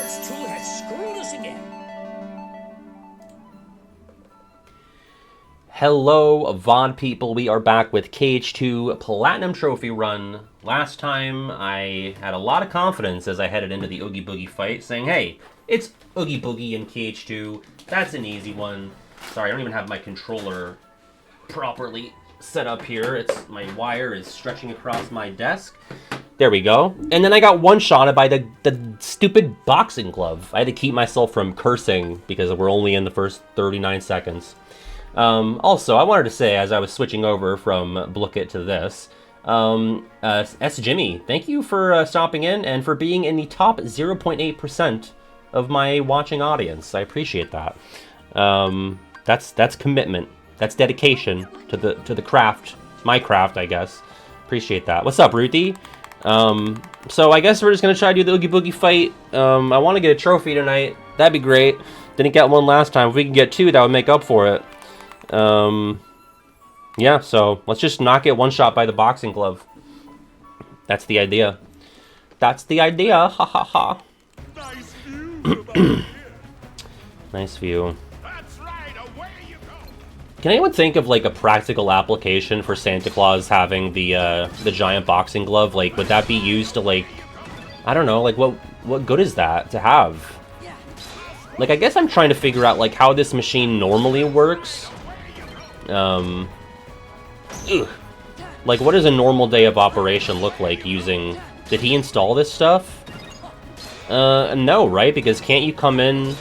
Earth 2 has screwed us again. Hello, VOD people. We are back with KH2 Platinum Trophy Run. Last time, I had a lot of confidence as I headed into the Oogie Boogie fight, saying, hey, it's Oogie Boogie and KH2. That's an easy one. Sorry, I don't even have my controller properly set up here. My wire is stretching across my desk. There we go. And then I got one-shotted by the stupid boxing glove. I had to keep myself from cursing because we're only in the first 39 seconds. Also, I wanted to say, as I was switching over from Blookit to this, S. Jimmy, thank you for stopping in and for being in the top 0.8% of my watching audience. I appreciate that. That's commitment. That's dedication to the craft, my craft, I guess. Appreciate that. What's up, Ruthie? So I guess we're just gonna try to do the Oogie Boogie fight. I want to get a trophy tonight. That'd be great. Didn't get one last time. If we can get two, that would make up for it. Yeah, so let's just not get one shot by the boxing glove. That's the idea. That's the idea. Ha ha ha. Nice view. Nice view. That's right, away you go. Can anyone think of like a practical application for Santa Claus having the giant boxing glove? Like, would that be used to, like, I don't know, like what good is that to have? Like, I guess I'm trying to figure out like how this machine normally works. Like, what does a normal day of operation look like using... Did he install this stuff? No, right? Because can't you come in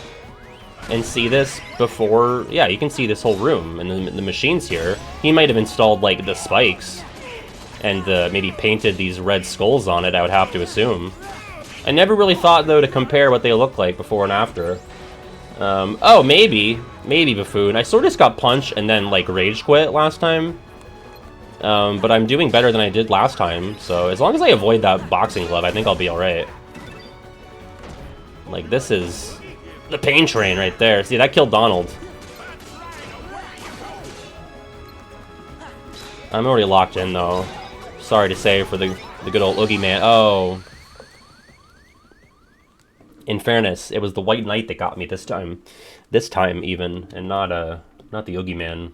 and see this before... Yeah, you can see this whole room, and the machine's here. He might have installed, like, the spikes, and maybe painted these red skulls on it, I would have to assume. I never really thought, though, to compare what they look like before and after. Oh, maybe Buffoon. I sort of just got punched and then, like, rage quit last time. But I'm doing better than I did last time, so as long as I avoid that boxing glove, I think I'll be alright. Like, this is the pain train right there. See, that killed Donald. I'm already locked in, though. Sorry to say for the good old Oogie Man. Oh. In fairness, it was the White Knight that got me this time. This time, even, and not the Oogie Man.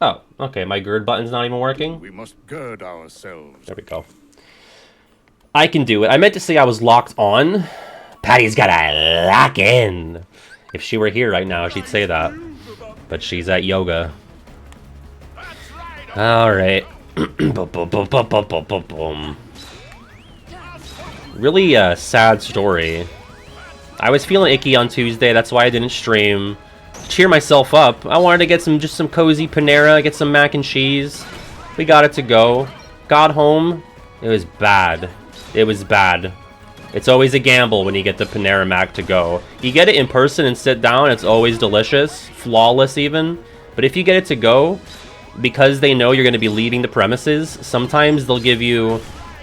Oh, okay, my gird button's not even working? We must gird ourselves. There we go. I can do it. I meant to say I was locked on. Patty's gotta lock in. If she were here right now, she'd say that. But she's at yoga. Alright. Really sad story. I was feeling icky on Tuesday, that's why I didn't stream. Cheer myself up. I wanted to get just some cozy Panera, get some mac and cheese. We got it to go. Got home. It was bad. It was bad. It's always a gamble when you get the Panera Mac to go. You get it in person and sit down, it's always delicious. Flawless even. But if you get it to go, because they know you're going to be leaving the premises, sometimes they'll give you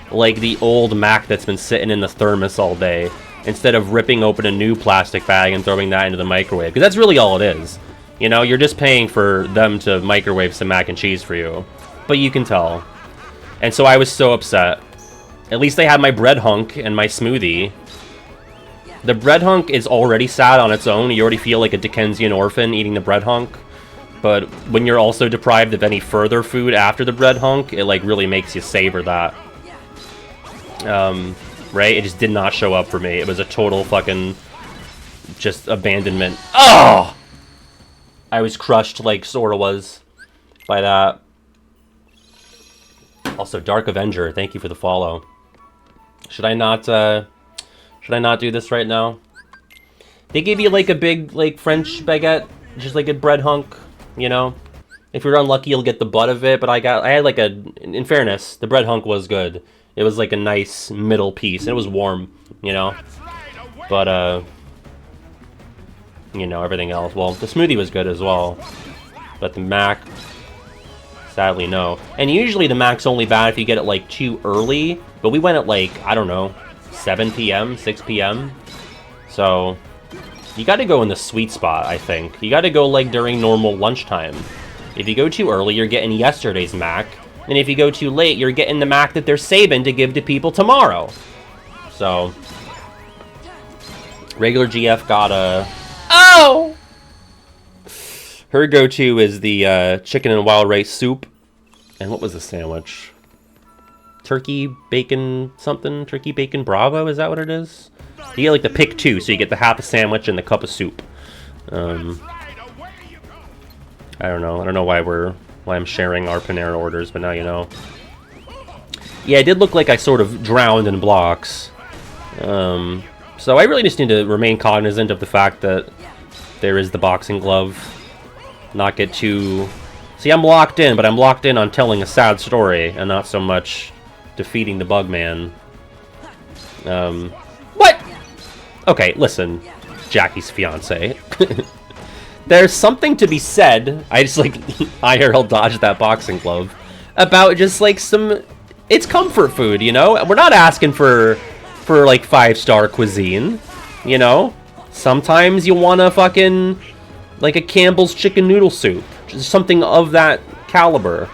like the old Mac that's been sitting in the thermos all day, instead of ripping open a new plastic bag and throwing that into the microwave. Because that's really all it is. You know, you're just paying for them to microwave some mac and cheese for you. But you can tell. And so I was so upset. At least they had my bread hunk and my smoothie. The bread hunk is already sad on its own. You already feel like a Dickensian orphan eating the bread hunk. But when you're also deprived of any further food after the bread hunk, it like really makes you savor that. Right? It just did not show up for me. It was a total fucking just abandonment. Oh! I was crushed, like Sora was, by that. Also, Dark Avenger, thank you for the follow. Should I not do this right now? They give you like a big like French baguette, just like a bread hunk, you know? If you're unlucky, you'll get the butt of it, but I had like in fairness, the bread hunk was good. It was like a nice middle piece, and it was warm, you know? But, you know, everything else. Well, the smoothie was good as well. But the Mac, sadly, no. And usually the Mac's only bad if you get it, like, too early. But we went at, like, I don't know, 7 p.m., 6 p.m. So, you gotta go in the sweet spot, I think. You gotta go, like, during normal lunchtime. If you go too early, you're getting yesterday's Mac. And if you go too late, you're getting the Mac that they're saving to give to people tomorrow. So, Regular GF got a... Oh! Her go-to is the chicken and wild rice soup. And what was the sandwich? Turkey bacon something? Turkey bacon bravo, is that what it is? You get like the pick two, so you get the half a sandwich and the cup of soup. I don't know. I don't know why I'm sharing our Panera orders, but now you know. Yeah, it did look like I sort of drowned in blocks. So I really just need to remain cognizant of the fact that there is the boxing glove. Not get too... See, I'm locked in, but I'm locked in on telling a sad story, and not so much defeating the Bugman. What? Okay, listen, Jackie's fiance. There's something to be said, I just, like, IRL dodged that boxing glove, about just, like, some... It's comfort food, you know? We're not asking for like, 5-star cuisine, you know? Sometimes you want a fucking... like a Campbell's chicken noodle soup. Just something of that caliber.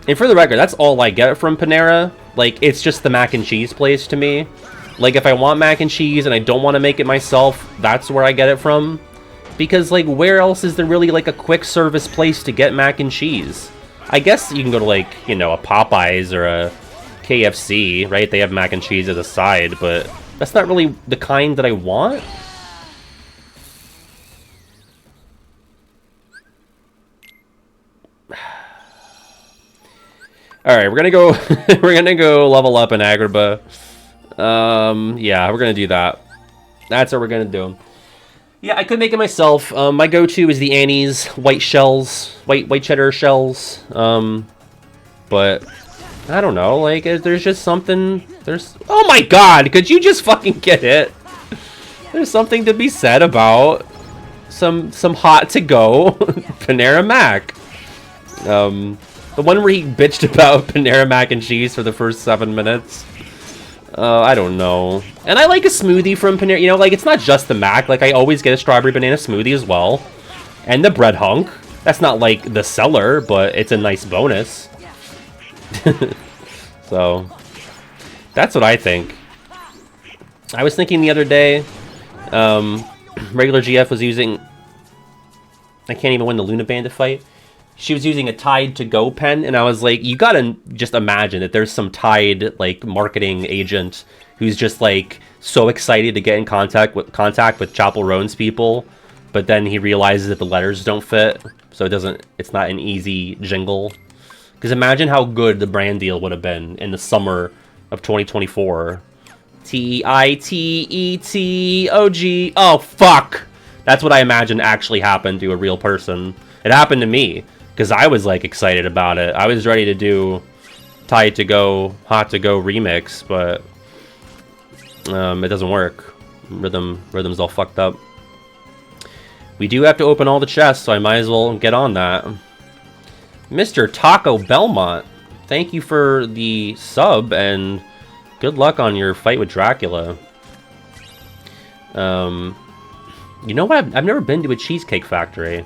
And for the record, that's all I get from Panera. Like, it's just the mac and cheese place to me. Like, if I want mac and cheese and I don't want to make it myself, that's where I get it from. Because, like, where else is there really, like, a quick service place to get mac and cheese? I guess you can go to, like, you know, a Popeyes or a KFC, right? They have mac and cheese as a side, but that's not really the kind that I want. Alright, we're gonna go we're gonna go level up in Agrabah. Yeah, we're gonna do that. That's what we're gonna do. Yeah, I could make it myself. My go-to is the Annie's white shells, white cheddar shells. But I don't know, like there's just something oh my god, could you just fucking get it? There's something to be said about some hot to go Panera Mac. The one where he bitched about Panera mac and cheese for the first 7 minutes. I don't know. And I like a smoothie from Panera. You know, like, it's not just the mac. Like, I always get a strawberry banana smoothie as well. And the bread hunk. That's not, like, the seller, but it's a nice bonus. So, that's what I think. I was thinking the other day, regular GF was using... I can't even win the Luna Bandit fight. She was using a Tide to Go pen, and I was like, you gotta just imagine that there's some Tide, like, marketing agent who's just, like, so excited to get in contact with Chapel Roan's people, but then he realizes that the letters don't fit, so it's not an easy jingle. Because imagine how good the brand deal would have been in the summer of 2024. T-I-T-E-T-O-G. Oh, fuck! That's what I imagine actually happened to a real person. It happened to me. Because I was, like, excited about it. I was ready to do Tide to Go, Hot to Go remix, but it doesn't work. Rhythm's all fucked up. We do have to open all the chests, so I might as well get on that. Mr. Taco Belmont, thank you for the sub, and good luck on your fight with Dracula. You know what? I've never been to a Cheesecake Factory.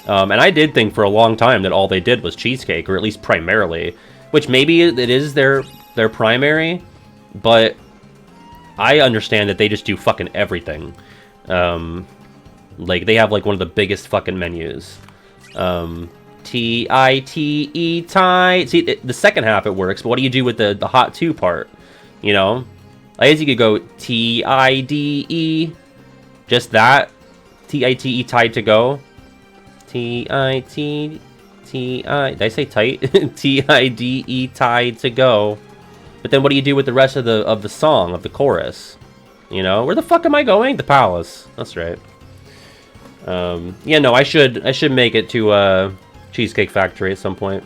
And I did think for a long time that all they did was cheesecake, or at least primarily. Which maybe it is their primary, but I understand that they just do fucking everything. Like, they have, like, one of the biggest fucking menus. T-I-T-E, Tide. See, the second half it works, but what do you do with the hot 2 part? You know? I guess you could go T-I-D-E. Just that. T-I-T-E, Tide to Go. T-I-T-T-I... Did I say tight? T-I-D-E, Tide to Go. But then what do you do with the rest of the song, of the chorus? You know? Where the fuck am I going? The palace. That's right. Yeah, no, I should make it to Cheesecake Factory at some point.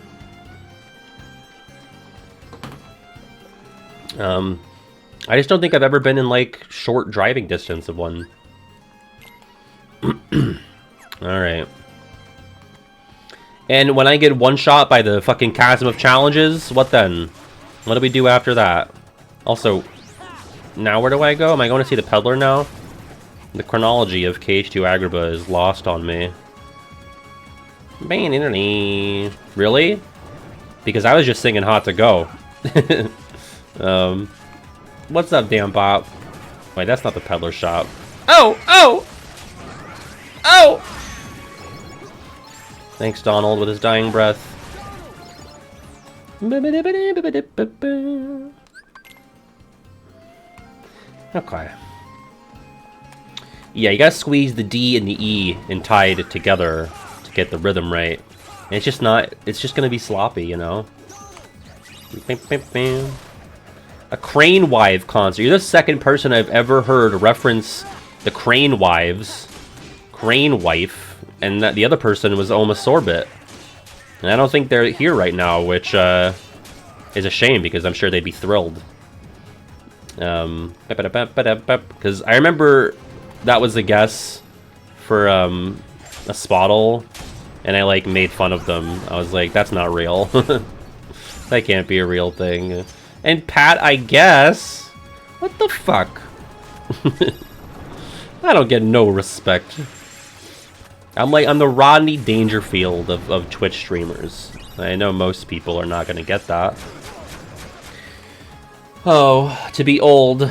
I just don't think I've ever been in, like, short driving distance of one. Alright. And when I get one shot by the fucking Chasm of Challenges, what then? What do we do after that? Also, now where do I go? Am I going to see the peddler now? The chronology of KH2 Agrabah is lost on me. Really? Because I was just singing Hot to Go. What's up, damn Bop? Wait, that's not the peddler shop. Oh! Oh! Oh! Thanks, Donald, with his dying breath. Okay. Yeah, you gotta squeeze the D and the E and tie it together to get the rhythm right. And it's just not, it's just gonna be sloppy, you know? A Crane Wife concert. You're the second person I've ever heard reference the Crane Wives. Crane Wife. And that the other person was almost Sorbet. And I don't think they're here right now, which is a shame because I'm sure they'd be thrilled. Because I remember that was a guess for a Spottle, and I like made fun of them. I was like, that's not real. That can't be a real thing. And Pat, I guess. What the fuck? I don't get no respect. I'm the Rodney Dangerfield of Twitch streamers. I know most people are not gonna get that. Oh, to be old.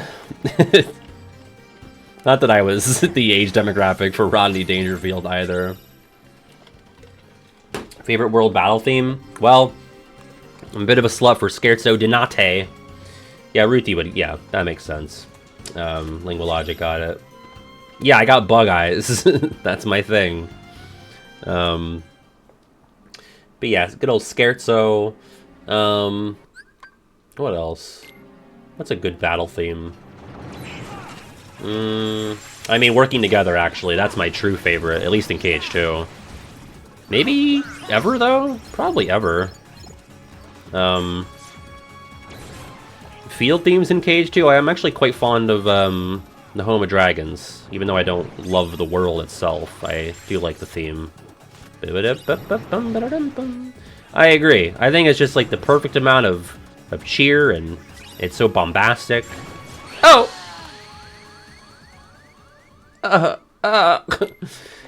Not that I was the age demographic for Rodney Dangerfield either. Favorite world battle theme? Well, I'm a bit of a slut for Scherzo di Notte. Yeah, Ruthie would, yeah, that makes sense. Lingualogic got it. Yeah, I got bug eyes. That's my thing. But yeah, good old Scherzo. What else? What's a good battle theme? I mean, Working Together, actually. That's my true favorite, at least in KH2. Maybe ever, though? Probably ever. Field themes in KH2, I am actually quite fond of the Home of Dragons. Even though I don't love the world itself, I do like the theme. I agree. I think it's just like the perfect amount of cheer, and it's so bombastic. Oh!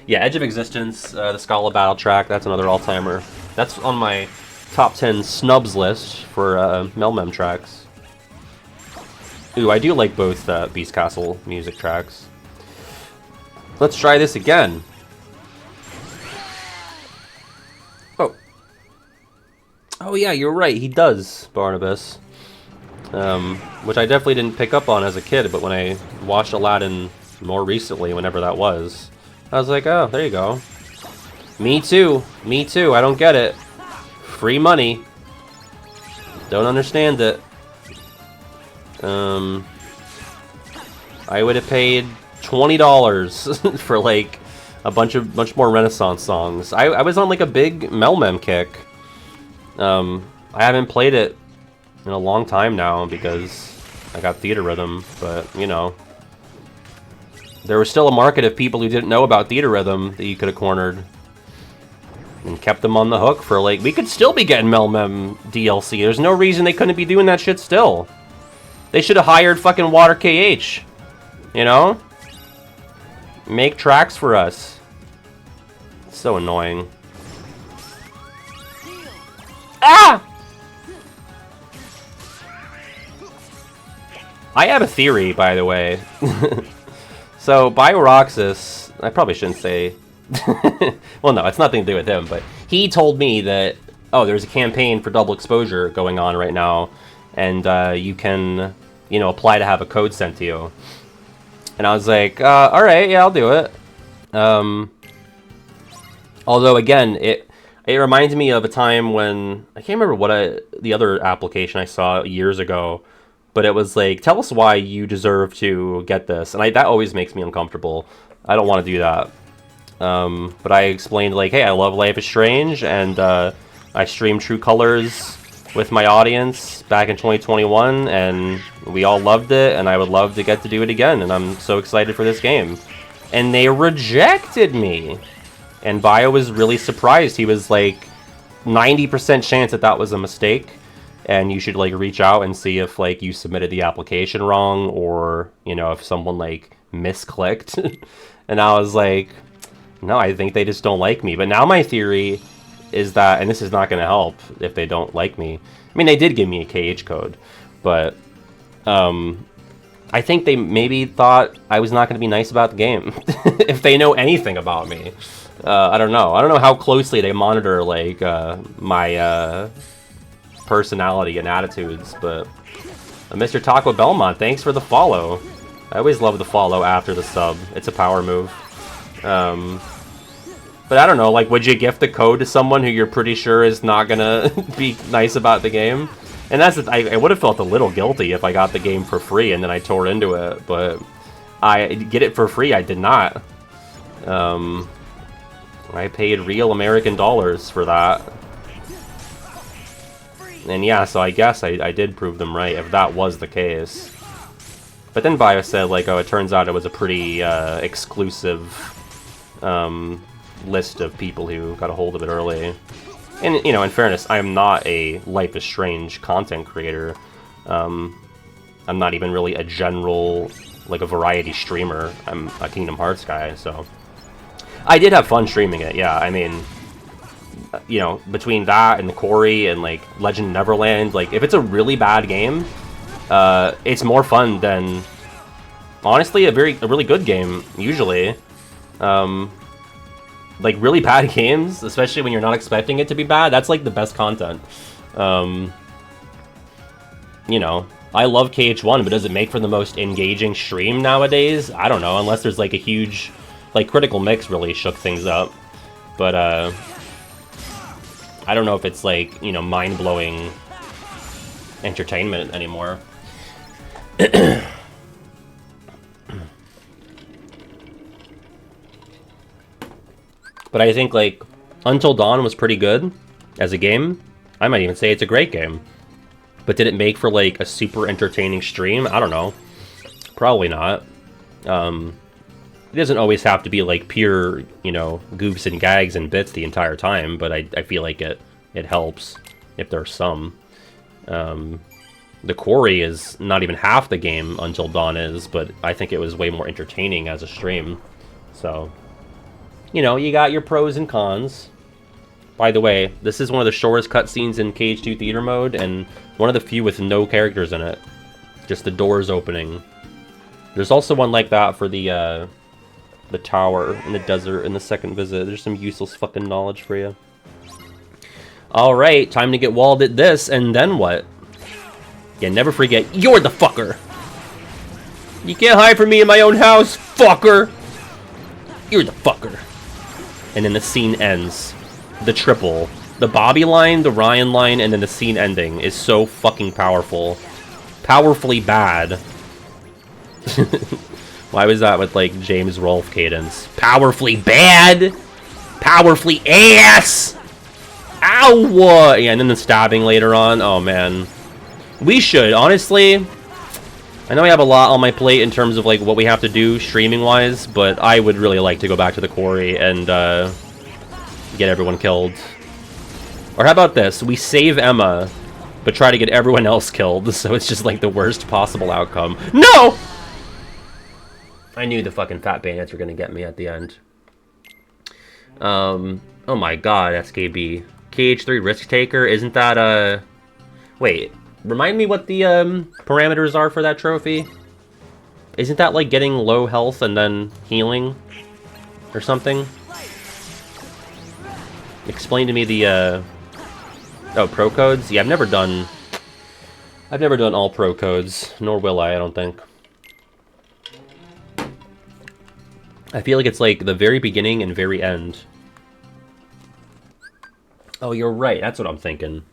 Yeah, Edge of Existence, the Scala Battle track, that's another all-timer. That's on my top 10 snubs list for Melmem tracks. Ooh, I do like both Beast Castle music tracks. Let's try this again. Oh. Oh yeah, you're right, he does, Barnabas. Which I definitely didn't pick up on as a kid, but when I watched Aladdin more recently, whenever that was, I was like, oh, there you go. Me too. Me too. I don't get it. Free money. Don't understand it. I would have paid $20 for like a bunch more Renaissance songs. I was on like a big Melmem kick. I haven't played it in a long time now because I got Theater Rhythm, but you know, there was still a market of people who didn't know about Theater Rhythm that you could have cornered and kept them on the hook for like, we could still be getting Melmem DLC. There's no reason they couldn't be doing that shit still. They should have hired fucking Water KH. You know? Make tracks for us. It's so annoying. Ah! I have a theory, by the way. So, Bioroxis, I probably shouldn't say... well, no, it's nothing to do with him, but he told me that, oh, there's a campaign for double exposure going on right now, and you can, you know, apply to have a code sent to you. And I was like, alright, yeah, I'll do it. Although, again, it reminds me of a time when, I can't remember what the other application I saw years ago, but it was like, tell us why you deserve to get this. And that always makes me uncomfortable. I don't want to do that. But I explained, like, hey, I love Life is Strange, and I streamed True Colors with my audience back in 2021, and we all loved it, and I would love to get to do it again, and I'm so excited for this game. And they rejected me. And Bio was really surprised. He was like, 90% chance that was a mistake, and you should like reach out and see if like you submitted the application wrong, or you know, if someone like misclicked. And I was like, no, I think they just don't like me. But now my theory is that, and this is not going to help if they don't like me. I mean, they did give me a KH code, but I I think they maybe thought I was not going to be nice about the game. If they know anything about me. I don't know. I don't know how closely they monitor, like, my personality and attitudes, but... Mr. Taco Belmont, thanks for the follow. I always love the follow after the sub. It's a power move. But I don't know, like, would you gift the code to someone who you're pretty sure is not gonna be nice about the game? And that's, I would have felt a little guilty if I got the game for free and then I tore into it, but I get it for free, I did not. I paid real American dollars for that. And yeah, so I guess I did prove them right, if that was the case. But then Bio said, like, oh, it turns out it was a pretty exclusive list of people who got a hold of it early. And, you know, in fairness, I am not a Life is Strange content creator. I'm not even really a general, like, a variety streamer. I'm a Kingdom Hearts guy, so... I did have fun streaming it, yeah, I mean... You know, between that and the Quarry and, like, Legend of Neverland, like, if it's a really bad game, it's more fun than, honestly, a really good game, usually. Like, really bad games, especially when you're not expecting it to be bad, that's, like, the best content. You know, I love KH1, but does it make for the most engaging stream nowadays? I don't know, unless there's, like, a huge... Like, Critical Mix really shook things up. But, I don't know if it's, like, you know, mind-blowing entertainment anymore. But I think, like, Until Dawn was pretty good as a game. I might even say it's a great game. But did it make for, like, a super entertaining stream? I don't know. Probably not. It doesn't always have to be, like, pure, you know, goofs and gags and bits the entire time, but I feel like it helps, if there's some. The Quarry is not even half the game Until Dawn is, but I think it was way more entertaining as a stream. So, you know, you got your pros and cons. By the way, this is one of the shortest cutscenes in KH2 Theater Mode, and one of the few with no characters in it. Just the doors opening. There's also one like that for the tower in the desert in the second visit. There's some useless fucking knowledge for you. Alright, time to get walled at this, and then what? Yeah, never forget, you're the fucker! You can't hide from me in my own house, fucker! You're the fucker. And then the scene ends. The triple. The Bobby line, the Ryan line, and then the scene ending is so fucking powerful. Powerfully bad. Why was that with, like, James Rolfe cadence? Powerfully bad! Powerfully ass! Ow! Yeah, and then the stabbing later on. Oh, man. We should, honestly... I know I have a lot on my plate in terms of, like, what we have to do streaming-wise, but I would really like to go back to the Quarry and, get everyone killed. Or how about this? We save Emma, but try to get everyone else killed, so it's just, like, the worst possible outcome. No! I knew the fucking fat bandits were gonna get me at the end. Oh my god, SKB. KH3 Risk Taker, isn't that, Wait, remind me what the, parameters are for that trophy? Isn't that, like, getting low health and then healing? Or something? Explain to me the, Oh, pro codes? Yeah, I've never done all pro codes, nor will I don't think. I feel like it's like the very beginning and very end. Oh, you're right. That's what I'm thinking.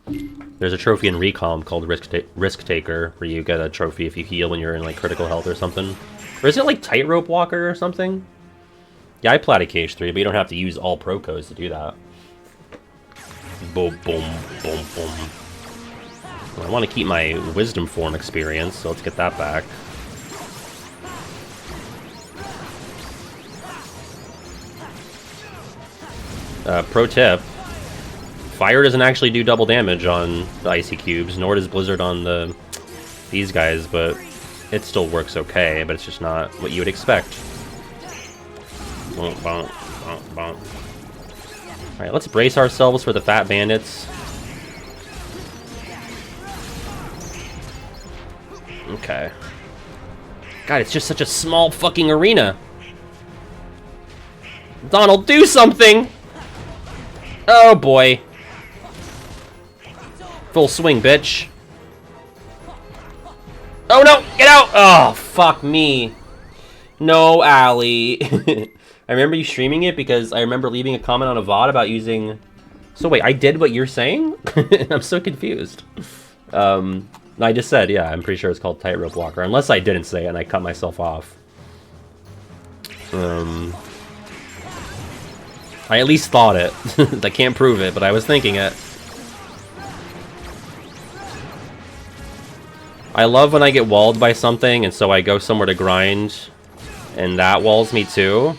There's a trophy in Recom called Risk Taker, where you get a trophy if you heal when you're in, like, critical health or something. Or is it, like, Tightrope Walker or something? Yeah, I platted KH3, but you don't have to use all pro codes to do that. Boom, boom, boom, boom. Well, I want to keep my Wisdom Form experience, so let's get that back. Pro tip. Fire doesn't actually do double damage on the Icy Cubes, nor does Blizzard on these guys, but it still works okay, but it's just not what you would expect. Bonk, bonk, bonk, bonk. Alright, let's brace ourselves for the fat bandits. Okay. God, it's just such a small fucking arena. Donald, do something! Oh boy. Full swing, bitch. Oh no! Get out! Oh, fuck me. No, Allie. I remember you streaming it because I remember leaving a comment on a VOD about using... So wait, I did what you're saying? I'm so confused. I just said, yeah, I'm pretty sure it's called Tightrope Walker. Unless I didn't say it and I cut myself off. I at least thought it. I can't prove it, but I was thinking it. I love when I get walled by something, and so I go somewhere to grind, and that walls me too.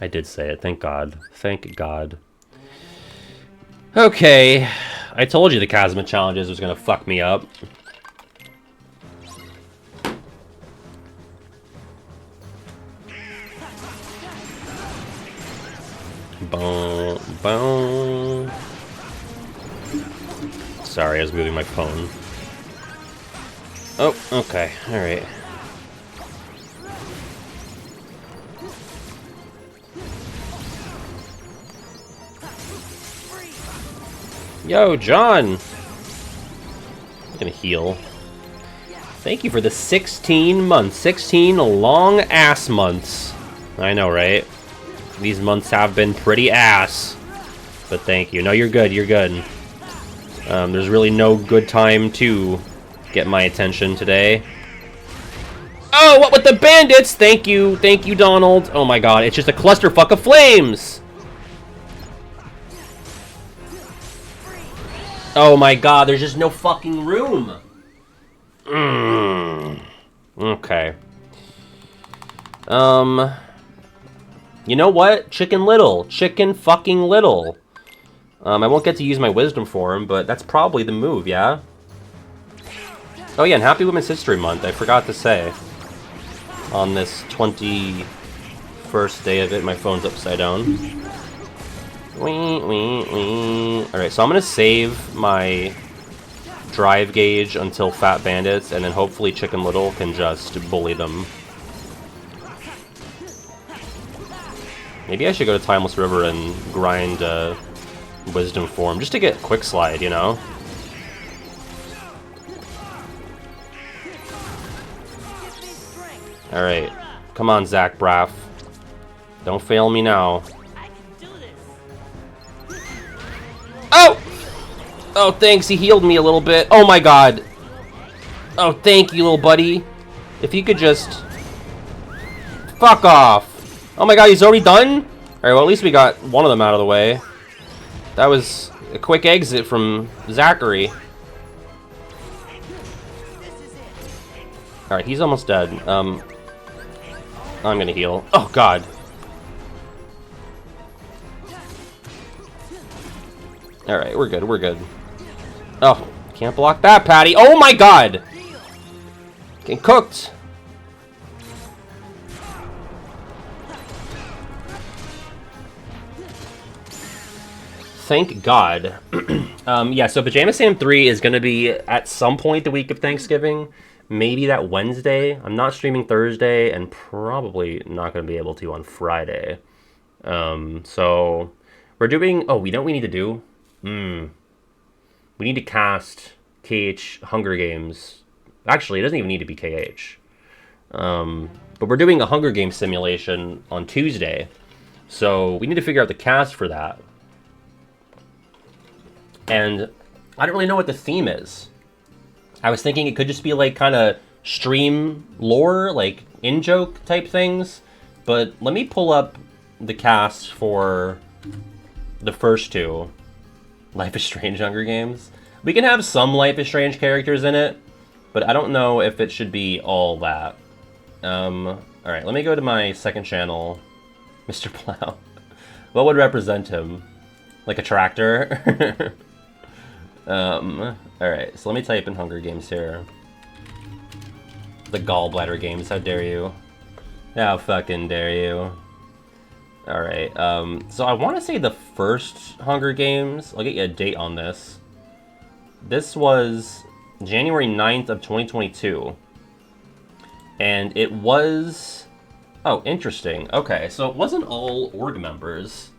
I did say it, thank God. Thank God. Okay. I told you the Chasm of Challenges was gonna fuck me up. Boom, boom. Sorry, I was moving my phone. Oh, okay, alright. Yo, John! I'm gonna heal. Thank you for the 16 months. 16 long ass months. I know, right? These months have been pretty ass. But thank you. No, you're good, you're good. There's really no good time to get my attention today. Oh, what with the bandits? Thank you, Donald. Oh my god, it's just a clusterfuck of flames! Oh my god, there's just no fucking room! Okay. You know what? Chicken Little. Chicken fucking Little. I won't get to use my wisdom form, but that's probably the move, yeah? Oh yeah, and Happy Women's History Month, I forgot to say. On this 21st day of it, my phone's upside down. Alright, so I'm gonna save my drive gauge until Fat Bandits, and then hopefully Chicken Little can just bully them. Maybe I should go to Timeless River and grind Wisdom Form, just to get Quick Slide, you know? Alright, come on, Zach Braff. Don't fail me now. Oh! Oh, thanks, he healed me a little bit. Oh my god. Oh, thank you, little buddy. If you could just... Fuck off. Oh my god, he's already done? Alright, well at least we got one of them out of the way. That was a quick exit from Zachary. Alright, he's almost dead. I'm gonna heal. Oh god. Alright, we're good, we're good. Oh, can't block that, Patty. Oh my god! Getting cooked! Thank God. Yeah, so Pajama Sam 3 is going to be at some point the week of Thanksgiving. Maybe that Wednesday. I'm not streaming Thursday and probably not going to be able to on Friday. So we're doing... Oh, we know what we need to do? We need to cast KH Hunger Games. Actually, it doesn't even need to be KH. But we're doing a Hunger Games simulation on Tuesday. So we need to figure out the cast for that. And I don't really know what the theme is. I was thinking it could just be like kind of stream lore, like in-joke type things. But let me pull up the cast for the first two Life is Strange Hunger Games. We can have some Life is Strange characters in it, but I don't know if it should be all that. Alright, let me go to my second channel, Mr. Plow. What would represent him? Like a tractor? Alright, so let me type in Hunger Games here. The Gallbladder Games, how dare you? How fucking dare you? Alright, so I want to say the first Hunger Games, I'll get you a date on this. This was January 9th of 2022. And it was... Oh, interesting. Okay, so it wasn't all org members.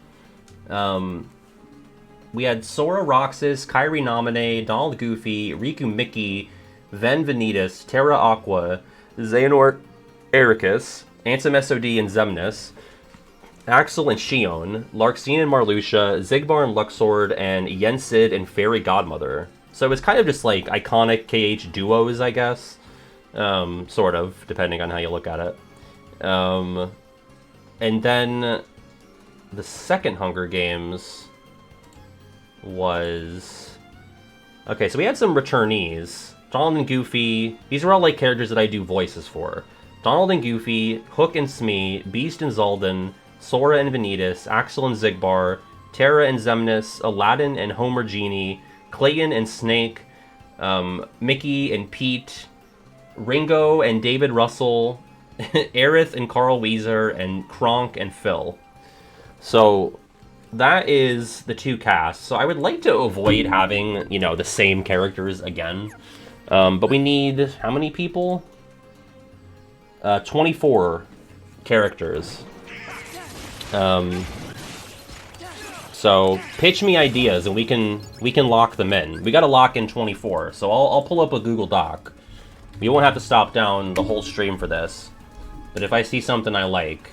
We had Sora Roxas, Kairi Naminé, Donald Goofy, Riku Mickey, Ven Vanitas, Terra Aqua, Xehanort Ericus, Ansem SOD and Xemnas, Axel and Shion, Larxene and Marluxia, Zigbar and Luxord, and Yensid and Fairy Godmother. So it was kind of just like iconic KH duos, I guess. Sort of, depending on how you look at it. And then the second Hunger Games was... Okay, so we had some returnees. Donald and Goofy. These are all like characters that I do voices for. Donald and Goofy, Hook and Smee, Beast and Zaldin, Sora and Vanitas, Axel and Zigbar, Terra and Xemnas, Aladdin and Homer Genie, Clayton and Snake, Mickey and Pete, Ringo and David Russell, Aerith and Carl Weezer, and Kronk and Phil. So that is the two casts. So I would like to avoid having, you know, the same characters again. But we need, how many people? 24 characters. So pitch me ideas and we can lock them in. We gotta lock in 24. So I'll pull up a Google Doc. We won't have to stop down the whole stream for this. But if I see something I like,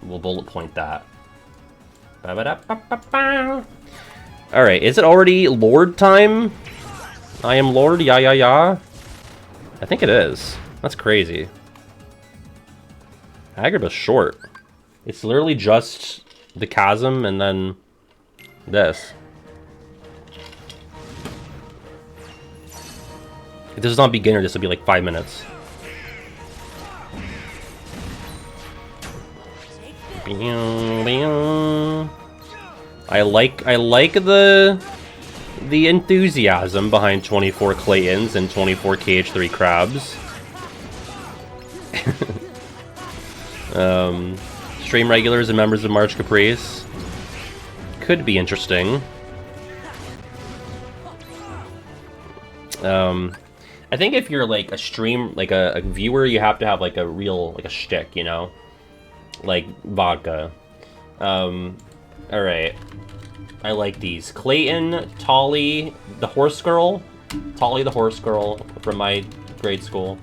we'll bullet point that. Alright, is it already Lord time? I am Lord, yeah. I think it is. That's crazy. Agrabah's short. It's literally just the Chasm and then this. If this is on beginner, this will be like 5 minutes. I like the enthusiasm behind 24 Claytons and 24 KH3 Crabs. Stream regulars and members of March Caprice. Could be interesting. I think if you're like a stream, like a viewer, you have to have like a real, like a shtick, you know? Like vodka. Alright. I like these. Clayton, Tolly, the horse girl. Tolly the horse girl from my grade school.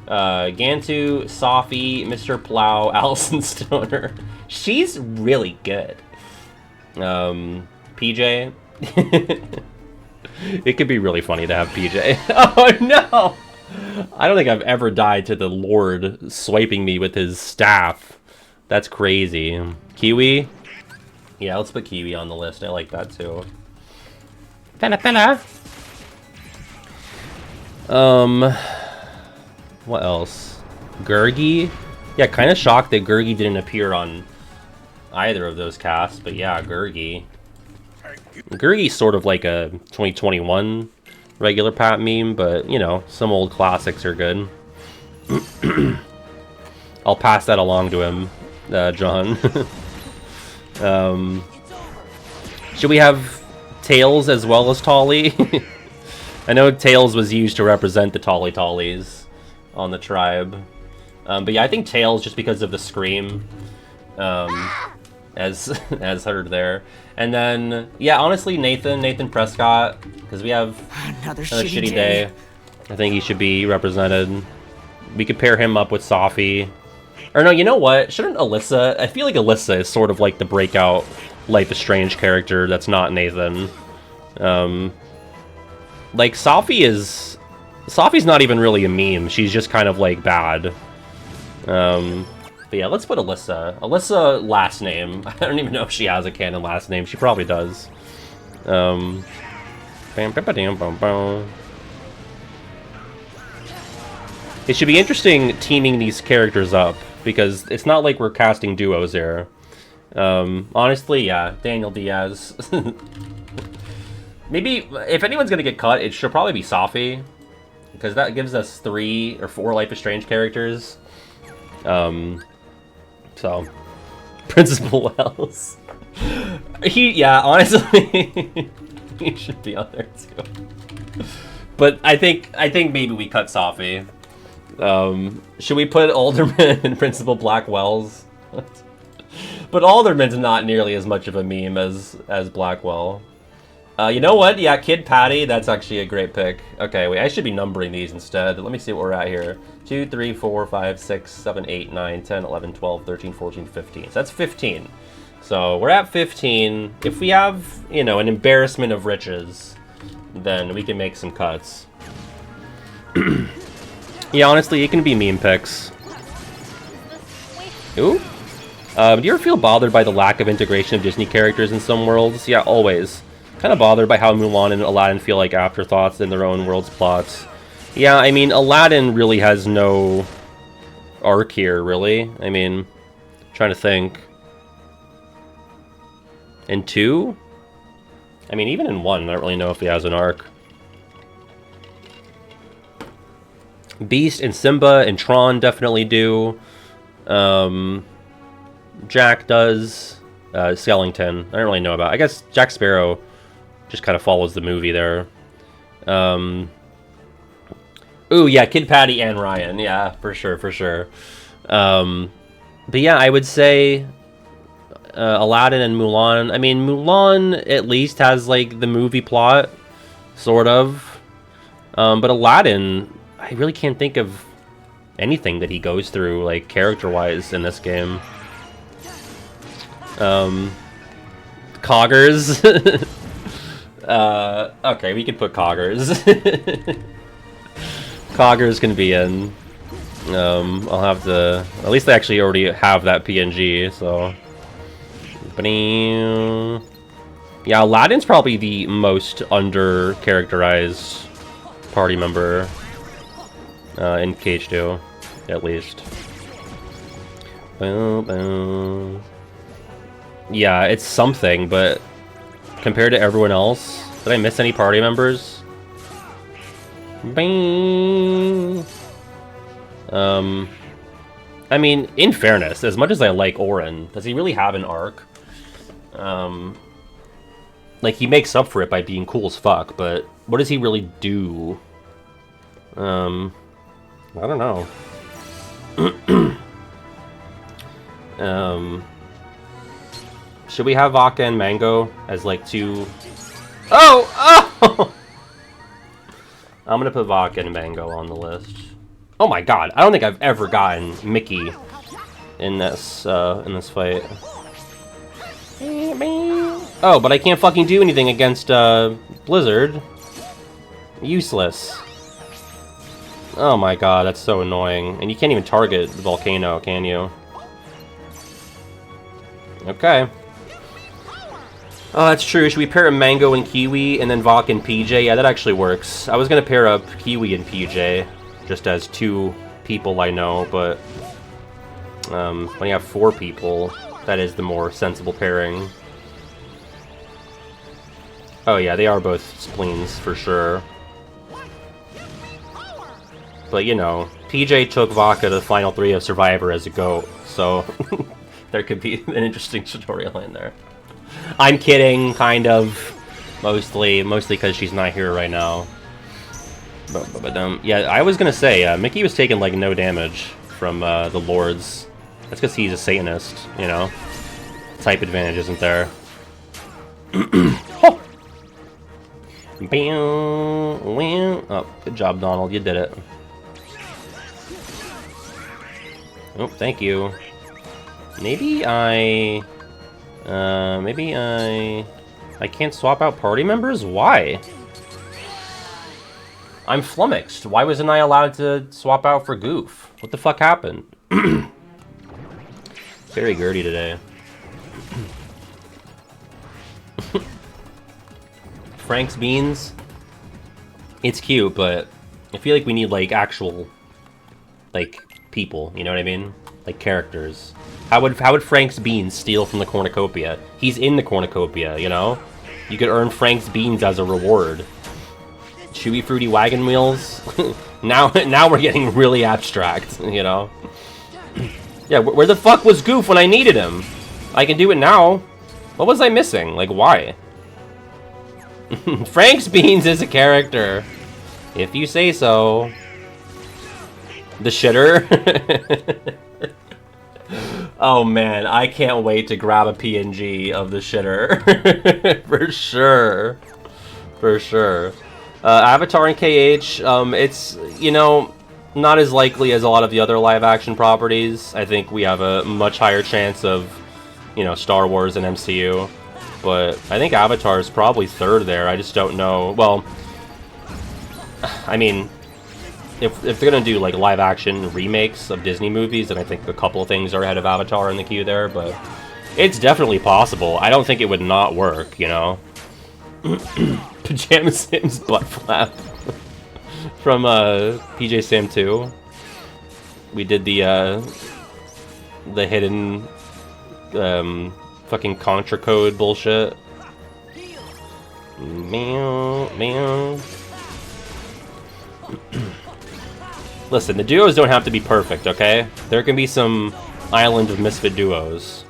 Gantu, Safi, Mr. Plow, Allison Stoner. She's really good. PJ. It could be really funny to have PJ. Oh no! I don't think I've ever died to the Lord swiping me with his staff. That's crazy. Kiwi? Yeah, let's put Kiwi on the list. I like that too. Fella. What else? Gurgi? Yeah, kind of shocked that Gurgi didn't appear on either of those casts, but yeah, Gurgi. Gurgi's sort of like a 2021 regular Pat meme, but, you know, some old classics are good. I'll pass that along to him, John. Should we have Tails as well as Tolly? I know Tails was used to represent the Tolly Tollies on the tribe. But yeah, I think Tails just because of the scream. As heard there. And then, yeah, honestly, Nathan Prescott, because we have another shitty day. I think he should be represented. We could pair him up with Safi. Or no, you know what? Shouldn't Alyssa... I feel like Alyssa is sort of like the breakout Life is Strange character that's not Nathan. Like, Safi's not even really a meme. She's just kind of, like, bad. But yeah, let's put Alyssa. Alyssa last name. I don't even know if she has a canon last name. She probably does. It should be interesting teaming these characters up, because it's not like we're casting duos here. Honestly, yeah, Daniel Diaz. Maybe, if anyone's gonna get cut, it should probably be Safi, because that gives us 3 or 4 Life is Strange characters. So, Principal Wells. Yeah, honestly, he should be on there too. But I think maybe we cut Safi. Should we put Alderman in Principal Blackwell's? But Alderman's not nearly as much of a meme as Blackwell. You know what? Yeah, Kid Patty, that's actually a great pick. Okay, wait, I should be numbering these instead. Let me see what we're at here. 2, 3, 4, 5, 6, 7, 8, 9, 10, 11, 12, 13, 14, 15. So that's 15. So we're at 15. If we have, you know, an embarrassment of riches, then we can make some cuts. Yeah, honestly, it can be meme picks. Ooh. Do you ever feel bothered by the lack of integration of Disney characters in some worlds? Yeah, always. Kind of bothered by how Mulan and Aladdin feel like afterthoughts in their own world's plots. Yeah, I mean, Aladdin really has no arc here, really. I mean, trying to think. In 2? I mean, even in 1, I don't really know if he has an arc. Beast and Simba and Tron definitely do. Jack does. Skellington, I don't really know about. I guess Jack Sparrow just kind of follows the movie there. Ooh, yeah, Kid Patty and Ryan. Yeah, for sure, for sure. But yeah, I would say Aladdin and Mulan. I mean, Mulan at least has, like, the movie plot, sort of. But Aladdin, I really can't think of anything that he goes through, like, character-wise in this game. Coggers. Okay, we can put Coggers. Coggers can be in. I'll have to... At least I actually already have that PNG, so... Yeah, Aladdin's probably the most under-characterized party member in KH2, at least. Yeah, it's something, but compared to everyone else, did I miss any party members? Bing. I mean, in fairness, as much as I like Orin, does he really have an arc? Like, he makes up for it by being cool as fuck, but what does he really do? I don't know. Should we have Vodka and Mango as, like, two... Oh! I'm gonna put Vodka and Mango on the list. Oh my god, I don't think I've ever gotten Mickey in this fight. Oh, but I can't fucking do anything against, Blizzard. Useless. Oh my god, that's so annoying. And you can't even target the volcano, can you? Okay. Oh, that's true. Should we pair Mango and Kiwi and then Vok and PJ? Yeah, that actually works. I was gonna pair up Kiwi and PJ, just as two people I know, but when you have 4 people, that is the more sensible pairing. Oh yeah, they are both spleens, for sure. But, you know, PJ took Vodka to the final 3 of Survivor as a goat, so there could be an interesting storyline there. I'm kidding, kind of. Mostly because she's not here right now. But yeah, I was gonna say, Mickey was taking, like, no damage from the Lords. That's because he's a Satanist, you know? Type advantage isn't there. Oh! Oh, good job, Donald. You did it. Oh, thank you. Maybe I can't swap out party members? Why? I'm flummoxed. Why wasn't I allowed to swap out for Goof? What the fuck happened? Very Gertie today. Frank's Beans. It's cute, but I feel like we need, like, actual, like, people, you know what I mean? Like, characters. How would Frank's Beans steal from the cornucopia? He's in the cornucopia, you know? You could earn Frank's Beans as a reward. Chewy Fruity Wagon Wheels? now we're getting really abstract, you know? Yeah, where the fuck was Goof when I needed him? I can do it now. What was I missing? Like, why? Frank's Beans is a character. If you say so. The shitter? Oh man, I can't wait to grab a PNG of the shitter. For sure. For sure. Avatar and KH, it's, you know, not as likely as a lot of the other live-action properties. I think we have a much higher chance of, you know, Star Wars and MCU. But I think Avatar is probably third there. I just don't know. Well, I mean, if they're gonna do like live-action remakes of Disney movies, then I think a couple of things are ahead of Avatar in the queue there. But it's definitely possible. I don't think it would not work, you know. Pajama Sims butt flap from PJ Sam 2. We did the hidden fucking contra code bullshit. Meow meow. Listen, the duos don't have to be perfect, okay? There can be some island of misfit duos.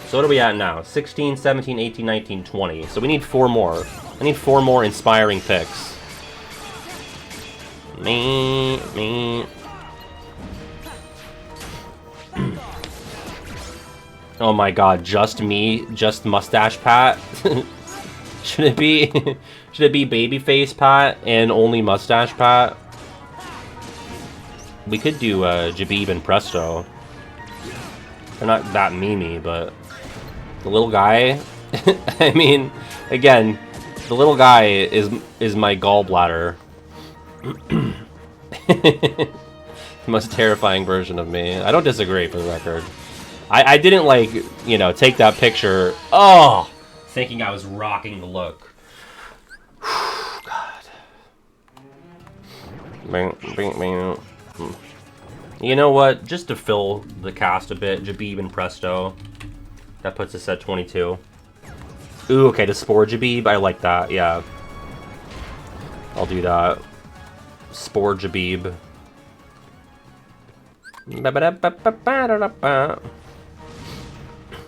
So what are we at now? 16, 17, 18, 19, 20. So we need 4 more. I need 4 more inspiring picks. Me. Oh my god, just me? Just Mustache Pat? Should it be Babyface Pat and only Mustache Pat? We could do Jabib and Presto. They're not that memey, but the little guy. I mean, again, the little guy is my gallbladder. The most terrifying version of me. I don't disagree, for the record. I didn't, like, you know, take that picture. Oh, thinking I was rocking the look. God. You know what? Just to fill the cast a bit, Jabib and Presto. That puts us at 22. Ooh, okay, the Spore Jabib. I like that, yeah. I'll do that. Spore Jabib.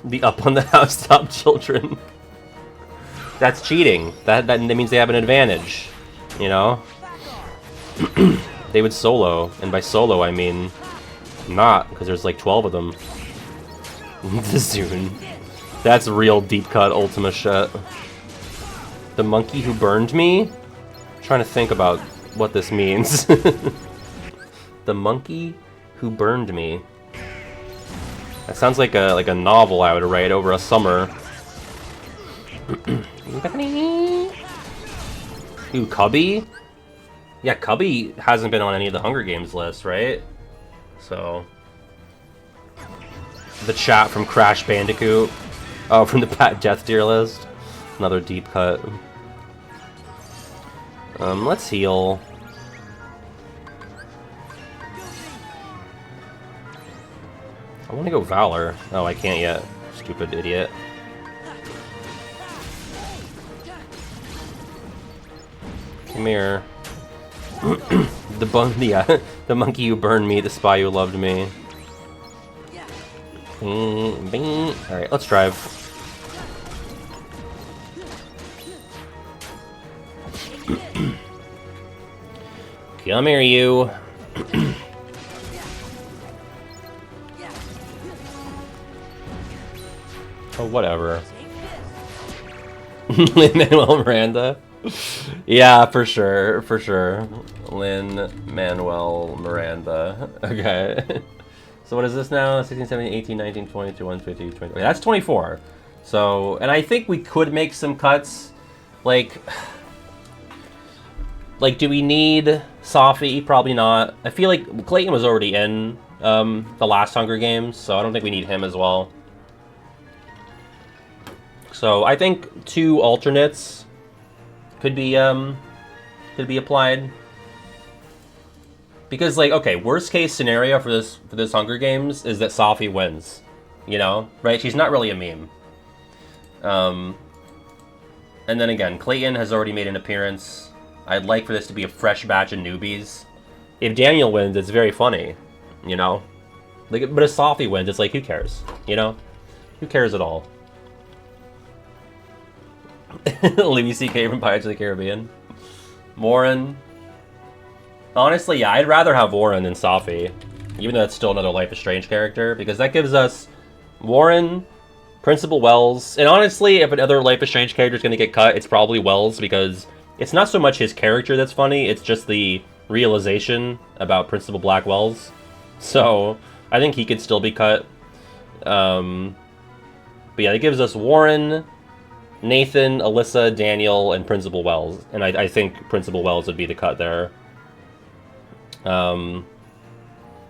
The up on the housetop children. That's cheating. That means they have an advantage. You know? They would solo. And by solo, I mean not, because there's like 12 of them. The Zune. That's real deep cut Ultima shit. The monkey who burned me? I'm trying to think about what this means. The monkey who burned me. That sounds like a novel I would write over a summer. Ooh, Cubby? Yeah, Cubby hasn't been on any of the Hunger Games lists, right? So... The chat from Crash Bandicoot. Oh, from the Pat Death Deer list. Another deep cut. Let's heal. I want to go Valor. Oh, I can't yet. Stupid idiot. Come here. The monkey who burned me, the spy who loved me. Alright, let's drive. Come here, you. Oh, whatever. Lin-Manuel Miranda? Yeah, for sure, for sure. Lin-Manuel Miranda. Okay. So what is this now? 16, 17, 18, 19, 20, 21, 22, 20. Okay, that's 24. So, and I think we could make some cuts. Like, do we need Safi? Probably not. I feel like Clayton was already in the last Hunger Games, so I don't think we need him as well. So I think 2 alternates could be applied. Because, like, okay, worst case scenario for this Hunger Games is that Safi wins, you know, right? She's not really a meme. And then again, Clayton has already made an appearance. I'd like for this to be a fresh batch of newbies. If Daniel wins, it's very funny, you know. Like, but if Safi wins, it's like, who cares, you know? Who cares at all? Louis C.K. from Pirates of the Caribbean. Morin. Honestly, yeah, I'd rather have Warren than Safi, even though that's still another Life is Strange character, because that gives us Warren, Principal Wells, and honestly, if another Life is Strange character is going to get cut, it's probably Wells, because it's not so much his character that's funny, it's just the realization about Principal Black Wells. So, I think he could still be cut. But yeah, it gives us Warren, Nathan, Alyssa, Daniel, and Principal Wells. And I think Principal Wells would be the cut there.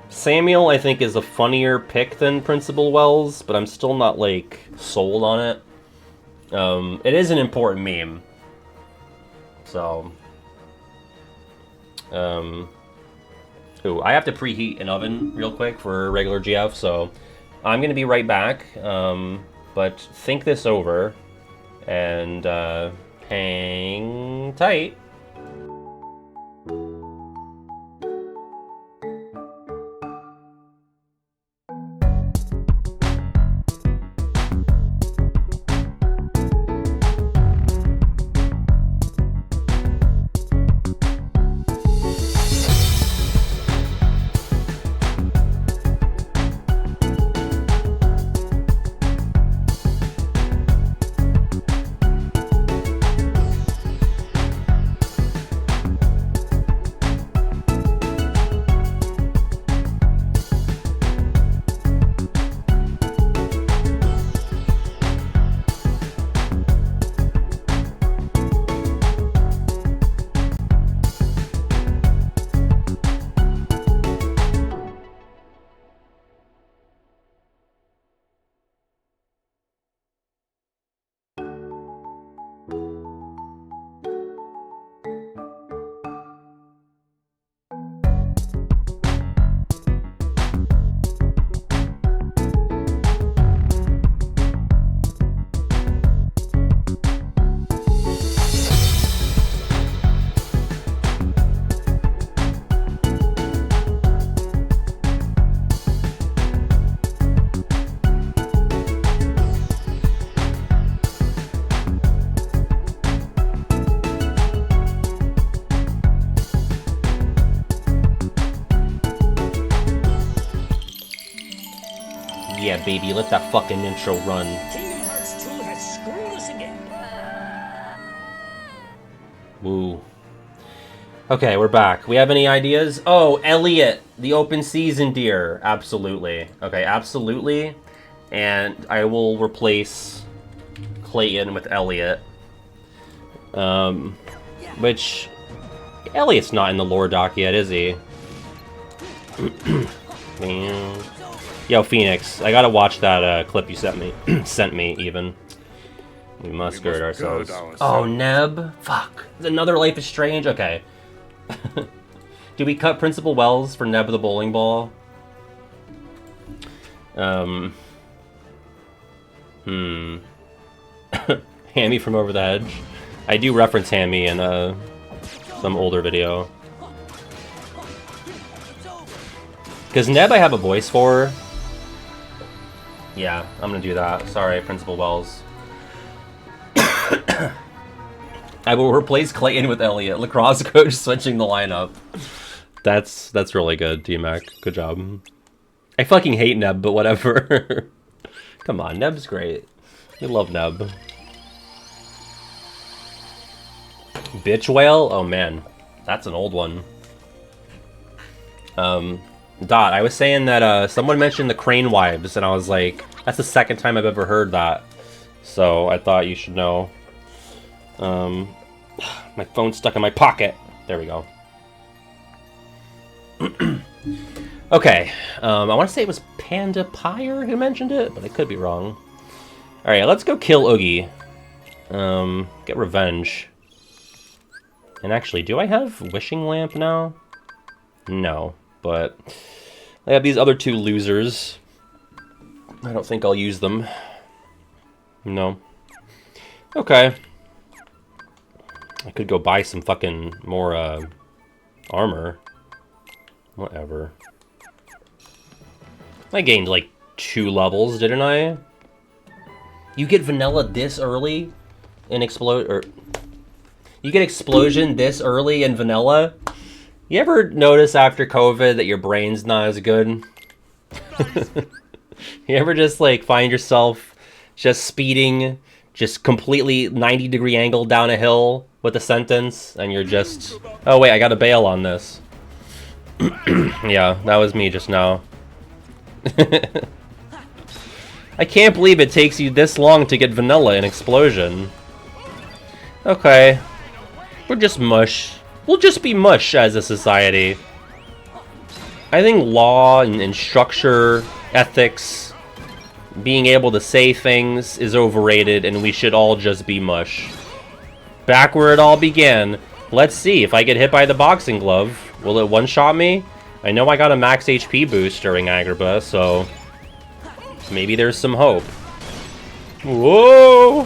Samuel, I think, is a funnier pick than Principal Wells, but I'm still not, like, sold on it. It is an important meme. So... Ooh, I have to preheat an oven real quick for regular GF, so I'm going to be right back. But think this over, and hang tight. Yeah, baby, let that fucking intro run. Kingdom Hearts 2 has screwed us again. Woo. Okay, we're back. We have any ideas? Oh, Elliot, the open season deer. Absolutely. Okay, absolutely. And I will replace Clayton with Elliot. Which... Elliot's not in the lore doc yet, is he? Yo, Phoenix, I gotta watch that clip you sent me. Even. We must gird ourselves. Oh, Neb? Fuck. Is another Life is Strange? Okay. Do we cut Principal Wells for Neb the bowling ball? Hammy from Over the Hedge. I do reference Hammy in some older video. Because Neb I have a voice for. Yeah, I'm gonna do that. Sorry, Principal Wells. I will replace Clayton with Elliot. Lacrosse coach switching the lineup. That's really good, T-Mac. Good job. I fucking hate Neb, but whatever. Come on, Neb's great. We love Neb. Bitch Whale? Oh man, that's an old one. Dot, I was saying that someone mentioned the Crane Wives, and I was like, that's the second time I've ever heard that. So I thought you should know. My phone's stuck in my pocket. There we go. Okay, I want to say it was Panda Pyre who mentioned it, but I could be wrong. Alright, let's go kill Oogie. Get revenge. And actually, do I have Wishing Lamp now? No, but I have these other two losers. I don't think I'll use them. No. Okay. I could go buy some fucking more armor. Whatever. I gained like 2 levels, didn't I? You get vanilla this early in explode, or you get explosion this early in vanilla? You ever notice after COVID that your brain's not as good? You ever just like find yourself just speeding, just completely 90-degree angle down a hill with a sentence, and you're just, oh wait, I gotta bail on this. Yeah, that was me just now. I can't believe it takes you this long to get vanilla in Explosion. Okay. We're just mush. We'll just be mush as a society. I think law and structure, ethics, being able to say things is overrated, and we should all just be mush. Back where it all began. Let's see, if I get hit by the boxing glove, will it one-shot me? I know I got a max HP boost during Agrabah, so maybe there's some hope. Whoa!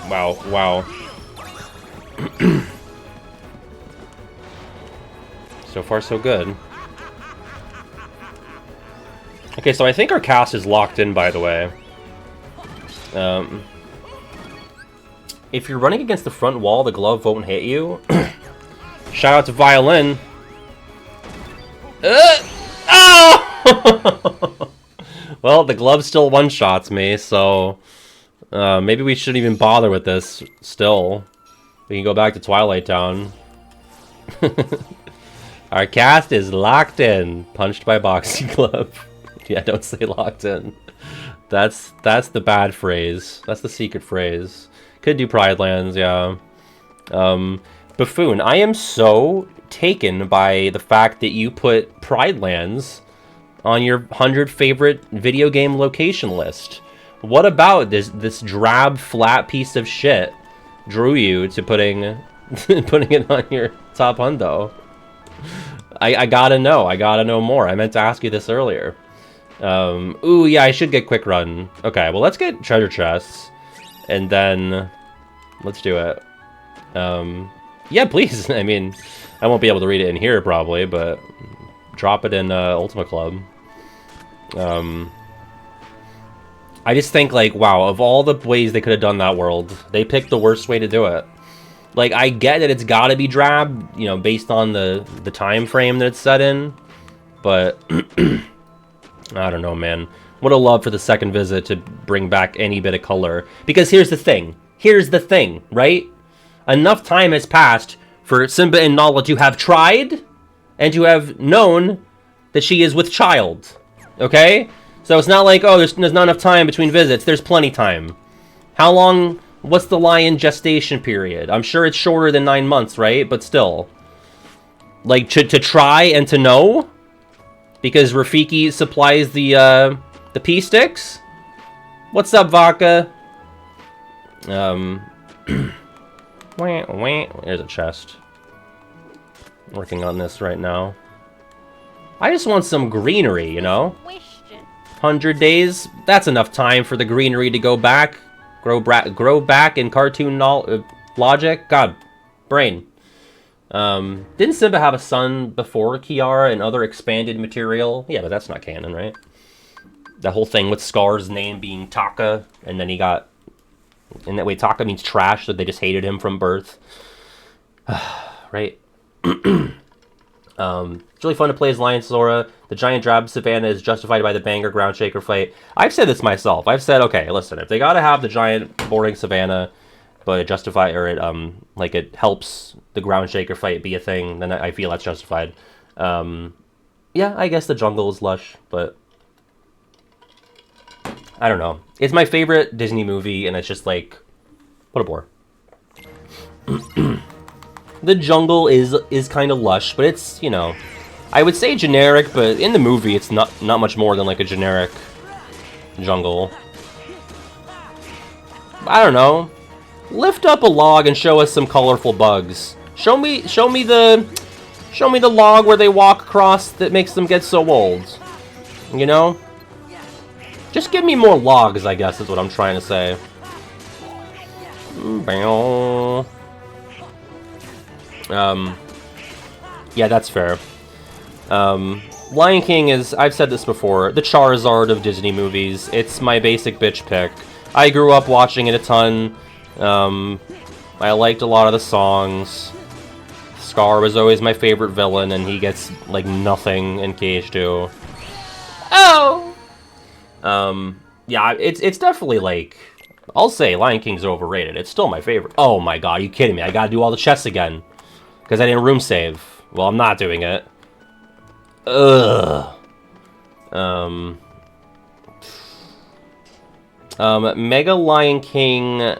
Wow, wow. So far, so good. Okay, so I think our cast is locked in, by the way. If you're running against the front wall, the glove won't hit you. Shout out to Violin. Oh! Well, the glove still one-shots me, so maybe we shouldn't even bother with this still. We can go back to Twilight Town. Our cast is locked in. Punched by boxing glove. Yeah, don't say locked in. That's the bad phrase. That's the secret phrase. Could do Pride Lands, yeah. Buffoon, I am so taken by the fact that you put Pride Lands on your 100 favorite video game location list. What about this drab, flat piece of shit drew you to putting it on your top hundo? I gotta know. I gotta know more. I meant to ask you this earlier. Ooh, yeah, I should get Quick Run. Okay, well, let's get treasure chests. And then let's do it. Yeah, please. I mean, I won't be able to read it in here probably, but drop it in Ultima Club. I just think, like, wow, of all the ways they could have done that world, they picked the worst way to do it. Like, I get that it's gotta be drab, you know, based on the time frame that it's set in, but I don't know, man. Would have loved for the second visit to bring back any bit of color. Because here's the thing. Here's the thing, right? Enough time has passed for Simba and Nala to have tried and to have known that she is with child. Okay? So it's not like, oh, there's not enough time between visits. There's plenty time. How long... What's the lion gestation period? I'm sure it's shorter than 9 months, right? But still. Like, to try and to know? Because Rafiki supplies the pea sticks? What's up, Vodka? There's a chest. Working on this right now. I just want some greenery, you know? 100 days? That's enough time for the greenery to go back. Grow back in cartoon logic? God, brain. Didn't Simba have a son before Kiara and other expanded material? Yeah, but that's not canon, right? The whole thing with Scar's name being Taka, and then he got... And that way Taka means trash, so they just hated him from birth. Right? It's really fun to play as Lion Sora. The giant drab savannah is justified by the banger ground shaker fight. I've said this myself. I've said, okay, listen, if they gotta have the giant boring savannah, but it justify or it like it helps the ground shaker fight be a thing, then I feel that's justified. Yeah, I guess the jungle is lush, but I don't know. It's my favorite Disney movie, and it's just like, what a bore. The jungle is kind of lush, but it's, you know, I would say generic, but in the movie it's not much more than like a generic jungle. I don't know. Lift up a log and show us some colorful bugs. Show me the log where they walk across that makes them get so old. You know? Just give me more logs, I guess, is what I'm trying to say. Yeah, that's fair. Lion King is, I've said this before, the Charizard of Disney movies. It's my basic bitch pick. I grew up watching it a ton. I liked a lot of the songs. Scar was always my favorite villain, and he gets, like, nothing in KH2. Oh! Yeah, it's definitely, like... I'll say Lion King's overrated. It's still my favorite. Oh my god, are you kidding me? I gotta do all the chests again. Because I didn't room save. Well, I'm not doing it. Ugh. Mega Lion King...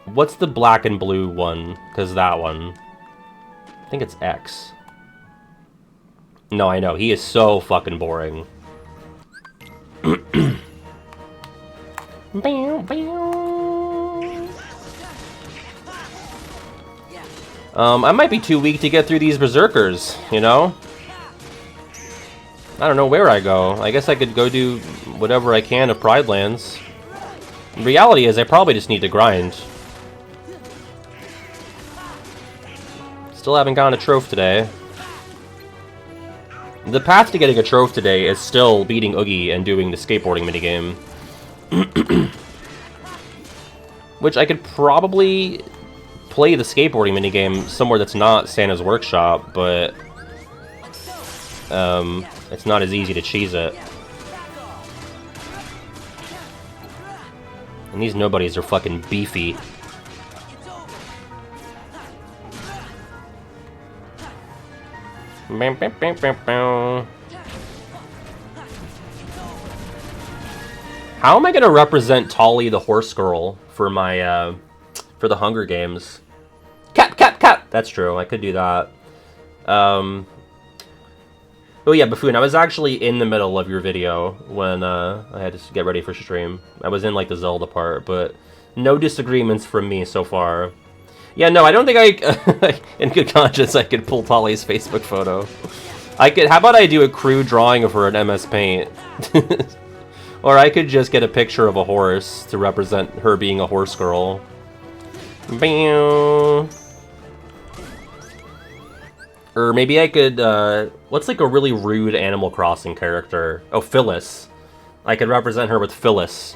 What's the black and blue one? Because that one... I think it's X. No, I know. He is so fucking boring. I might be too weak to get through these Berserkers, you know? I don't know where I go. I guess I could go do whatever I can of Pride Lands. The reality is I probably just need to grind. Still haven't gotten a trophy today. The path to getting a trophy today is still beating Oogie and doing the skateboarding minigame. Which I could probably play the skateboarding minigame somewhere that's not Santa's Workshop, but it's not as easy to cheese it. And these nobodies are fucking beefy. How am I gonna represent Tolly the horse girl for my for the Hunger Games? Cap. That's true. I could do that. Oh yeah, Buffoon. I was actually in the middle of your video when I had to get ready for stream. I was in like the Zelda part, but no disagreements from me so far. Yeah, no, I don't think I, in good conscience, I could pull Tolly's Facebook photo. I could. How about I do a crude drawing of her in MS Paint? Or I could just get a picture of a horse to represent her being a horse girl. Bam. Or maybe I could, what's like a really rude Animal Crossing character? Oh, Phyllis. I could represent her with Phyllis.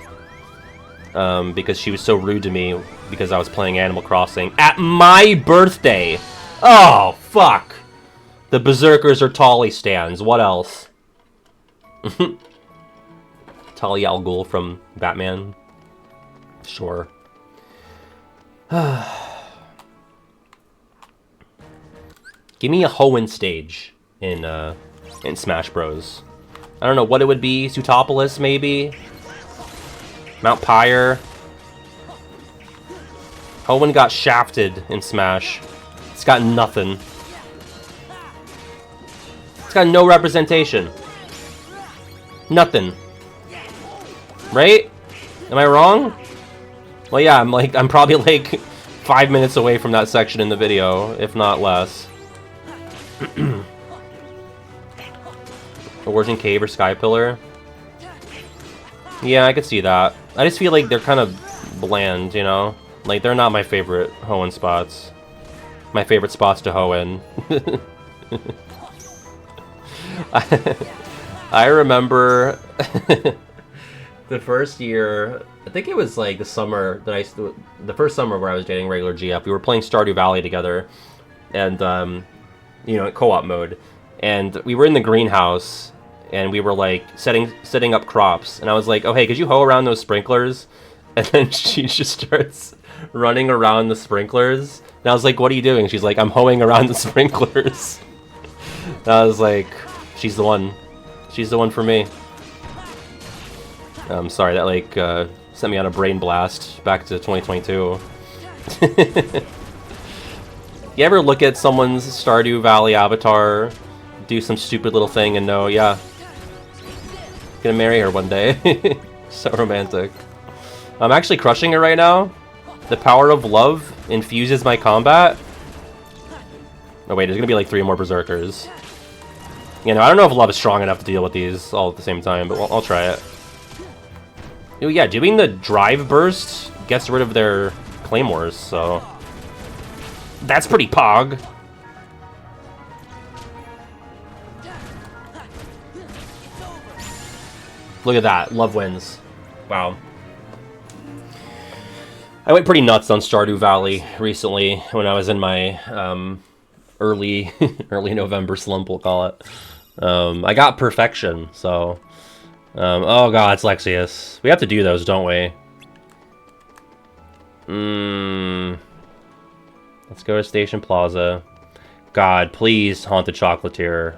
Because she was so rude to me because I was playing Animal Crossing at my birthday. Oh, fuck. The Berserkers are Tolly stands. What else? Talia al Ghul from Batman. Sure. Give me a Hoenn stage in Smash Bros. I don't know what it would be. Sutopolis, maybe? Mount Pyre. Hoenn got shafted in Smash. It's got nothing. It's got no representation. Nothing. Right? Am I wrong? Well, yeah, I'm probably like 5 minutes away from that section in the video, if not less. Origin Cave or Sky Pillar? Yeah, I could see that. I just feel like they're kind of bland, you know? Like, they're not my favorite Hoenn spots. My favorite spots to Hoenn. I remember the first year, I think it was like the summer that the first summer where I was dating regular GF, we were playing Stardew Valley together, and you know, co-op mode, and we were in the greenhouse, and we were like setting up crops, and I was like, oh hey, could you hoe around those sprinklers? And then she just starts running around the sprinklers, and I was like, what are you doing? She's like, I'm hoeing around the sprinklers. And I was like, she's the one. She's the one for me. I'm sorry, that like sent me on a brain blast back to 2022. You ever look at someone's Stardew Valley avatar, do some stupid little thing and know, yeah, gonna marry her one day. So romantic. I'm actually crushing it right now. The power of love infuses my combat. Oh wait, there's gonna be like 3 more Berserkers. You know, I don't know if love is strong enough to deal with these all at the same time, but I'll try it. Oh yeah, doing the drive burst gets rid of their claymores, so that's pretty pog. Look at that, love wins. Wow. I went pretty nuts on Stardew Valley recently when I was in my early November slump, we'll call it. I got perfection, so... oh god, it's Lexius. We have to do those, don't we? Let's go to Station Plaza. God, please haunt the chocolatier.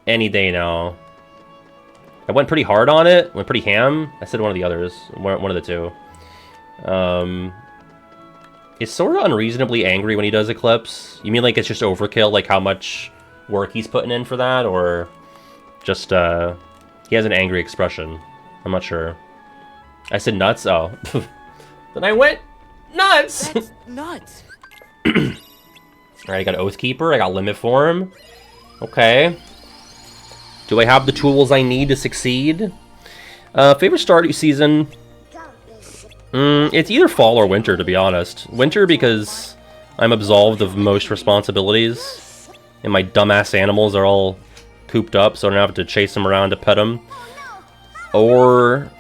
Any day now. I went pretty hard on it. Went pretty ham. I said one of the others. One of the two. It's sort of unreasonably angry when he does Eclipse. You mean like it's just overkill, like how much work he's putting in for that? Or just, he has an angry expression. I'm not sure. I said nuts? Oh. Then I went nuts! That's nuts. Alright, I got Oathkeeper. I got Limit Form. Okay. Do I have the tools I need to succeed? Favorite Stardew season? It's either fall or winter, to be honest. Winter because I'm absolved of most responsibilities. And my dumbass animals are all cooped up, so I don't have to chase them around to pet them. Or...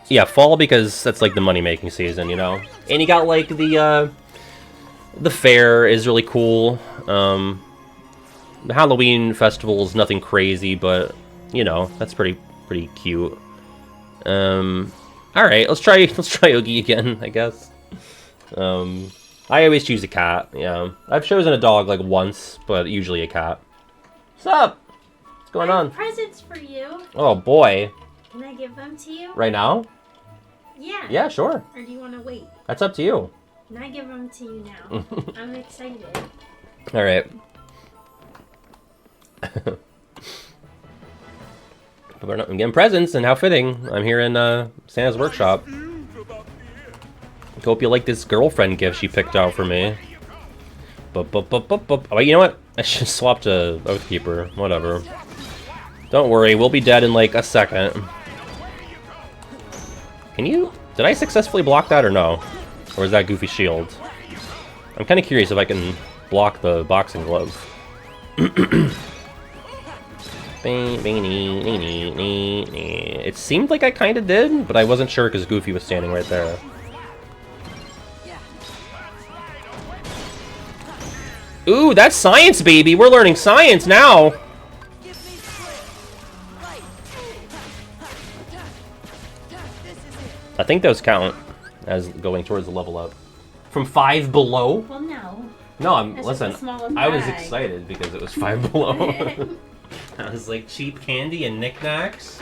yeah, fall because that's like the money-making season, you know? And you got like the fair is really cool. The Halloween festival is nothing crazy, but you know, that's pretty cute. Alright, let's try Oogie again, I guess. I always choose a cat, yeah. I've chosen a dog like once, but usually a cat. What's up? What's going on? Presents for you. Oh boy. Can I give them to you? Right now? Yeah. Yeah, sure. Or do you want to wait? That's up to you. Can I give them to you now? I'm excited. Alright. I'm getting presents, and how fitting. I'm here in Santa's workshop. Hope you like this girlfriend gift she picked out for me. Oh, you know what? I should swap to Oathkeeper. Whatever. Don't worry, we'll be dead in like a second. Can you... did I successfully block that or no? Or is that Goofy Shield? I'm kind of curious if I can block the boxing glove. It seemed like I kind of did, but I wasn't sure because Goofy was standing right there. Ooh, that's science, baby! We're learning science now! I think those count as going towards the level up. From 5 below? Well, no. No, It's listen, just a smaller I was bag. excited because it was 5 below. I was like cheap candy and knickknacks.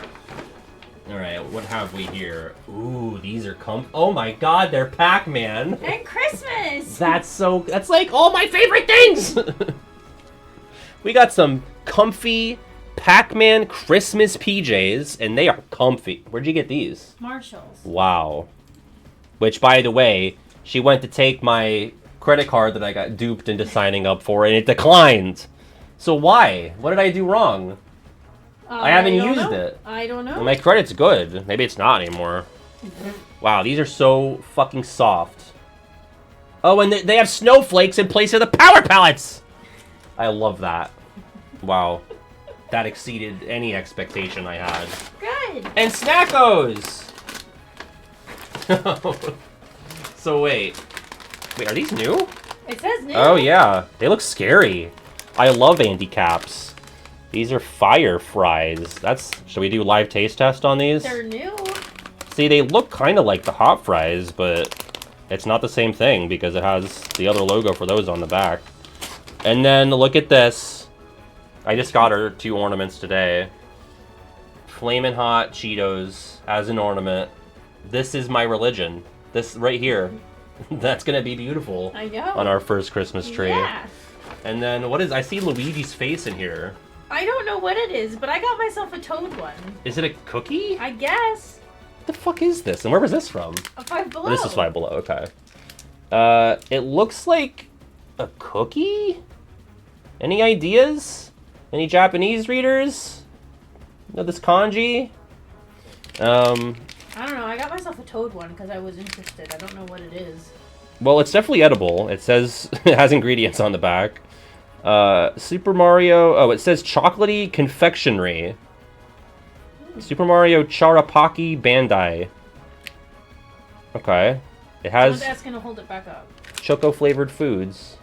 Alright, what have we here? Ooh, these are oh my god, they're Pac-Man! And Christmas! That's like all my favorite things! We got some comfy Pac-Man Christmas PJs, and they are comfy. Where'd you get these? Marshalls. Wow. Which, by the way, she went to take my credit card that I got duped into signing up for, and it declined. So why? What did I do wrong? I haven't used it. I don't know. My credit's good. Maybe it's not anymore. Wow, these are so fucking soft. Oh, and they have snowflakes in place of the power pellets! I love that. Wow. That exceeded any expectation I had. Good. And Snackos! So wait, are these new? It says new. Oh yeah, they look scary. I love anti-caps. These are fire fries. Should we do live taste test on these? They're new. See, they look kind of like the hot fries, but it's not the same thing because it has the other logo for those on the back. And then look at this. I just got her 2 ornaments today. Flamin' Hot Cheetos as an ornament. This is my religion. This right here. That's gonna be beautiful. I know. On our first Christmas tree. Yeah. And then I see Luigi's face in here. I don't know what it is, but I got myself a Toad one. Is it a cookie? I guess. What the fuck is this? And where was this from? A Five Below. Oh, this is 5 Below, okay. It looks like a cookie? Any ideas? Any Japanese readers? Know this kanji? I don't know. I got myself a Toad one because I was interested. I don't know what it is. Well, it's definitely edible. It says it has ingredients on the back. Super Mario... oh, it says chocolatey confectionery. Super Mario Charapaki Bandai. Okay. It has Someone's asking to hold it back up. choco-flavored foods.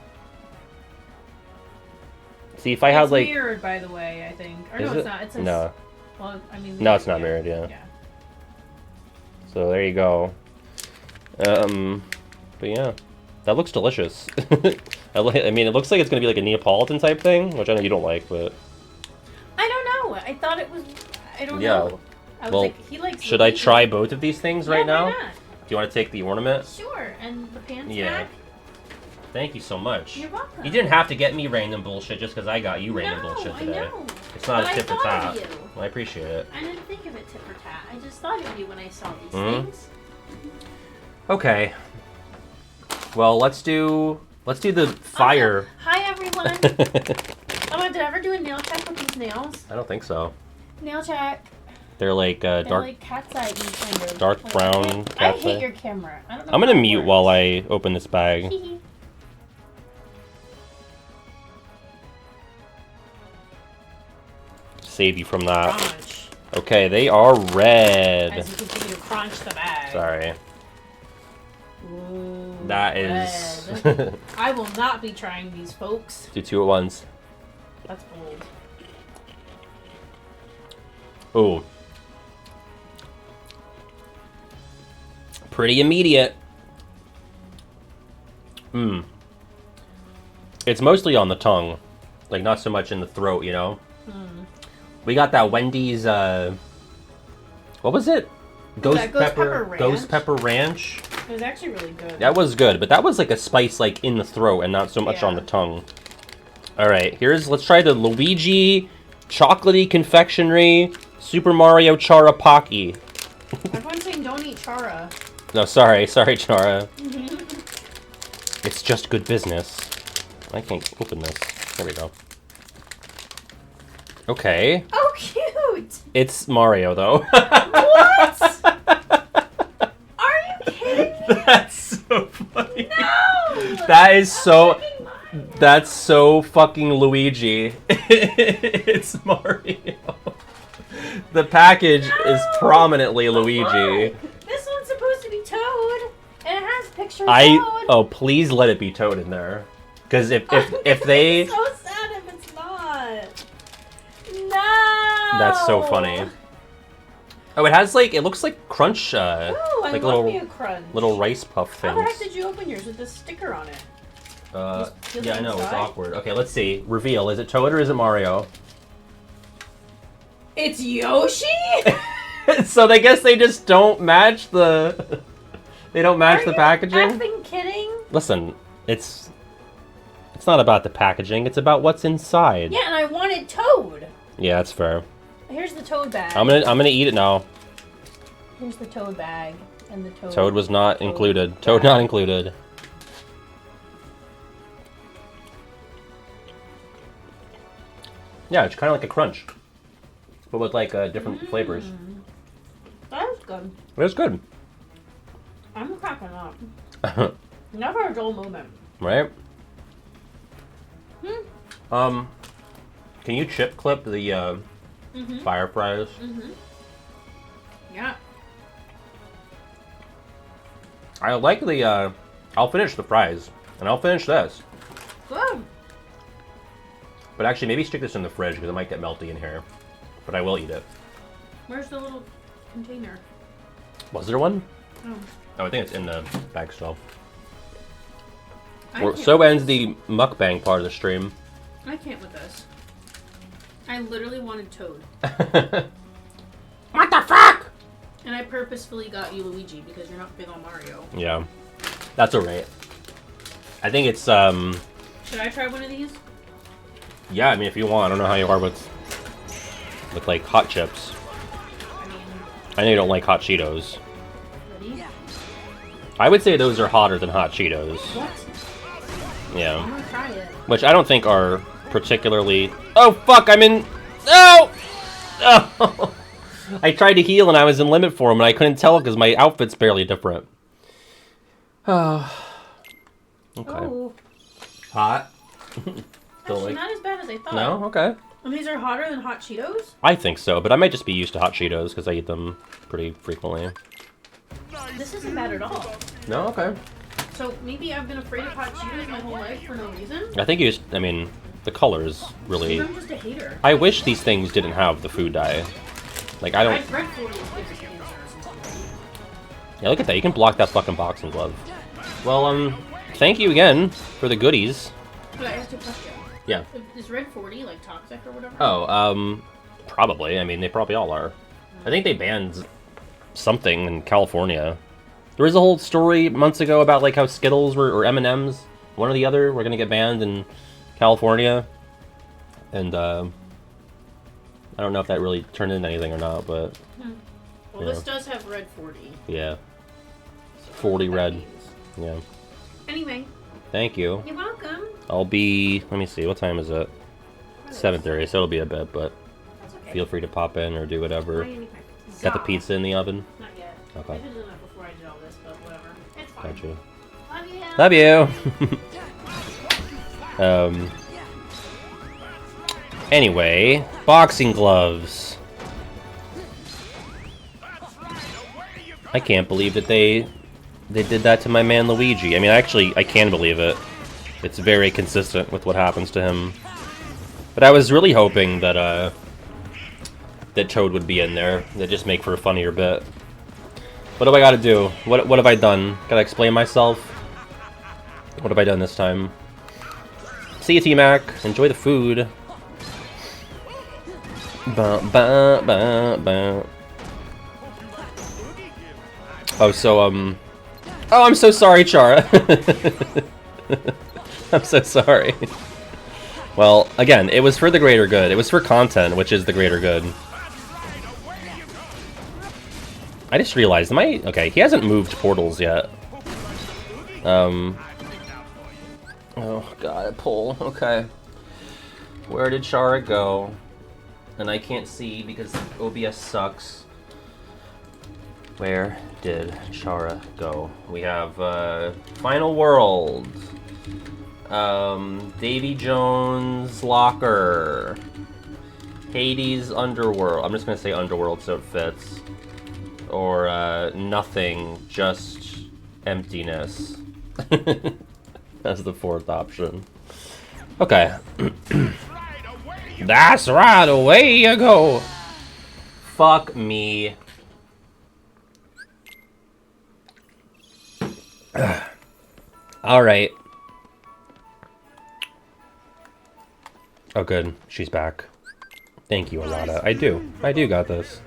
See, if I had, like... It's mirrored, by the way, I think. Or Is no, it? it's not. It's a... No. Well, I mean... No, it's not mirrored, yeah. So there you go. But yeah. That looks delicious. I mean, it looks like it's going to be like a Neapolitan type thing, which I know you don't like, but... I don't know. I thought it was... I don't Yeah. know. I was Well, like, he likes... should I try both of these things right now? Why not? Do you want to take the ornament? Sure. And the pants Yeah. back? Thank you so much. You're welcome. You didn't have to get me random bullshit just because I got you random bullshit today. I know. It's not But a tip for I thought tat. of you. Well, I appreciate it. I didn't think of it tit for tat. I just thought of you when I saw these Mhm. things. Okay. Well, let's do the fire. Hi, everyone. Oh, did I ever do a nail check with these nails? I don't think so. Nail check. They're like They're dark. like cat's eye kind of. dark Like, brown I cat's hate eye. your camera. I don't know I'm how gonna it mute works. while I open this bag. Hee-hee. Save you from that. Crunch. Okay, they are red. As you continue to crunch the bag. Sorry. Ooh, That is. red. I will not be trying these, folks. Do two at once. That's bold. Ooh. Pretty immediate. Mmm. It's mostly on the tongue. Like, not so much in the throat, you know? We got that Wendy's, what was it? Ghost Pepper Ranch? Ghost Pepper Ranch. It was actually really good. That was good, but that was like a spice like in the throat and not so much on the tongue. Alright, let's try the Luigi Chocolatey Confectionery Super Mario Chara Pocky. Everyone's saying don't eat Chara. No, sorry, Chara. It's just good business. I can't open this. There we go. Okay. Oh, cute! It's Mario, though. What? Are you kidding me? That's so funny. No! That is so... Freaking Mario. That's so fucking Luigi. It's Mario. The package is prominently Luigi. This one's supposed to be Toad, and it has a picture of Toad. Oh, please let it be Toad in there. Because if they... It's so sad if it's not. No! That's so funny. Oh, it has like... It looks like crunch... Ooh, I like love me a crunch. little rice puff How the heck things. did you open yours with this sticker on it? Yeah, I know. It's inside? awkward. Okay, let's see. Reveal. Is it Toad or is it Mario? It's Yoshi? So I guess they just don't match the... They don't match Are the you packaging? effing kidding? Listen, it's not about the packaging. It's about what's inside. Yeah, and I wanted Toad. Yeah, that's fair. Here's the Toad bag. I'm gonna eat it now. Here's the Toad bag and the Toad. Toad was not included. bag. Toad not included. Yeah, it's kind of like a crunch, but with like different flavors. That was good. It was good, I'm cracking up. Never a dull moment. right? Can you chip clip the fire fries? Yeah. I like the. I'll finish the fries, and I'll finish this. Good. But actually, maybe stick this in the fridge because it might get melty in here. But I will eat it. Where's the little container? Was there one? Oh. Oh, I think it's in the bag still. I can't So with ends this. the mukbang part of the stream. I can't with this. I literally wanted Toad. What the fuck? And I purposefully got you Luigi because you're not big on Mario. Yeah, that's alright. I think it's Should I try one of these? yeah. I mean, if you want, I don't know how you are with like hot chips. I mean, I know you don't like hot Cheetos. ready? I would say those are hotter than hot Cheetos. What? I'm Yeah, gonna try it. which I don't think are particularly. Oh fuck! I'm in. No! Oh! I tried to heal and I was in limit form and I couldn't tell because my outfit's barely different. Oh. Okay. Oh, Hot. actually not as bad as I thought. No? Okay. And these are hotter than hot Cheetos? I think so, but I might just be used to hot Cheetos because I eat them pretty frequently. This isn't bad at all. No, okay. So maybe I've been afraid of hot Cheetos my whole life for no reason. I think you just, I mean, the colors really... Maybe I'm just a hater. I wish these things didn't have the food dye. Like, I don't... Red 40 is good for cancer or something. Yeah, look at that. You can block that fucking boxing glove. Well, thank you again for the goodies. But I asked you a question. Yeah. Is Red 40 like toxic or whatever? Oh, probably. I mean, they probably all are. I think they banned something in California. There was a whole story months ago about like how Skittles or M&Ms, one or the other, were gonna get banned in California. And I don't know if that really turned into anything or not, but Well, this does have Red 40. yeah, 40 red. Means. Yeah. Anyway, Thank you. you're welcome. I'll be. Let me see. What time is it? 7:30. So it'll be a bit, but That's okay. feel free to pop in or do whatever. Buy any packets. Got the pizza in the oven. Not yet. Okay. I should have done that before I did all this, but whatever. It's fine. Got you. Love you. Love you. Anyway, boxing gloves. I can't believe that they did that to my man Luigi. I mean, actually, I can believe it. It's very consistent with what happens to him. But I was really hoping that that Toad would be in there. That'd just make for a funnier bit. What do I gotta do? What have I done? Gotta explain myself? What have I done this time? See you, T-Mac. Enjoy the food. Ba, ba, ba, ba. Oh, so, oh, I'm so sorry, Chara. I'm so sorry. Well, again, it was for the greater good. It was for content, which is the greater good. I just realized, okay, he hasn't moved portals yet. Oh, God, pull. Okay. Where did Chara go? And I can't see because OBS sucks. Where did Chara go? We have Final World, Davy Jones' Locker, Hades' Underworld. I'm just gonna say Underworld so it fits. Or nothing, just emptiness. That's the fourth option. Okay. That's right, away you go. Fuck me. Alright. Oh good, she's back. Thank you, Alana. I do got this.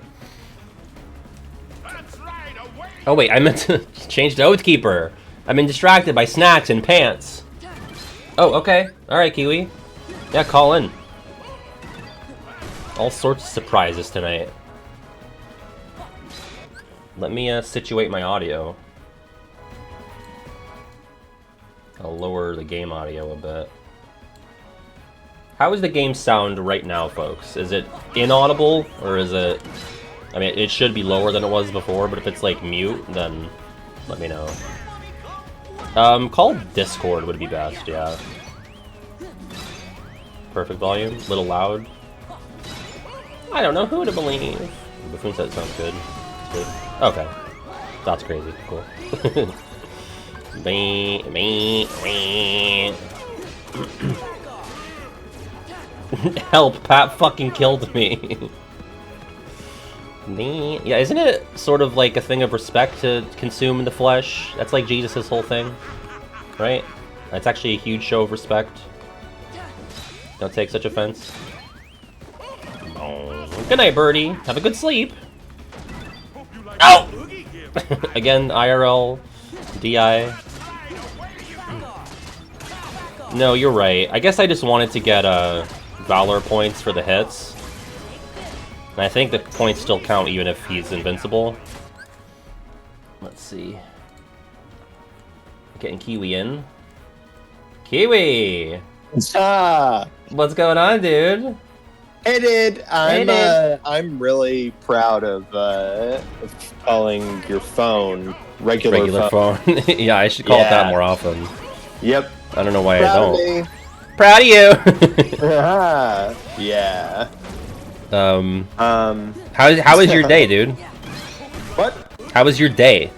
Oh wait, I meant to change to Oathkeeper. I've been distracted by snacks and pants. Oh, okay. Alright, Kiwi. Yeah, call in. All sorts of surprises tonight. Let me situate my audio. I'll lower the game audio a bit. How is the game sound right now, folks? Is it inaudible, or is it... I mean, it should be lower than it was before, but if it's, like, mute, then let me know. Call Discord would be best, yeah. Perfect volume, little loud. I don't know who to believe. Buffoon said it sounds good. Good. Okay. That's crazy. Cool. Help, Pat fucking killed me. Yeah, isn't it sort of like a thing of respect to consume the flesh? That's like Jesus' whole thing, right? It's actually a huge show of respect. Don't take such offense. Good night, Birdie. Have a good sleep. Oh! Again, IRL, DI. No, you're right. I guess I just wanted to get Valor points for the hits. And I think the points still count even if he's invincible. Let's see. Getting Kiwi in. Kiwi! What's going on, dude? Hey, dude. I'm really proud of calling your phone regular phone. Yeah, I should call it that more often. Yep. I don't know why Proud I don't. of me. Proud of you! Yeah. How was your day, dude? What? How was your day?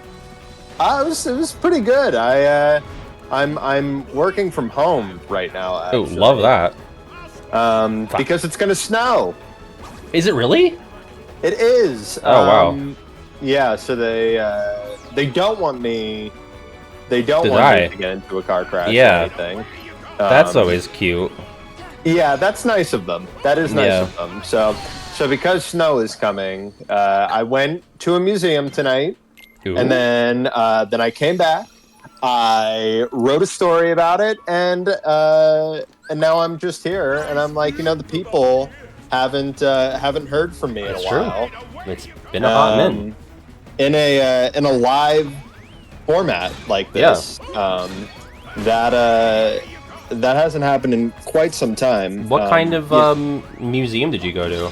It was pretty good. I'm working from home right now. Oh, Actually. love that. Because it's gonna snow. Is it really? It is. Oh wow. Yeah. So they don't want me. They don't To want die. me to get into a car crash Yeah. or anything. That's always cute. Yeah, that's nice of them. That is nice Yeah. of them. So because snow is coming, I went to a museum tonight, Ooh. and then I came back. I wrote a story about it, and now I'm just here, and I'm like, the people haven't heard from me That's in a true. while. It's been a hot minute. In a live format like this. That hasn't happened in quite some time. What kind of museum did you go to?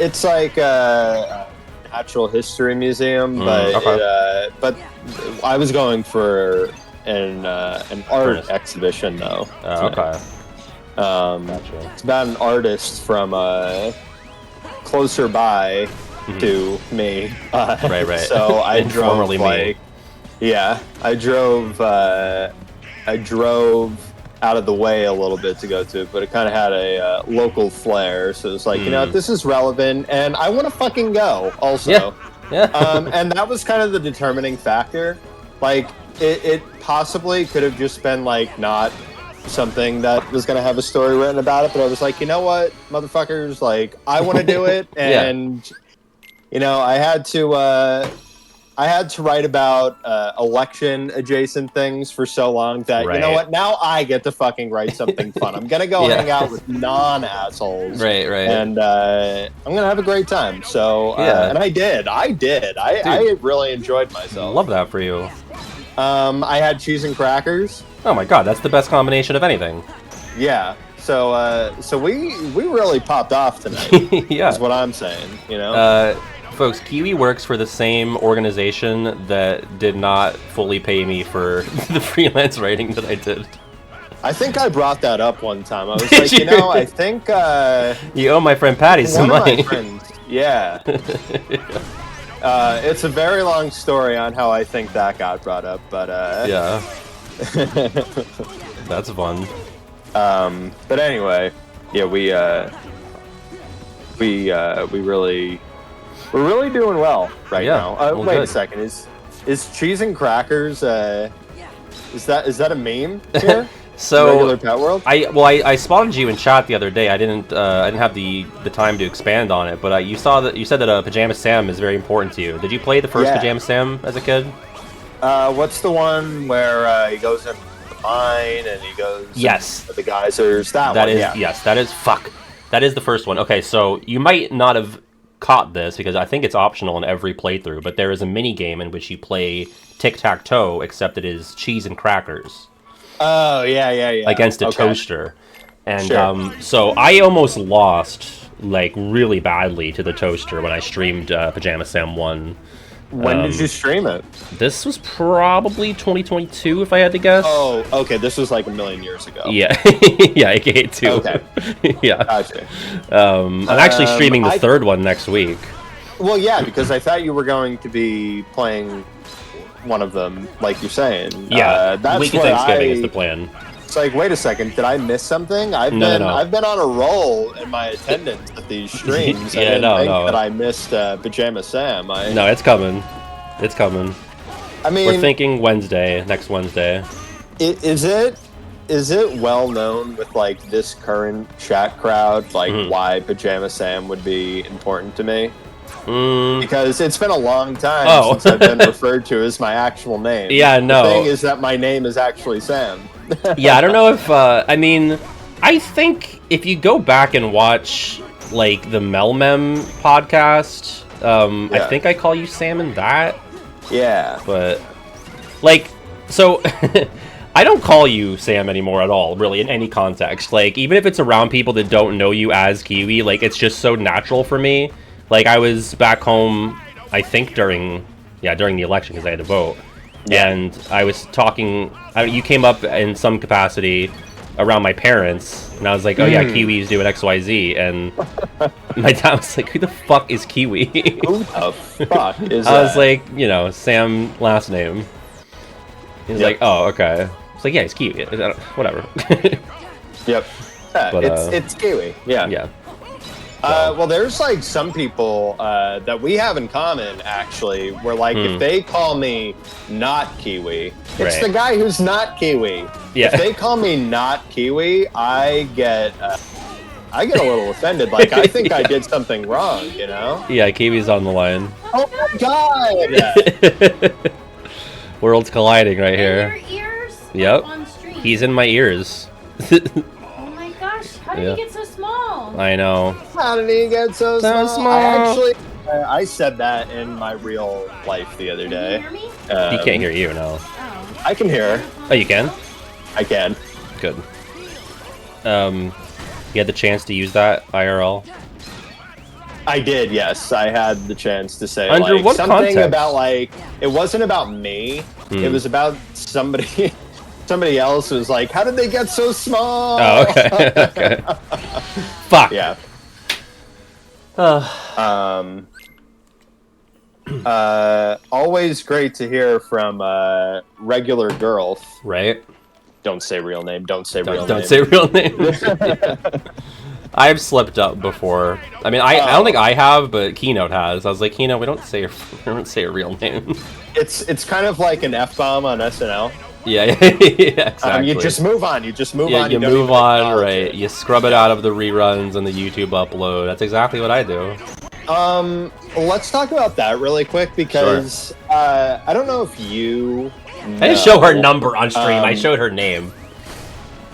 It's like a natural history museum, but okay. but I was going for an art exhibition though. Oh, okay. Gotcha. It's about an artist from closer by to me. Right. So I drove me. Yeah, I drove out of the way a little bit to go to it, but it kind of had a local flair. So it's like, this is relevant, and I want to fucking go also. Yeah. And that was kind of the determining factor. Like, it possibly could have just been like not something that was going to have a story written about it, but I was like, you know what, motherfuckers, like, I want to do it, and I had to write about election adjacent things for so long that you know what, now I get to fucking write something fun. I'm gonna go hang out with non-assholes, right, and I'm gonna have a great time. So and I did. I really enjoyed myself. Love that for you. I had cheese and crackers. Oh my god, that's the best combination of anything. Yeah. So we really popped off tonight. Yeah, is what I'm saying. Folks, Kiwi works for the same organization that did not fully pay me for the freelance writing that I did. I think I brought that up one time. I was like, I think you owe my friend Patty some money. My friends, yeah. It's a very long story on how I think that got brought up, but yeah, that's fun. But anyway, yeah, we're really doing well right now. Wait a second, is cheese and crackers? Is that a meme here? So regular Pet World? I spotted you in chat the other day. I didn't have the time to expand on it, but you said that Pajama Sam is very important to you. Did you play the first Pajama Sam as a kid? What's the one where he goes in the mine and he goes? Yes. The geysers. That one. Yes. That is the first one. Okay, so you might not have caught this because I think it's optional in every playthrough, but there is a mini game in which you play tic-tac-toe, except it is cheese and crackers. Oh, yeah. Against a toaster. And so I almost lost, like, really badly to the toaster when I streamed Pajama Sam 1. When did you stream it? This was probably 2022, if I had to guess. Oh, okay. This was like a million years ago. Yeah. Yeah, aka 2. Okay. Yeah. Gotcha. I'm actually streaming the third one next week. Well, yeah, because I thought you were going to be playing one of them, like you're saying. Yeah, that's week of Thanksgiving is the plan. It's like, wait a second, did I miss something? I've been on a roll in my attendance at these streams. I didn't think that I missed Pajama Sam. No, it's coming. It's coming. I mean, we're thinking next Wednesday. Is it well known with like this current chat crowd, like why Pajama Sam would be important to me? Because it's been a long time since I've been referred to as my actual name. Yeah, no. The thing is that my name is actually Sam. Yeah, I don't know if, I think if you go back and watch, like, the Melmem podcast, I think I call you Sam in that. Yeah. But, like, so, I don't call you Sam anymore at all, really, in any context. Like, even if it's around people that don't know you as Kiwi, like, it's just so natural for me. Like, I was back home, I think, during the election, because I had to vote. Yeah. And I was talking, you came up in some capacity around my parents, and I was like, oh yeah, Kiwi's doing XYZ, and my dad was like, "Who the fuck is Kiwi?" Who the fuck is I was that? like, Sam last name. He's like, "Oh, okay." It's like, "Yeah, it's Kiwi. Whatever." Yep. Yeah, But, it's Kiwi. Yeah. Yeah. Well, there's like some people that we have in common, actually, where like if they call me not Kiwi, it's Right. the guy who's not Kiwi. Yeah. If they call me not Kiwi, I get a little offended. Like I think I did something wrong, you know? Yeah, Kiwi's on the line. Oh my god! Worlds colliding right In here. your ears? Yep. On stream. He's in my ears. Oh my gosh! How did Yeah. he get so small? I know. How did he get so So small? small. I actually, I said that in my real life the other Can you day. hear me? He can't hear you, no. Oh. I can hear. Oh, you can? I can. Good. You had the chance to use that IRL? I did, yes. I had the chance to say Under like, what something context? about like it wasn't about me. It was about somebody somebody else was like, how did they get so small? Oh, okay. Okay. Fuck. Yeah. Always great to hear from regular girl. Right? Don't say real name. Don't say real name. Don't say real name. I've slipped up before. I mean, I don't think I have, but Keynote has. I was like, Keynote, we don't say a real name. It's kind of like an F-bomb on SNL. Yeah, exactly. You just move on. You just move yeah, on. you don't move even on, acknowledge right? it. You scrub it out of the reruns and the YouTube upload. That's exactly what I do. Let's talk about that really quick because I don't know if you. I didn't show her number on stream. I showed her name.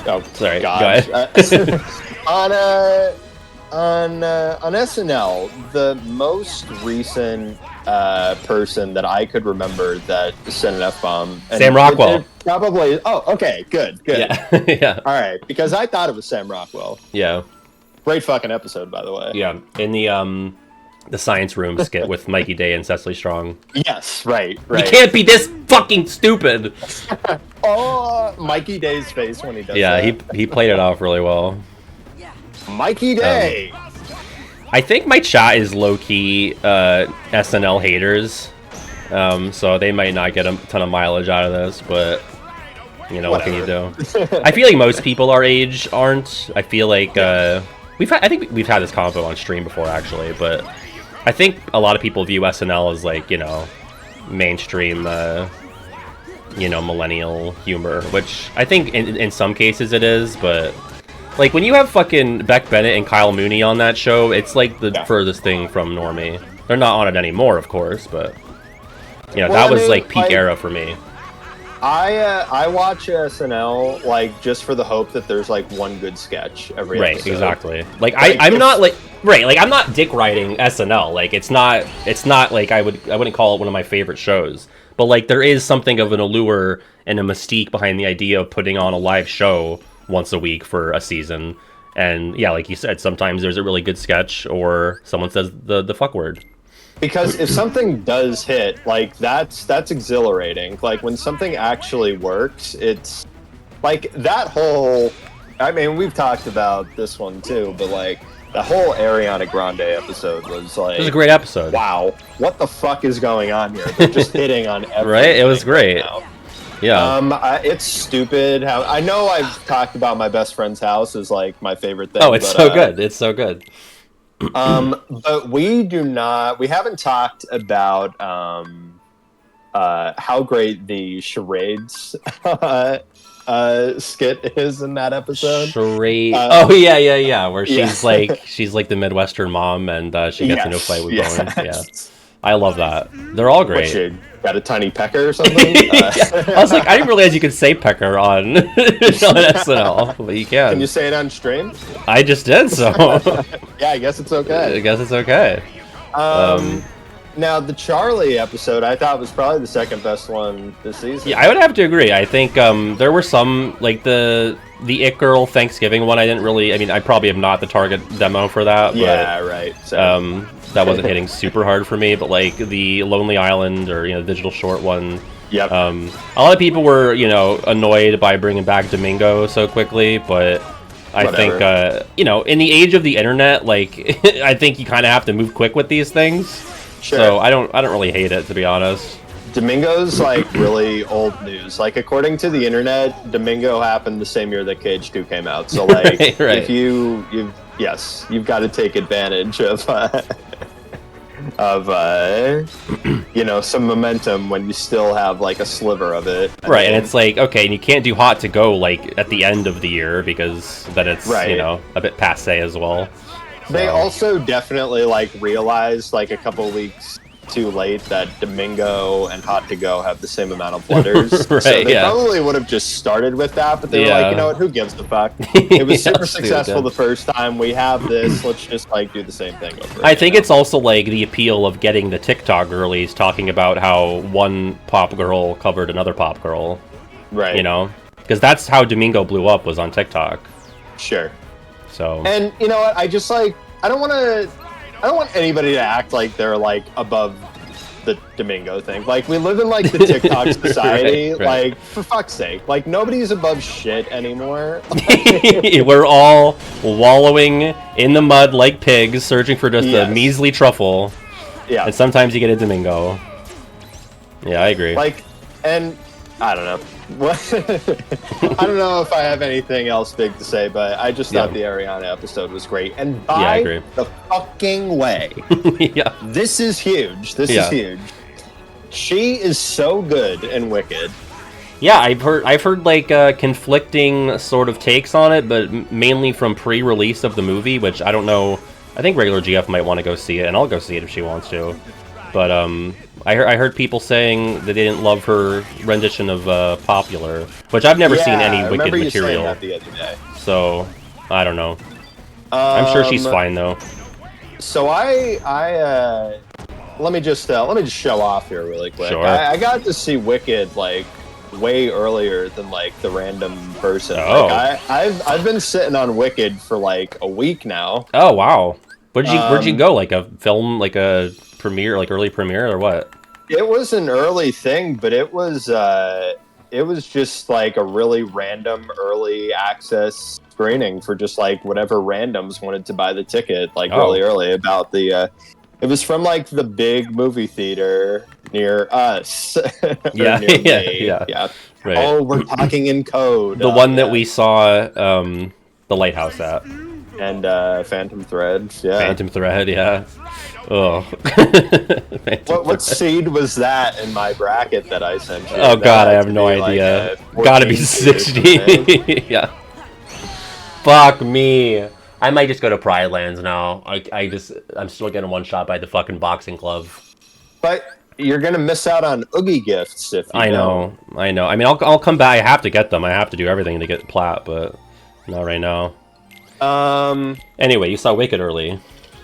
Oh, Sorry, God. go ahead. On SNL, the most recent person that I could remember that sent an F-bomb. and Sam Rockwell. it probably. Oh, okay, good. Yeah, yeah, All right, because I thought it was Sam Rockwell. yeah, Great fucking episode, by the way. yeah. In the science room skit with Mikey Day and Cecily Strong. Yes, right. You can't be this fucking stupid. Oh, Mikey Day's face when he does Yeah, that. he played it off really well. Mikey Day. I think my chat is low-key SNL haters, so they might not get a ton of mileage out of this, but what can you do? I feel like most people our age aren't. I feel like I think we've had this convo on stream before actually, but I think a lot of people view SNL as like mainstream millennial humor, which I think in some cases it is, but like when you have fucking Beck Bennett and Kyle Mooney on that show, it's like the furthest thing from normie. They're not on it anymore, of course, but that was like peak era for me. I watch SNL like just for the hope that there's like one good sketch every Right, episode. exactly. Like I'm not like I'm not dick riding SNL. Like it's not like I wouldn't call it one of my favorite shows. But like there is something of an allure and a mystique behind the idea of putting on a live show once a week for a season. And yeah, like you said, sometimes there's a really good sketch or someone says the fuck word. Because if something does hit, like that's exhilarating. Like when something actually works, it's like that whole. I mean, we've talked about this one too, but like the whole Ariana Grande episode was like. It was a great episode. Wow, what the fuck is going on here? They're just hitting on everything. Right? It was great. Right now. Yeah. It's stupid how I know I've talked about My Best Friend's House as like my favorite thing. Oh, it's so good. It's so good. But we haven't talked about how great the charades skit is in that episode. Charade. Oh yeah. Where she's like the Midwestern mom and she gets into a fight with Bones. Yeah. I love that. They're all great. What, she got a tiny pecker or something? Yeah. I was like, I didn't realize you could say pecker on SNL, but you can. Can you say it on stream? I just did, so. Yeah, I guess it's okay. I guess it's okay. Now, the Charlie episode, I thought was probably the second best one this season. Yeah, I would have to agree. I think there were some, like the It Girl Thanksgiving one, I probably am not the target demo for that. But, yeah, right. So. That wasn't hitting super hard for me, but like the Lonely Island or the digital short one. Yep. A lot of people were annoyed by bringing back Domingo so quickly, but I think, you know, in the age of the internet, like, I think you kind of have to move quick with these things. Sure. So I don't really hate it, to be honest. Domingo's like really old news. Like according to the internet, Domingo happened the same year that Cage 2 came out. So like, right. if you've got to take advantage of you know, some momentum when you still have like a sliver of it. Right, and it's like, okay, and you can't do Hot to Go like at the end of the year because then it's you know, a bit passe as well. They also definitely like realized like a couple weeks too late that Domingo and Hot to Go have the same amount of flutters. Right, so they probably would have just started with that, but they were like, you know what, who gives a fuck? It was super successful the first time. We have this, let's just like do the same thing over. I think it's also like the appeal of getting the TikTok girlies talking about how one pop girl covered another pop girl. Right. You know? Because that's how Domingo blew up, was on TikTok. Sure. So. And you know what, I just like, I don't want anybody to act like they're like above the Domingo thing. Like we live in like the TikTok society. right. Like for fuck's sake, like nobody's above shit anymore. We're all wallowing in the mud like pigs, searching for just a measly truffle. Yeah. And sometimes you get a Domingo. Yeah, I agree. Like, and I don't know. I don't know if I have anything else big to say, but I just thought the Ariana episode was great. And by the fucking way, this is huge. This is huge. She is so good in Wicked. Yeah, I've heard like conflicting sort of takes on it, but mainly from pre-release of the movie, which I don't know. I think regular GF might want to go see it, and I'll go see it if she wants to. But I heard people saying that they didn't love her rendition of Popular, which I've never seen any Wicked material. Saying that the other day. So I don't know. I'm sure she's fine though. So I let me just show off here really quick. Sure. I got to see Wicked like way earlier than like the random person. Oh. Like, I've been sitting on Wicked for like a week now. Oh wow. Where'd you go? Like a film, like a premiere, like early premiere, or what? It was an early thing, but it was just like a really random early access screening for just like whatever randoms wanted to buy the ticket, like really early. About the it was from like the big movie theater near us. Yeah. Right. Oh, we're talking in code. The one that we saw the Lighthouse at. And Phantom Thread, Phantom Thread, yeah. Oh. What seed was that in my bracket that I sent you? Oh god, I have no idea. Gotta be 60. Yeah. Fuck me. I might just go to Pride Lands now. I'm still getting one shot by the fucking boxing glove. But you're gonna miss out on Oogie gifts if you know. I know. I mean, I'll come back. I have to get them. I have to do everything to get plat, but not right now. Anyway, you saw Wicked early.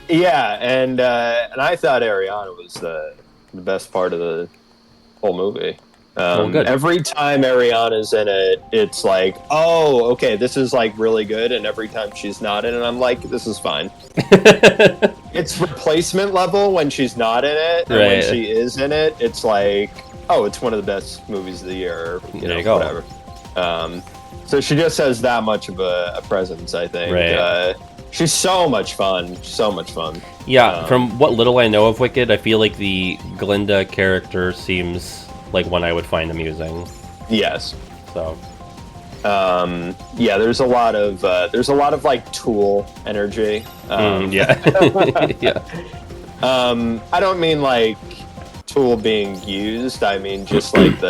Yeah, and I thought Ariana was the best part of the whole movie. Good. Every time Ariana's in it, it's like, oh, okay, this is like really good. And every time she's not in it, I'm like, this is fine. It's replacement level when she's not in it, and when she is in it, it's like, oh, it's one of the best movies of the year. There you go. Whatever. So she just has that much of a presence, I think. Right. She's so much fun. So much fun. Yeah, from what little I know of Wicked, I feel like the Glinda character seems like one I would find amusing. Yes. So. Yeah, there's a lot of like Tool energy. Yeah. I don't mean like Tool being used. I mean just like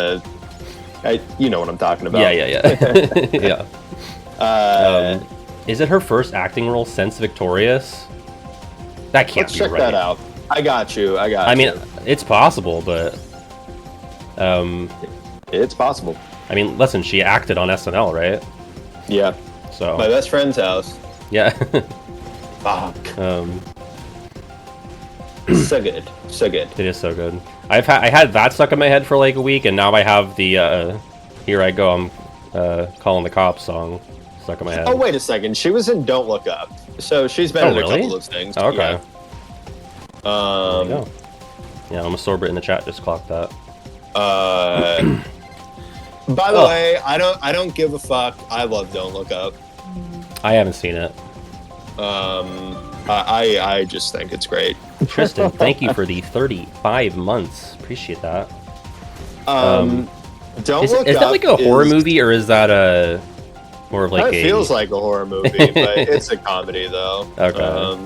you know what I'm talking about. Yeah. Yeah. Is it her first acting role since Victorious? That can't be right. Let's check that out. I got you. I mean, it's possible, but it's possible. I mean, listen, she acted on SNL, right? Yeah. So My Best Friend's House. Yeah. Fuck. So good. It is so good. I had that stuck in my head for like a week, and now I have the Here I Go, I'm calling the cops song stuck in my head. Oh, wait a second. She was in Don't Look Up. So she's been in a couple of things. Oh, okay. Yeah. There you go. Yeah, I'm a sorbet in the chat just clocked that. By the way, I don't give a fuck. I love Don't Look Up. I haven't seen it. I just think it's great. Tristan, thank you for the 35 months. Appreciate that. Don't Is Look that Up like a horror movie, or is that a more of like it a? feels like a horror movie, but it's a comedy though. Okay.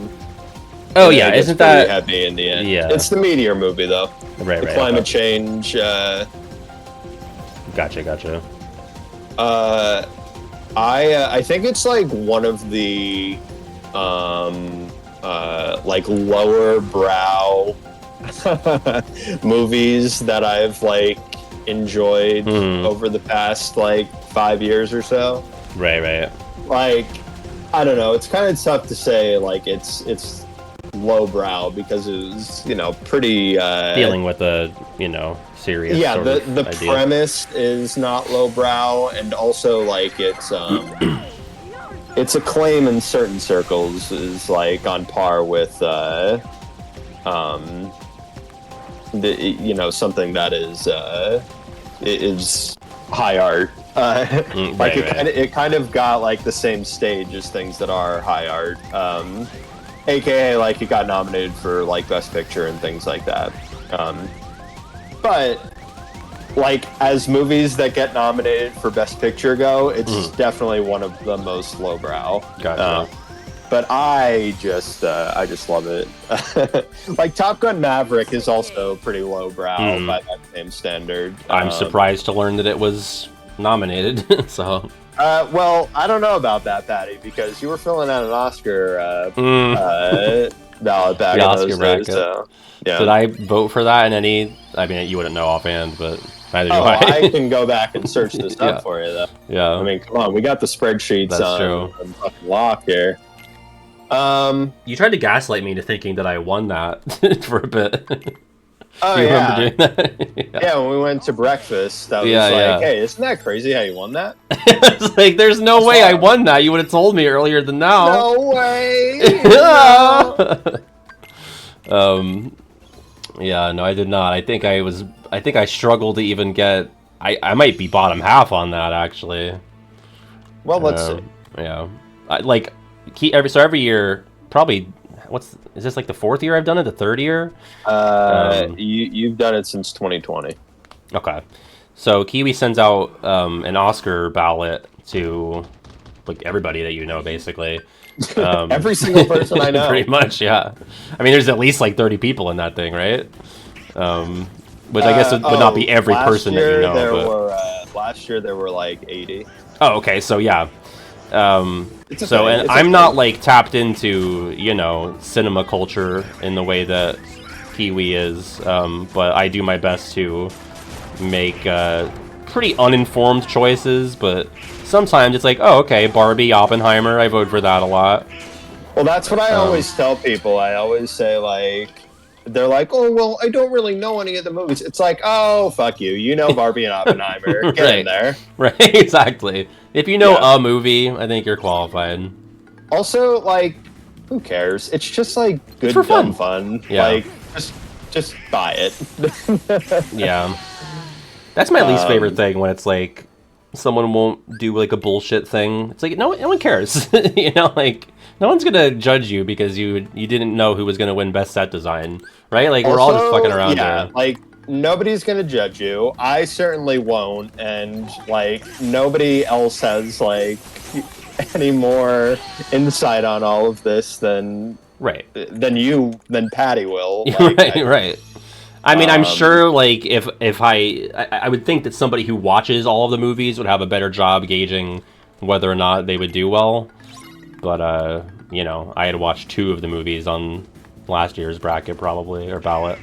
Oh yeah, it gets isn't pretty that heavy in the end? Yeah. It's the meteor movie though. right? The Right. climate Okay. change. Gotcha. I think it's like one of the like lower brow movies that I've like enjoyed over the past like 5 years or so. Right. Like, I don't know, it's kind of tough to say like it's lowbrow because it was, pretty Dealing with a serious. yeah, sort the of idea. premise is not lowbrow, and also like its acclaim in certain circles is like on par with something that is high art. Like it kind of got like the same stage as things that are high art. AKA like it got nominated for like Best Picture and things like that. But like as movies that get nominated for Best Picture go, it's definitely one of the most lowbrow. Gotcha. But I just love it. Like Top Gun Maverick is also pretty lowbrow by that same standard. I'm surprised to learn that it was nominated. So. Well, I don't know about that, Patty, because you were filling out an Oscar ballot back in those days. So, yeah. Did I vote for that in any? I mean, you wouldn't know offhand, but neither do Oh, I. I can go back and search this up for you, though. Yeah. I mean, come on, we got the spreadsheets That's on fucking lock here. You tried to gaslight me into thinking that I won that for a bit. Oh, Do you yeah. remember doing that? Yeah, when we went to breakfast, that was hey, isn't that crazy how you won that? It's like, there's no way I won that. You would have told me earlier than now. No way! Yeah, no, I did not. I think I struggled to even get. I might be bottom half on that actually. Well, let's see. Yeah, every year, probably. Is this like the 4th year I've done it? The 3rd year? You've done it since 2020. Okay, so Kiwi sends out an Oscar ballot to like everybody that you know, basically. Every single person I know. Pretty much, yeah. I mean, there's at least like 30 people in that thing, right? Which I guess would not be every person that you know. Last year there were like 80. Oh, okay, so yeah. It's I'm not like tapped into cinema culture in the way that Kiwi is, but I do my best to make pretty uninformed choices. But sometimes it's like, oh, okay, Barbie, Oppenheimer, I vote for that a lot. Well, that's what I always tell people. I always say like, they're like, oh, well, I don't really know any of the movies. It's like, oh, fuck you. You know Barbie and Oppenheimer. Get in there. Right, exactly. If you know a movie, I think you're qualified. Also, like, who cares? It's just like good, for dumb fun. Yeah. Like, just buy it. Yeah. That's my least favorite thing, when it's like someone won't do like a bullshit thing. It's like no one cares. Like no one's gonna judge you because you didn't know who was gonna win best set design, right? Like we're all just fucking around here. Like nobody's gonna judge you. I certainly won't, and like nobody else has like any more insight on all of this than Patty will. Like, right. I mean, I'm sure, like, if I would think that somebody who watches all of the movies would have a better job gauging whether or not they would do well. But, I had watched 2 of the movies on last year's bracket, probably, or ballot.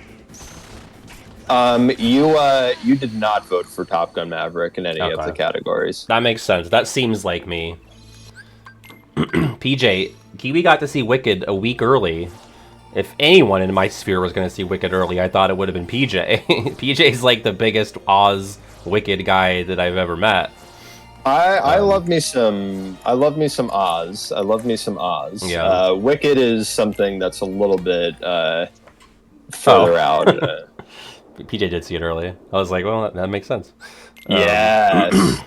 You did not vote for Top Gun Maverick in any of the categories. That makes sense. That seems like me. PJ, Kiwi got to see Wicked a week early. If anyone in my sphere was going to see Wicked early, I thought it would have been PJ. PJ's like the biggest Oz Wicked guy that I've ever met. I love me some Oz. Yeah. Wicked is something that's a little bit further out. PJ did see it early. I was like, well, that makes sense. Yes.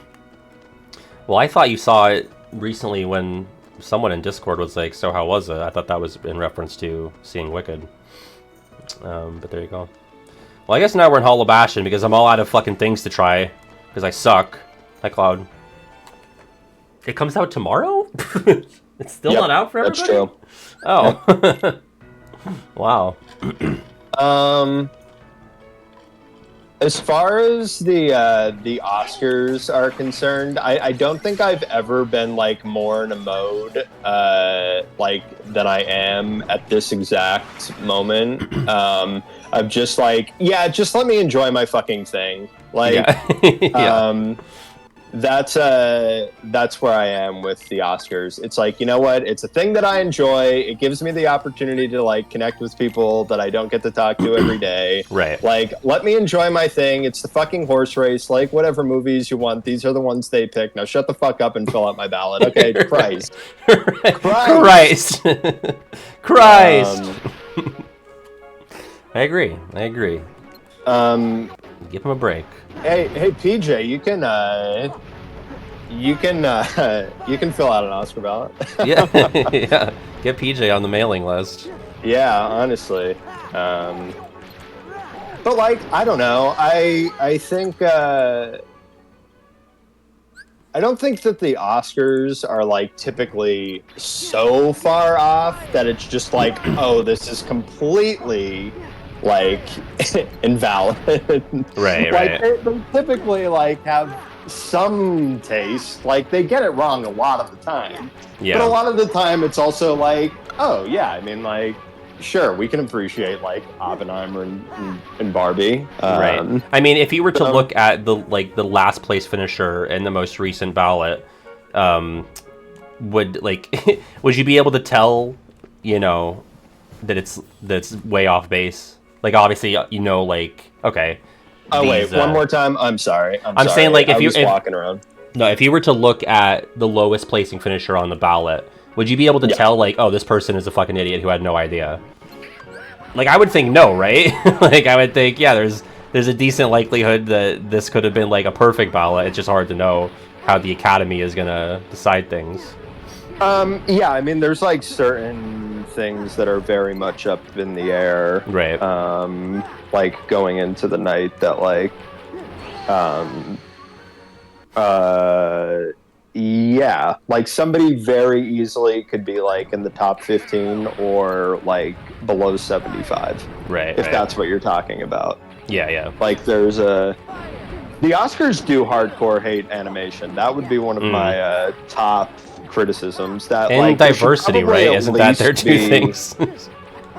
Well, I thought you saw it recently when someone in Discord was like, "So how was it?" I thought that was in reference to seeing Wicked. But there you go. Well, I guess now we're in Hollow Bastion because I'm all out of fucking things to try because I suck. Hi, Cloud. It comes out tomorrow? It's still not out for everybody? That's true. Oh. Wow. As far as the Oscars are concerned, I don't think I've ever been like more in a mode like than I am at this exact moment. I'm just like, yeah, just let me enjoy my fucking thing. Like, Yeah. that's where I am with the Oscars. It's like, you know what? It's a thing that I enjoy. It gives me the opportunity to like connect with people that I don't get to talk to every day. Right. Like, let me enjoy my thing. It's the fucking horse race. Like, whatever movies you want, these are the ones they pick. Now shut the fuck up and fill out my ballot. Okay, Christ. Christ. Christ. I agree. Give him a break. Hey, PJ, you can fill out an Oscar ballot. Yeah. Yeah. Get PJ on the mailing list. Yeah, honestly. But like, I don't know. I think I don't think that the Oscars are like typically so far off that it's just like, oh, this is completely like invalid. Right, like, right. they typically like have some taste. Like they get it wrong a lot of the time. Yeah. But a lot of the time it's also like, oh yeah, I mean like, sure, we can appreciate like Oppenheimer and Barbie. Right. I mean, if you were to look at the last place finisher in the most recent ballot, would you be able to tell, that it's way off base? Like obviously, like, okay. Oh wait, one more time. I'm sorry. I'm sorry. saying like if walking around. No, if you were to look at the lowest placing finisher on the ballot, would you be able to tell like, oh, this person is a fucking idiot who had no idea? Like I would think no, right? Like I would think, yeah, there's a decent likelihood that this could have been like a perfect ballot. It's just hard to know how the Academy is gonna decide things. Yeah, I mean, there's like certain things that are very much up in the air, right? Like going into the night that like, yeah, like somebody very easily could be like in the top 15 or like below 75, right? If that's what you're talking about. Yeah. Like there's the Oscars do hardcore hate animation. That would be one of my top criticisms. That and like diversity, right? Isn't that their two things?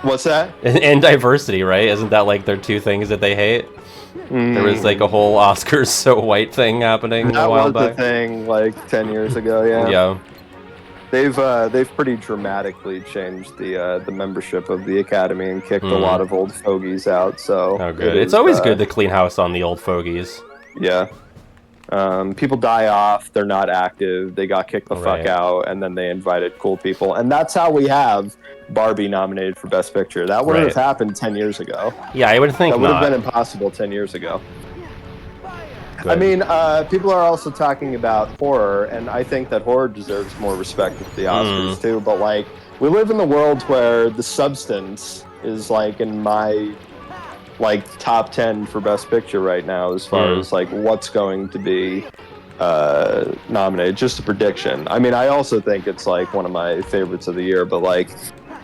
What's that? And diversity, right? Isn't that like their two things that they hate? There was like a whole Oscars so white thing happening a while back. That was the thing like 10 years ago. Yeah. They've pretty dramatically changed the membership of the Academy and kicked a lot of old fogies out. So good. It's always good to clean house on the old fogies. Yeah. People die off, they're not active, they got kicked the fuck out, and then they invited cool people. And that's how we have Barbie nominated for Best Picture. That wouldn't have happened 10 years ago. Yeah, I would think that would have been impossible 10 years ago. Good. I mean, people are also talking about horror, and I think that horror deserves more respect with the Oscars too, but like, we live in the world where The Substance is like in my like top 10 for Best Picture right now as far as like what's going to be nominated. Just a prediction. I mean, I also think it's like one of my favorites of the year, but like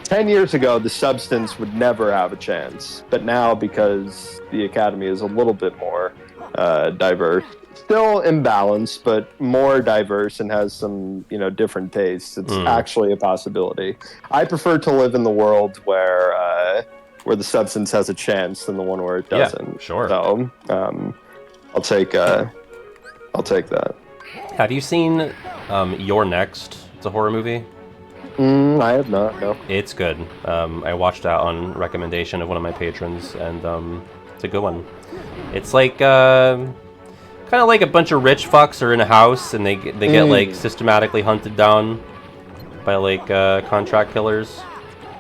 10 years ago, The Substance would never have a chance. But now, because the Academy is a little bit more diverse, still imbalanced, but more diverse and has some, different tastes, it's actually a possibility. I prefer to live in the world where The Substance has a chance than the one where it doesn't. Yeah, sure. So, I'll take that. Have you seen You're Next? It's a horror movie. I have not. No. It's good. I watched that on recommendation of one of my patrons, and it's a good one. It's like kind of like a bunch of rich fucks are in a house, and they get like systematically hunted down by like contract killers.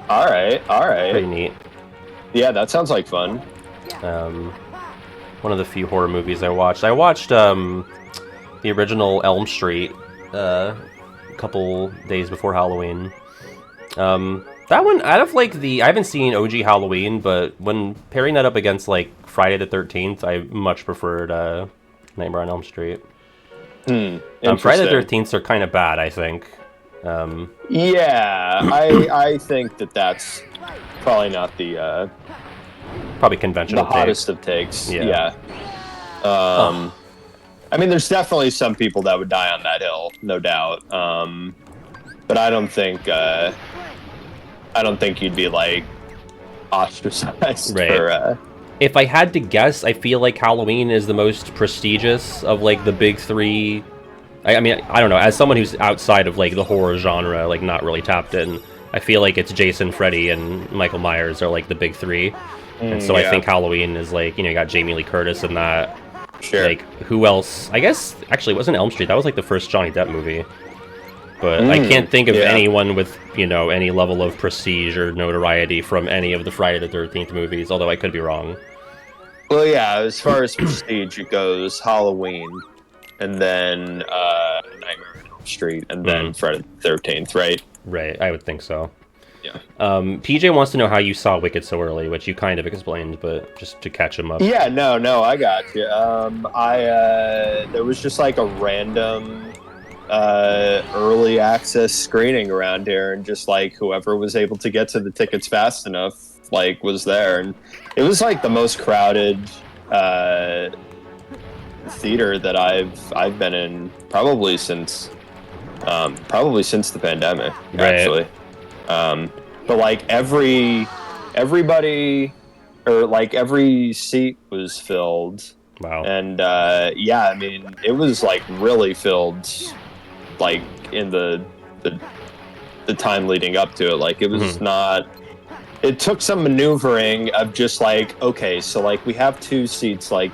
All right. Pretty neat. Yeah, that sounds like fun. One of the few horror movies I watched. I watched the original Elm Street couple days before Halloween. That one, out of like I haven't seen OG Halloween, but when pairing that up against like Friday the 13th, I much preferred Nightmare on Elm Street. Friday the 13th are kind of bad, I think. Yeah, I think that's probably not the probably conventional. The hottest of takes. Yeah. I mean, there's definitely some people that would die on that hill, no doubt. But I don't think you'd be like ostracized for. If I had to guess, I feel like Halloween is the most prestigious of like the big three. I mean, I don't know. As someone who's outside of like the horror genre, like not really tapped in, I feel like it's Jason, Freddy, and Michael Myers are like the big three. And so I think Halloween is like, you got Jamie Lee Curtis in that. Sure. Like, who else? I guess, actually, it wasn't Elm Street. That was like the first Johnny Depp movie. But I can't think of anyone with, any level of prestige or notoriety from any of the Friday the 13th movies, although I could be wrong. Well, yeah, as far as prestige, it goes Halloween, and then Nightmare on Elm Street, and then Friday the 13th, right? Right, I would think so. Yeah. PJ wants to know how you saw Wicked so early, which you kind of explained, but just to catch him up. Yeah, no, I got you. There was just like a random early access screening around here, and just like whoever was able to get to the tickets fast enough, like, was there, and it was like the most crowded theater that I've been in probably since the pandemic, actually. But like everybody, or like every seat was filled. Wow. And I mean, it was like really filled, like in the time leading up to it. Like it was not. It took some maneuvering of just like, okay, so like we have two seats or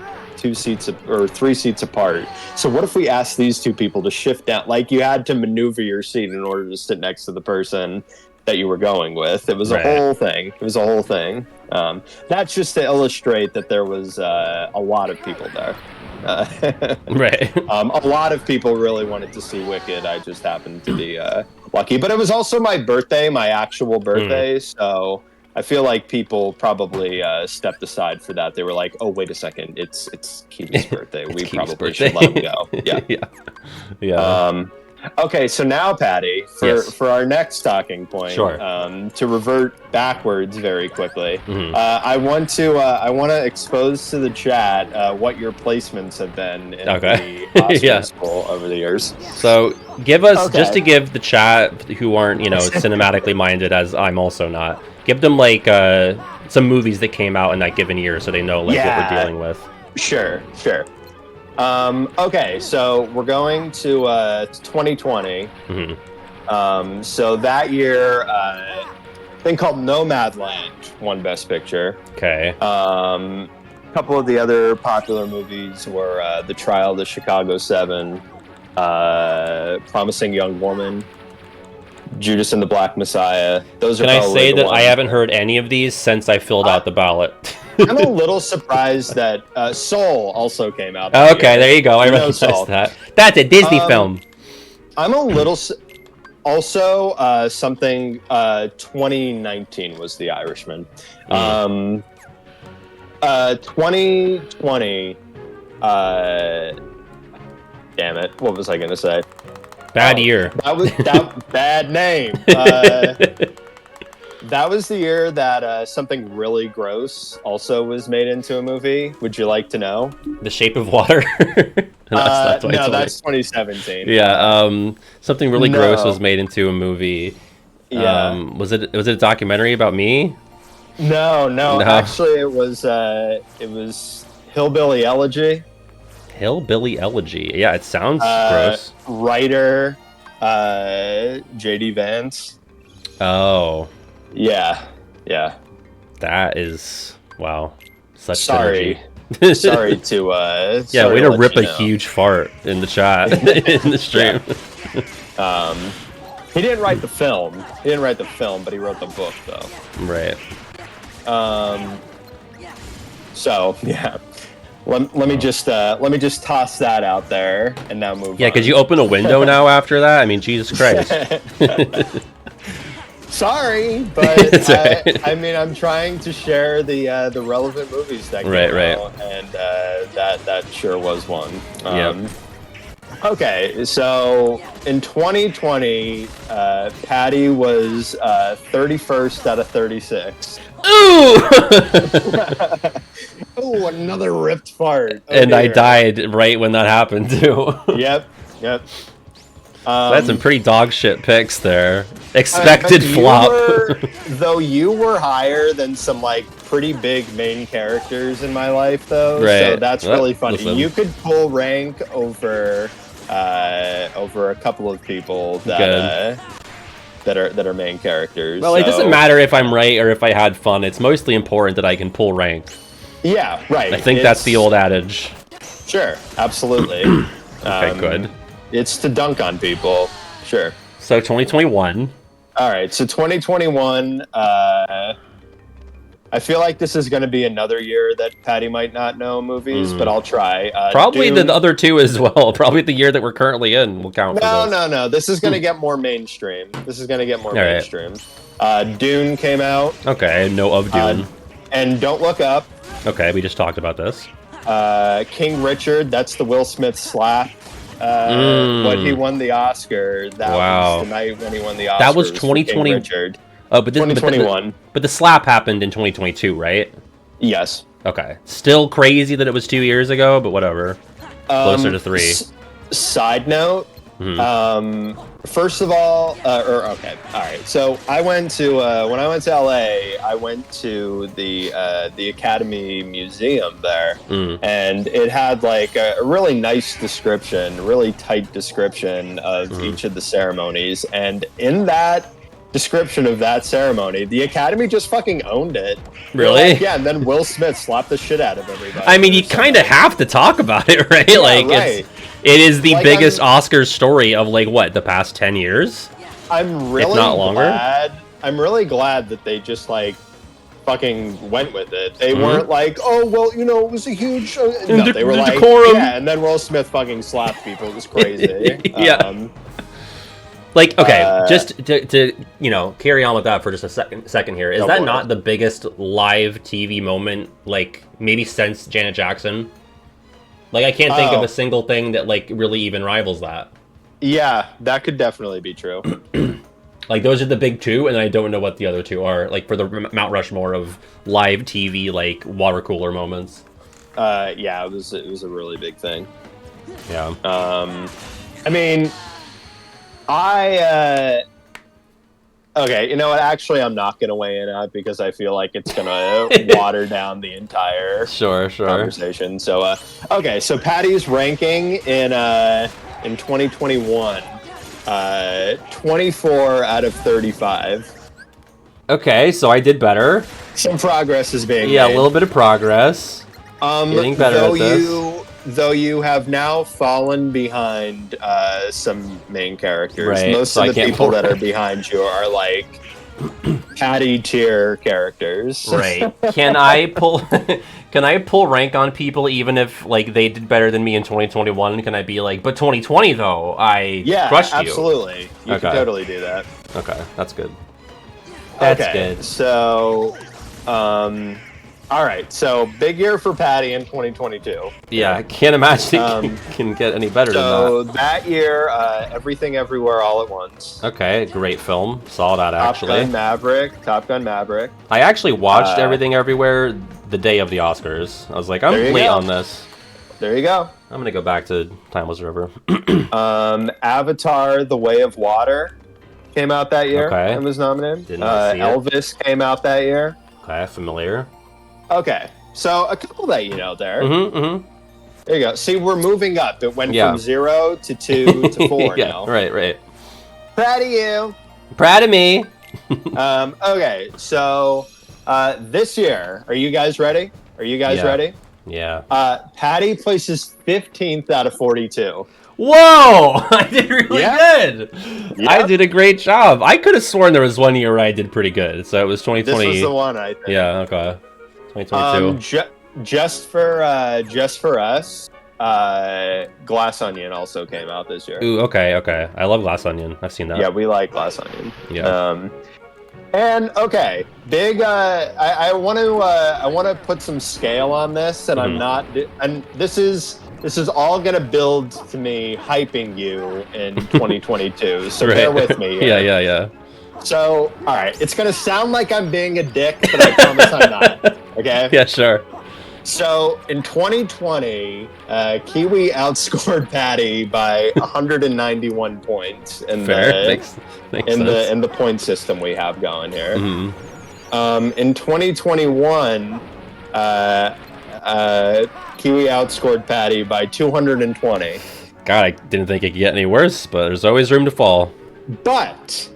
3 seats apart. So what if we ask these two people to shift down? Like you had to maneuver your seat in order to sit next to the person that you were going with. It was a whole thing. That's just to illustrate that there was a lot of people there. Right. A lot of people really wanted to see Wicked. I just happened to be lucky. But it was also my birthday, my actual birthday, so I feel like people probably stepped aside for that. They were like, "Oh, wait a second, it's Kiwi's birthday. We probably should let him go." Yeah. Okay, so now, Patty, for our next talking point, to revert backwards very quickly, I want to expose to the chat what your placements have been in the Oscar school over the years. So give us, just to give the chat who aren't, cinematically minded, as I'm also not, give them like some movies that came out in that given year so they know like what we're dealing with. Sure. Okay, so we're going to 2020. So that year, a thing called Nomadland won Best Picture. Okay. A couple of the other popular movies were The Trial of the Chicago 7, Promising Young Woman, Judas and the Black Messiah. Those are. Can I say that I haven't heard any of these since I filled out the ballot? I'm a little surprised that Soul also came out. Okay, there you go. I recognize that. That's a Disney film. I'm a little. Also, something. 2019 was The Irishman. 2020. Damn it! What was I gonna say? Bad year. That was bad name. That was the year that something really gross also was made into a movie. Would you like to know? The Shape of Water? No, that's 2017. Yeah, something really gross was made into a movie. Yeah. Was it a documentary about me? No. Actually, it was Hillbilly Elegy. Hillbilly Elegy. Yeah, it sounds gross. Writer J.D. Vance. Oh. Yeah. That is such sorry. synergy. Sorry to way to rip a huge fart in the chat in the stream. He didn't write the film. But he wrote the book though. Right. So yeah. Let me just toss that out there and now move. Yeah, on. could you open a window now after that? I mean, Jesus Christ. Sorry, but It's alright. I mean, I'm trying to share the relevant movies that came out, and that sure was one. Yep. Okay, so in 2020, Patty was 31st out of 36. Ooh! Oh, another ripped fart. Oh, And I dear. died right when that happened, too. Yep. That's some pretty dog shit picks there. Expected but flop. Though you were higher than some like pretty big main characters in my life, though. Right. So that's really funny. Listen. You could pull rank over a couple of people that are main characters. Well, it doesn't matter if I'm right or if I had fun. It's mostly important that I can pull rank. Yeah, right. I think that's the old adage. Sure, absolutely. Okay, good. It's to dunk on people. Sure. So 2021. All right, so 2021. I feel like this is going to be another year that Patty might not know movies, but I'll try. Probably Dune... the other two as well. Probably the year that we're currently in will count for this. No. This is going to get more mainstream. All mainstream. Dune came out. Okay, no of Dune. And Don't Look Up. Okay, we just talked about this. King Richard, that's the Will Smith slap. When he won the Oscar, that was the night when he won the Oscar. That was 2020. Richard. Oh, but 2021. But the slap happened in 2022, right? Yes. Okay. Still crazy that it was 2 years ago, but whatever. Closer to 3. Side note. First of all, okay, all right. So I went to when I went to LA, I went to the Academy Museum there, and it had like a really nice description, really tight description of each of the ceremonies, and in that description of that ceremony, the Academy just fucking owned it. Really? Like, yeah, and then Will Smith slapped the shit out of everybody. I mean, you kind of have to talk about it, right? Yeah, like, right. it is the biggest Oscars story of like what, the past 10 years? I'm really if not longer. I'm really glad that they just like fucking went with it. They weren't like, oh well, you know, it was a huge. No, they were like, decorum. yeah, and then Will Smith fucking slapped people. It was crazy. Yeah. Like, okay, just to you know, carry on with that for just a second here. Is that not the biggest live TV moment, like, maybe since Janet Jackson? Like, I can't think of a single thing that, like, really even rivals that. Yeah, that could definitely be true. Like, those are the big two, and I don't know what the other two are. Like, for the Mount Rushmore of live TV, like, water cooler moments. Yeah, it was a really big thing. Yeah. I mean... okay, you know what? Actually, I'm not going to weigh in on it because I feel like it's going to water down the entire conversation. So, okay, so Patty's ranking in 2021, 24 out of 35. Okay, so I did better. Some progress is being made. A little bit of progress. Getting better at this. Though you have now fallen behind some main characters. Right, Most so of the people that are behind you are like Patty tier characters. Right. Can I pull rank on people even if like they did better than me in 2021? Can I be like, but 2020 though, I crushed you? Absolutely. You can totally do that. Okay, that's good. That's good. So all right, so big year for Patty in 2022. Yeah, I can't imagine it can get any better than that. So that year, Everything Everywhere All at Once. Okay, great film. Saw that actually. Top Gun Maverick. I actually watched Everything Everywhere the day of the Oscars. I was like, I'm late on this. There you go. I'm gonna go back to Timeless River. Avatar: The Way of Water came out that year. Okay. And was nominated. Didn't see it. Elvis came out that year. Okay, familiar. Okay, so a couple that you know there. Mm-hmm. There you go. See, we're moving up. It went from 0 to 2 to 4 now. Right. Proud of you. Proud of me. Okay, so this year, are you guys ready? Ready? Yeah. Patty places 15th out of 42. Whoa! I did really good. Yep. I did a great job. I could have sworn there was 1 year where I did pretty good. So it was 2020. This was the one, I think. Yeah, okay. 2022. just for us, Glass Onion also came out this year. Ooh, okay. I love Glass Onion. I've seen that. Yeah, we like Glass Onion. Yeah. And okay, big. I want to put some scale on this, and I'm not. And this is all gonna build to me hyping you in 2022. So Right. bear with me. Here. Yeah. So, all right, it's gonna sound like I'm being a dick, but I promise I'm not. Okay. Yeah, sure. So in 2020, Kiwi outscored Patty by 191 points in Fair. Makes sense. the point system we have going here. Mm-hmm. In 2021, Kiwi outscored Patty by 220. God, I didn't think it could get any worse, but there's always room to fall. But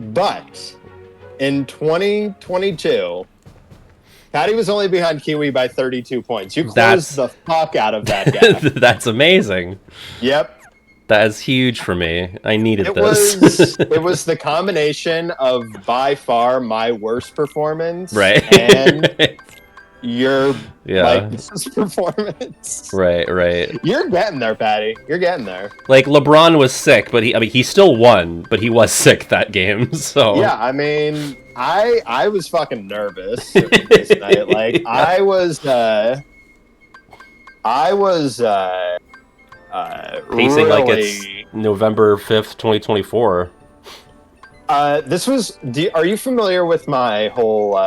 in 2022, Patty was only behind Kiwi by 32 points. You closed the fuck out of that gap. That's amazing. Yep. That is huge for me. I needed this. It was the combination of by far my worst performance, Right. and your best performance. Right. You're getting there, Patty. You're getting there. Like, LeBron was sick, but he still won, but he was sick that game, so... Yeah, I mean, I was fucking nervous this night. Like, I was pacing really, like it's November 5th, 2024. Are you familiar with my whole,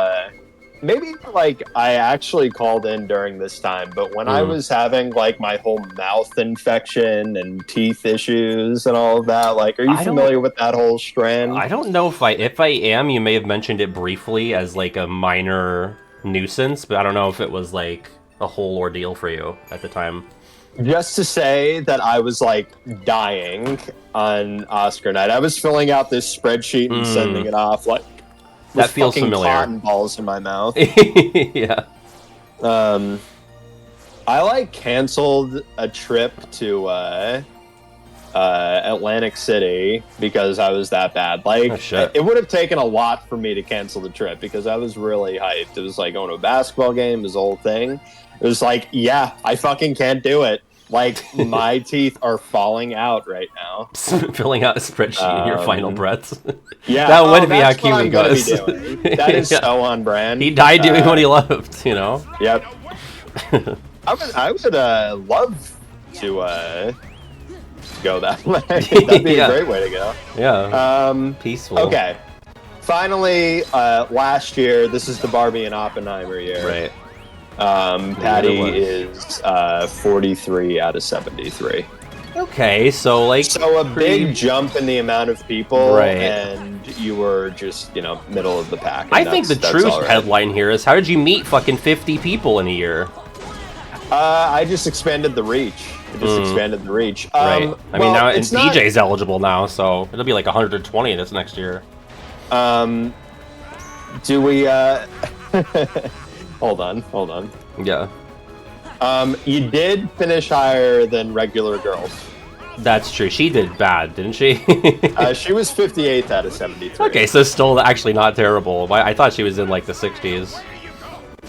maybe, like, I actually called in during this time, but when I was having, like, my whole mouth infection and teeth issues and all of that, like, are you familiar with that whole strand? I don't know if I am, you may have mentioned it briefly as, like, a minor nuisance, but I don't know if it was, like, a whole ordeal for you at the time. Just to say that I was, like, dying on Oscar night. I was filling out this spreadsheet and sending it off, like, that feels familiar. Cotton balls in my mouth. Yeah. I, like, canceled a trip to Atlantic City because I was that bad. Like, it would have taken a lot for me to cancel the trip because I was really hyped. It was like going to a basketball game, this whole thing. It was like, yeah, I fucking can't do it. Like, my teeth are falling out right now. Filling out a spreadsheet in your final breaths. Yeah, that would be how Kiwi goes. That is so on brand. He died doing what he loved, you know? Yep. I would love to go that way. That'd be a great way to go. Yeah. Peaceful. Okay. Finally, last year, this is the Barbie and Oppenheimer year. Right. Patty is 43 out of 73. Okay, so like... So a big jump in the amount of people, and you were just, you know, middle of the pack. I think the true headline here is, how did you meet fucking 50 people in a year? I just expanded the reach. Right. I mean, now and DJ's eligible now, so it'll be like 120 this next year. Do we... Hold on. Yeah. You did finish higher than regular girls. That's true. She did bad, didn't she? She was 58th out of 73. Okay, so still actually not terrible. I thought she was in like the 60s.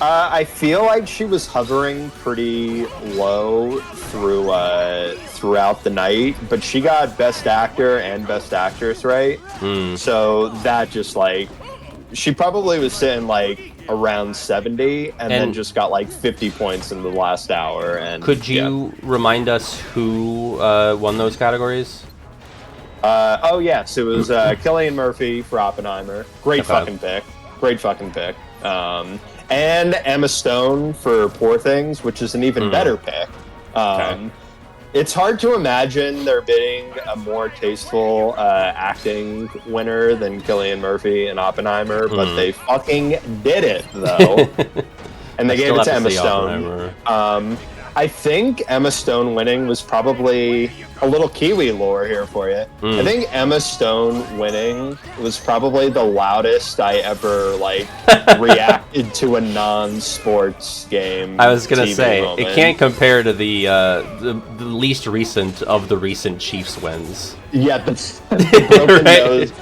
I feel like she was hovering pretty low throughout the night, but she got Best Actor and Best Actress right. So that just like... She probably was sitting like around 70 and then just got like 50 points in the last hour. And could you remind us who won those categories? Oh yes, it was Cillian Murphy for Oppenheimer. Great fucking pick. And Emma Stone for Poor Things, which is an even better pick. It's hard to imagine there being a more tasteful acting winner than Cillian Murphy and Oppenheimer, but they fucking did it, though. And they gave it to Emma Stone. I think Emma Stone winning was probably a little Kiwi lore here for you. I think Emma Stone winning was probably the loudest I ever like reacted to a non-sports game. I was gonna TV say moment. it can't compare to the least recent of the recent Chiefs wins. Yeah, the broken nose.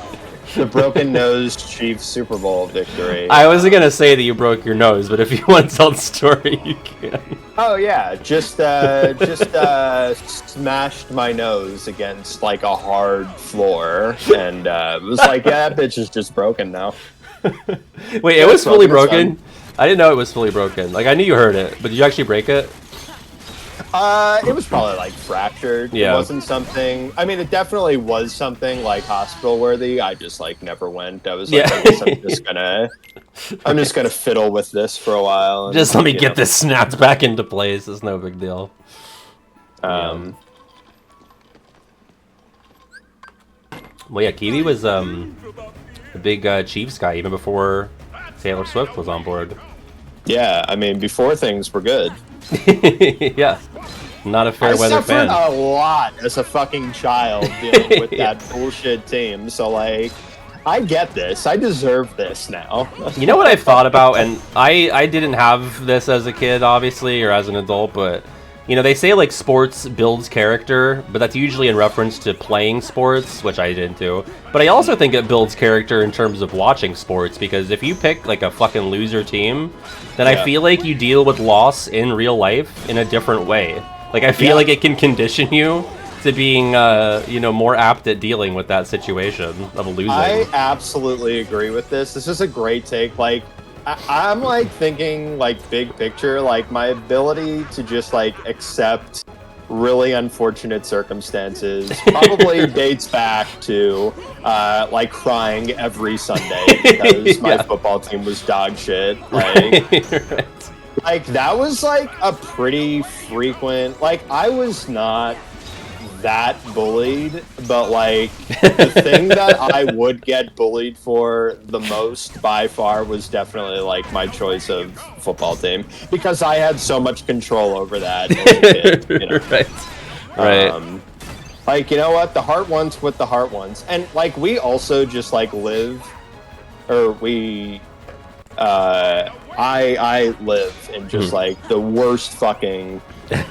The broken nose Chiefs Super Bowl victory. I wasn't gonna say that you broke your nose, but if you want to tell the story, you can. Oh yeah, just smashed my nose against like a hard floor, and it was like, yeah, that bitch is just broken now. Wait, it was fully broken? I didn't know it was fully broken. Like, I knew you heard it, but did you actually break it? It was probably like fractured. Yeah. It wasn't something. I mean, it definitely was something like hospital worthy. I just like never went. I was like, Yeah. I guess I'm just gonna fiddle with this for a while. And, Just let me you get know. this snapped back into place. It's no big deal. Well, yeah, Kiwi was a big Chiefs guy even before Taylor Swift was on board. Yeah, I mean, before things were good. Yeah, not a fair I weather suffered fan. a lot as a fucking child dealing with Yeah. that bullshit team. So like, I get this. I deserve this now. You know what I've thought about, and I didn't have this as a kid, obviously, or as an adult, but, you know, they say, like, sports builds character, but that's usually in reference to playing sports, which I didn't do. But I also think it builds character in terms of watching sports, because if you pick, like, a fucking loser team, then I feel like you deal with loss in real life in a different way. Like, I feel like it can condition you to being, you know, more apt at dealing with that situation of losing. I absolutely agree with this. This is a great take. Like, I'm like thinking like big picture, like my ability to just like accept really unfortunate circumstances probably dates back to like crying every Sunday because my football team was dog shit. Like, Right. like that was like a pretty frequent, like I was not that bullied, but like the thing that I would get bullied for the most by far was definitely like my choice of football team because I had so much control over that as a kid, you know? Right. Like, you know what, the heart wants what the heart wants, and like we also just like live, or we I live in just like the worst fucking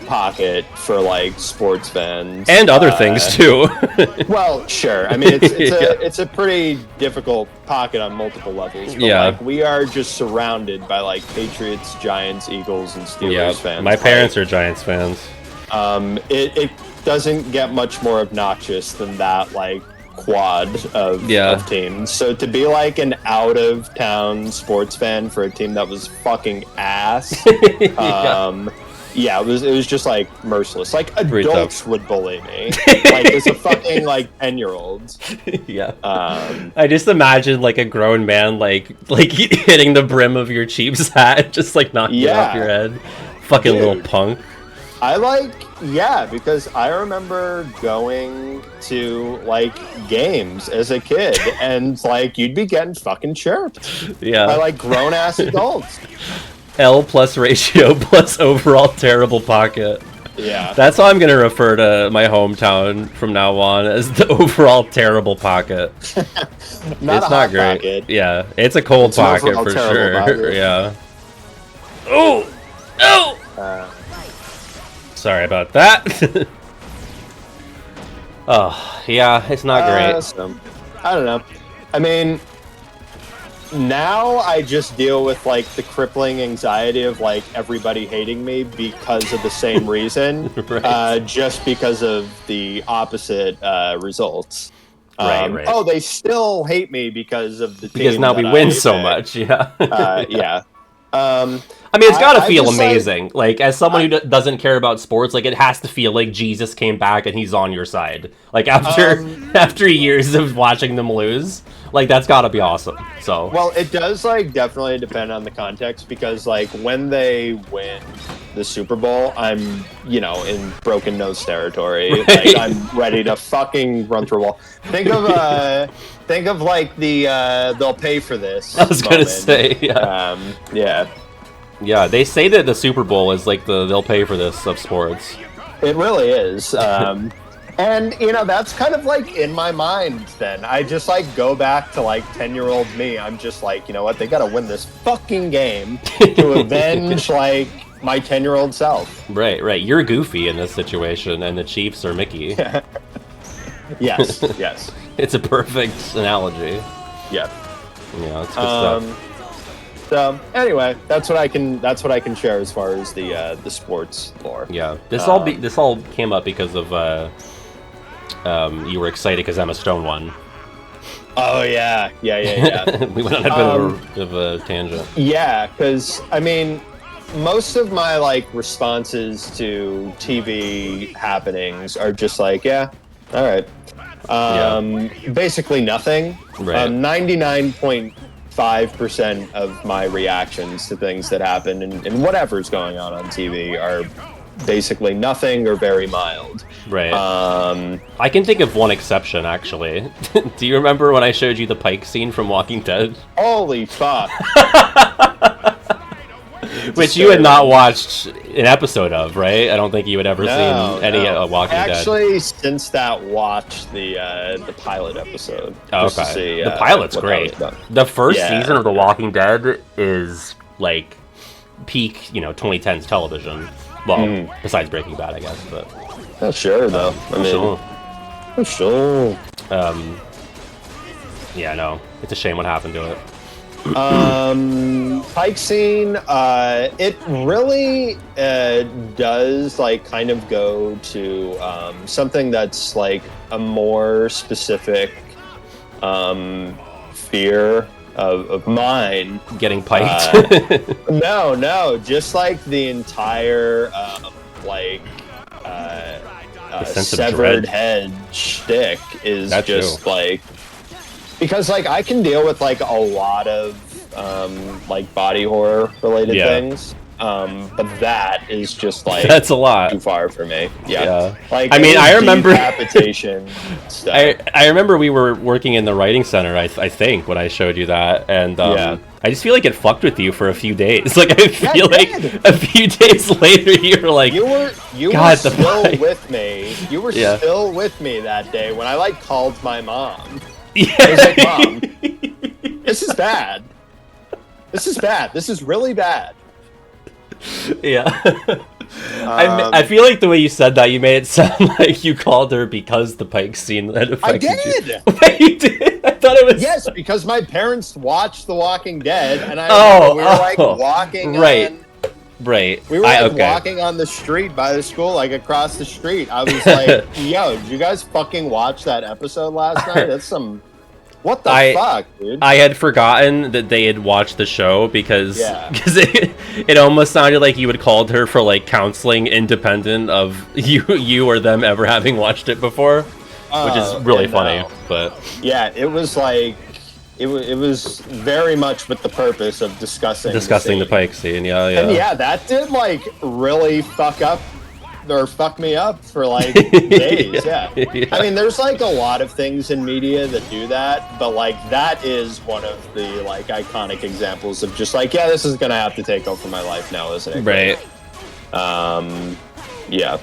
pocket for like sports fans And other things too. Well, sure. I mean, it's a pretty difficult pocket on multiple levels. But Yeah. like we are just surrounded by like Patriots, Giants, Eagles, and Steelers Yeah, fans. my parents are Giants fans. It doesn't get much more obnoxious than that. Like quad of teams. So to be like an out of town sports fan for a team that was fucking ass. Yeah, it was just like merciless. Like adults would bully me, like as a fucking like 10-year-old. Yeah. I just imagine like a grown man like hitting the brim of your Chiefs hat, just like knocking you off your head. Fucking little punk. I because I remember going to like games as a kid, and like you'd be getting fucking chirped by like grown ass adults. L plus ratio plus overall terrible pocket. Yeah. That's how I'm going to refer to my hometown from now on, as the overall terrible pocket. Not it's not great. Pocket. Yeah, it's a cold pocket for sure. Pocket. Yeah. Oh! Oh! Sorry about that. Oh, yeah, it's not great. So, I don't know. I mean, now I just deal with like the crippling anxiety of like everybody hating me because of the same reason, Right. Just because of the opposite results. Right. Oh, they still hate me because of the team Because now we that win I so pick. much, yeah. Yeah. I mean, it's gotta feel just, amazing. Like, as someone who doesn't care about sports, like, it has to feel like Jesus came back and he's on your side. Like, after years of watching them lose, like, that's gotta be awesome. So. Well, it does, like, definitely depend on the context, because, like, when they win the Super Bowl, I'm, you know, in broken nose territory. Right. Like, I'm ready to fucking run through a wall. Think of, like, the, they'll pay for this I was gonna moment. say, yeah. Yeah. Yeah, they say that the Super Bowl is like they'll pay for this of sports. It really is. And, you know, that's kind of like in my mind then. I just like go back to like 10-year-old me. I'm just like, you know what? They got to win this fucking game to avenge like my 10-year-old self. Right. You're Goofy in this situation, and the Chiefs are Mickey. Yes. It's a perfect analogy. Yeah. Yeah, it's good stuff. So anyway, that's what I can share as far as the sports lore. Yeah, this all came up because of you were excited because Emma Stone won. Oh yeah. We went on a bit of a tangent. Yeah, because I mean, most of my like responses to TV happenings are just like, yeah, all right. Basically nothing. Right. 99.5% of my reactions to things that happen and whatever's going on TV are basically nothing or very mild. Right. I can think of one exception, actually. Do you remember when I showed you the Pike scene from Walking Dead? Holy fuck. Which you had not watched an episode of, right? I don't think you had ever seen any Walking Dead. Actually, since that, watched the pilot episode. Oh, okay. See, the pilot's great. The first season of The Walking Dead is like peak, 2010s television. Well, besides Breaking Bad, I guess. But not sure though. Sure. Yeah, no, it's a shame what happened to it. Pike scene, it really does like kind of go to something that's like a more specific fear of mine. Getting piked? No, just like the entire severed head shtick is just like, because like I can deal with like a lot of like body horror related things, but that is just like that's a lot too far for me. Yeah. Like, I mean, I remember decapitation stuff. I remember we were working in the writing center, I think, when I showed you that, and I just feel like it fucked with you for a few days. Like I feel like a few days later you were like, you were still with me. You were still with me that day when I like called my mom. Yeah. I was like, Mom, this is bad. This is bad. This is really bad. Yeah. I feel like the way you said that, you made it sound like you called her because the Pike scene had affected you. I did! Wait, you did? I thought it was... Yes, because my parents watched The Walking Dead, and we were walking on... Right. We were walking on the street by the school, like across the street. I was like, yo, did you guys fucking watch that episode last night? That's some... What the fuck, dude? I had forgotten that they had watched the show because it almost sounded like you had called her for like counseling independent of you or them ever having watched it before, which is really funny. But yeah, it was like it was very much with the purpose of discussing the Pike scene. Yeah. And yeah, that did like really fuck me up for like days. Yeah. I mean, there's like a lot of things in media that do that, but like that is one of the like iconic examples of just like, yeah, this is gonna have to take over my life now, isn't it? Right. Yeah.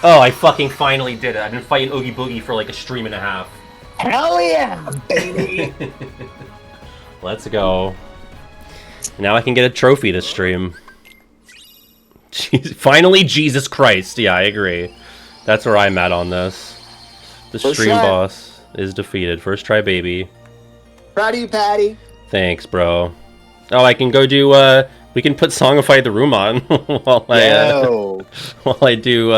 Oh, I fucking finally did it. I've been fighting Oogie Boogie for like a stream and a half. Hell yeah, baby. Let's go. Now I can get a trophy this stream. Finally, Jesus Christ. Yeah, I agree. That's where I'm at on this. The stream boss is defeated. First try, baby. Proud of you, Patty. Thanks, bro. Oh, I can go do, we can put Songify the Room on while I do,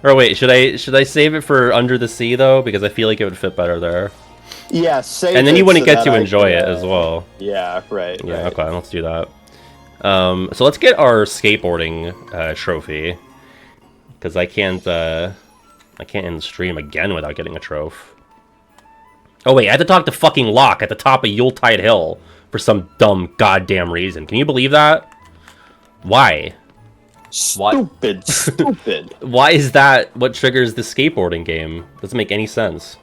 or wait, should I save it for Under the Sea, though? Because I feel like it would fit better there. Yeah, save it. And then you wouldn't get to enjoy it as well. Yeah, right. Yeah, okay, let's do that. So let's get our skateboarding trophy, because I can't end the stream again without getting a trophy. Oh wait, I had to talk to fucking Locke at the top of Yuletide Hill for some dumb goddamn reason. Can you believe that? Why? Stupid. Why is that what triggers the skateboarding game? Doesn't make any sense.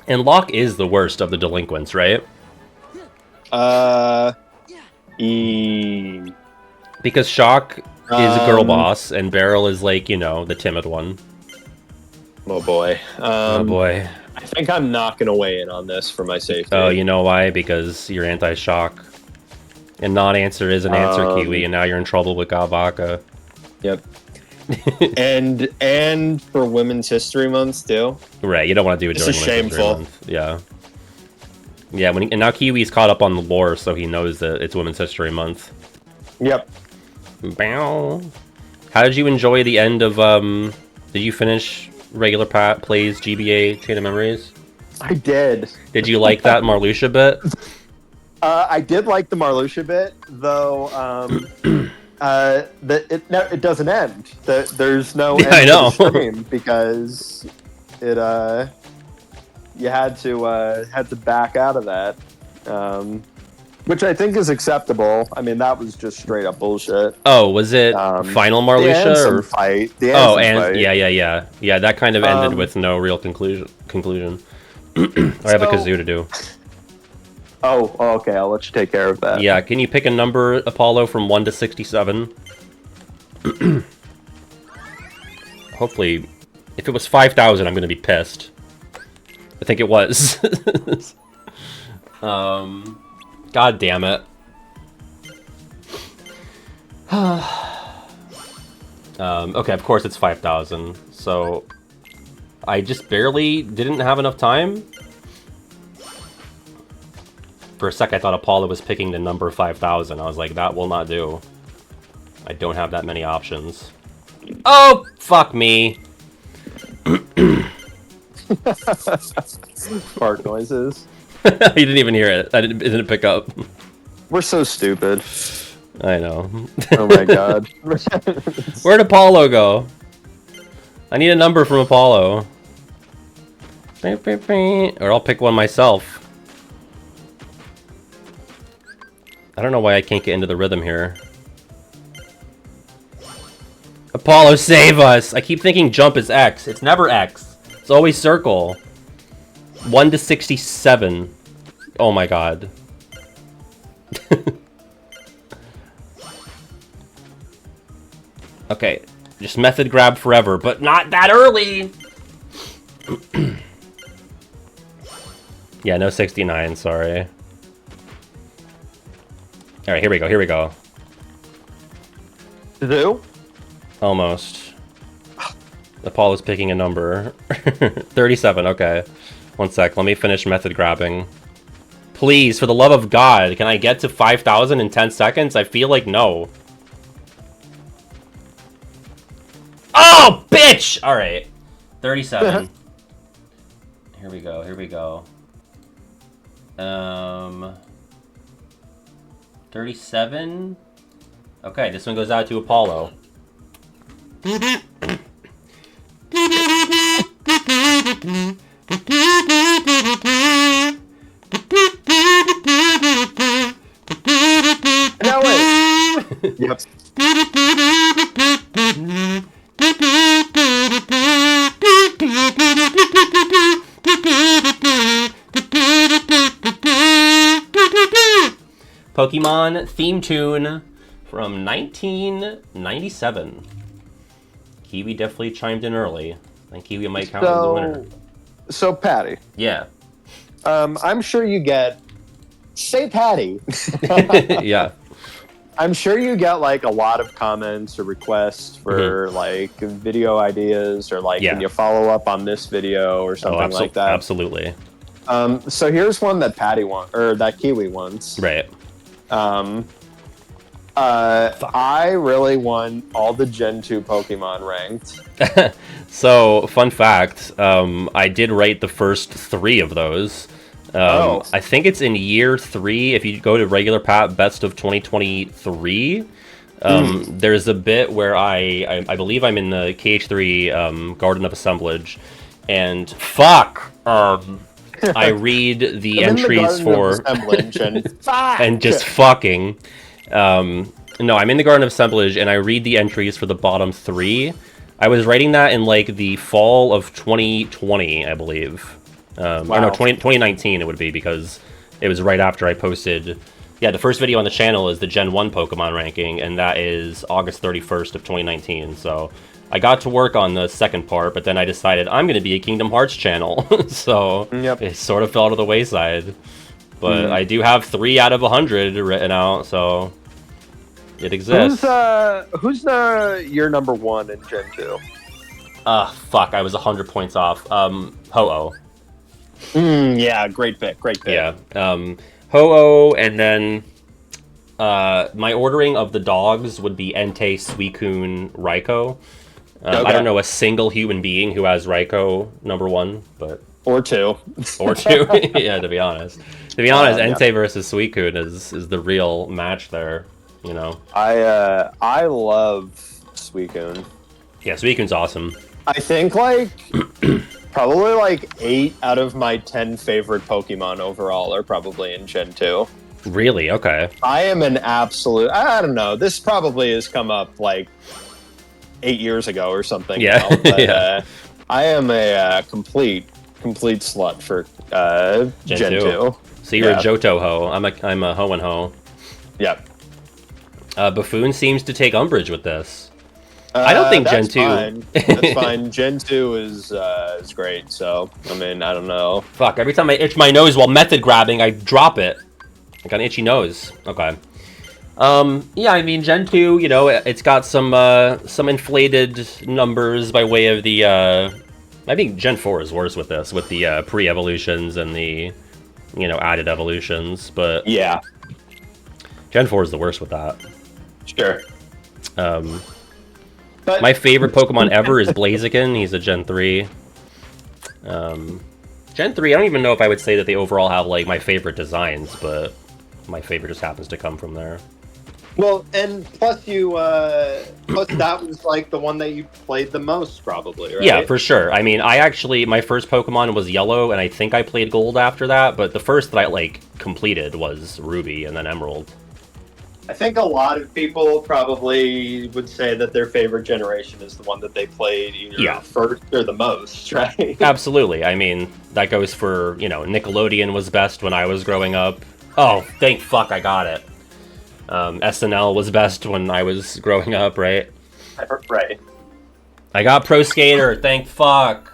And Locke is the worst of the delinquents, right? Because Shock is a girl boss, and Beryl is like, the timid one. Oh boy. Oh boy. I think I'm not gonna weigh in on this for my safety. Oh, you know why? Because you're anti-Shock. And non-answer is an answer, Kiwi, and now you're in trouble with Gavaka. Yep. and for Women's History Month too. Right, you don't want to do it This during is Women's History shameful. Month. Yeah. Yeah, and now Kiwi's caught up on the lore, so he knows that it's Women's History Month. Yep. Bow. How did you enjoy the end of, did you finish regular plays GBA Chain of Memories? I did. Did you like that Marluxia bit? I did like the Marluxia bit, though. It doesn't end. There's no end I know. to the stream because it you had to back out of that, which I think is acceptable. I mean, that was just straight up bullshit. Oh, was it final Marluxia or fight? Fight. Yeah. That kind of ended with no real conclusion. I have a kazoo to do. Oh, okay. I'll let you take care of that. Yeah, can you pick a number, Apollo, from 1 to 67? Hopefully, if it was 5,000, I'm gonna be pissed. I think it was. God damn it. Okay, of course it's 5,000. So, I just barely didn't have enough time. For a sec, I thought Apollo was picking the number 5,000. I was like, that will not do. I don't have that many options. Oh, fuck me. Fart noises. You didn't even hear it. It didn't pick up. We're so stupid. I know. Oh my god. Where'd Apollo go? I need a number from Apollo. Or I'll pick one myself. I don't know why I can't get into the rhythm here. Apollo, save us! I keep thinking jump is X. It's never X. It's always circle. 1 to 67. Oh my god. Okay, just method grab forever, but not that early! Yeah, no 69, sorry. Alright, here we go. Zoo? Almost. Apollo's picking a number. 37, okay. One sec, let me finish method grabbing. Please, for the love of God, can I get to 5,000 in 10 seconds? I feel like no. Oh, bitch! Alright. 37. Here we go. 37? Okay, this one goes out to Apollo. No way. Yep. Pokemon theme tune from 1997. Kiwi definitely chimed in early. I think Kiwi might count as the winner. So, Patty. Yeah. I'm sure you get... Say Patty. Yeah. I'm sure you get, like, a lot of comments or requests for, like, video ideas or, like, can you follow up on this video or something like that? Absolutely. So here's one that Patty wants, or that Kiwi wants. Right. I really want all the Gen 2 Pokemon ranked. So, fun fact, I did write the first 3 of those. I think it's in year 3. If you go to regular Pat Best of 2023, there's a bit where I believe I'm in the KH3 Garden of Assemblage, and fuck, I read the entries for and just fucking. No, I'm in the Garden of Assemblage, and I read the entries for the bottom 3. I was writing that in, like, the fall of 2020, I believe. Or no, 2019 it would be, because it was right after I posted... Yeah, the first video on the channel is the Gen 1 Pokemon ranking, and that is August 31st of 2019, so... I got to work on the second part, but then I decided I'm going to be a Kingdom Hearts channel, so it sort of fell to the wayside. But I do have 3 out of 100 written out, so... It exists. Who's your number one in Gen 2? Fuck, I was 100 points off. Ho-Oh. Yeah, great pick. Yeah. Ho-Oh, and then my ordering of the dogs would be Entei, Suicune, Raikou. Okay. I don't know a single human being who has Raikou number one, but... Or two. Or two, yeah, to be honest. Entei yeah. versus Suicune is the real match there, you know? I love Suicune. Yeah, Suicune's awesome. I think, like, probably, like, 8 out of my 10 favorite Pokemon overall are probably in Gen 2. Really? Okay. I am an absolute... I don't know. This probably has come up, like, 8 years ago or something. Yeah. Now, but, Yeah. I am a complete slut for Gen 2. So you're a Johto Ho. I'm a Ho and Ho. Yep. Buffoon seems to take umbrage with this. I don't think Gen 2... Fine. That's fine. Gen 2 is great, so, I mean, I don't know. Fuck, every time I itch my nose while method grabbing, I drop it. I got an itchy nose. Okay. Yeah, I mean, Gen 2, you know, it's got some inflated numbers by way of the, I think Gen 4 is worse with this, with the pre-evolutions and the, you know, added evolutions, but... Yeah. Gen 4 is the worst with that. Sure. But my favorite Pokemon ever is Blaziken. He's a Gen 3. Gen 3, I don't even know if I would say that they overall have, like, my favorite designs, but my favorite just happens to come from there. Well, and plus that was, like, the one that you played the most, probably, right? Yeah, for sure. I mean, my first Pokemon was Yellow, and I think I played Gold after that, but the first that I, like, completed was Ruby and then Emerald. I think a lot of people probably would say that their favorite generation is the one that they played either first or the most, right? Absolutely. I mean, that goes for, you know, Nickelodeon was best when I was growing up. Oh, thank fuck I got it. SNL was best when I was growing up, right? Right. I got Pro Skater, thank fuck.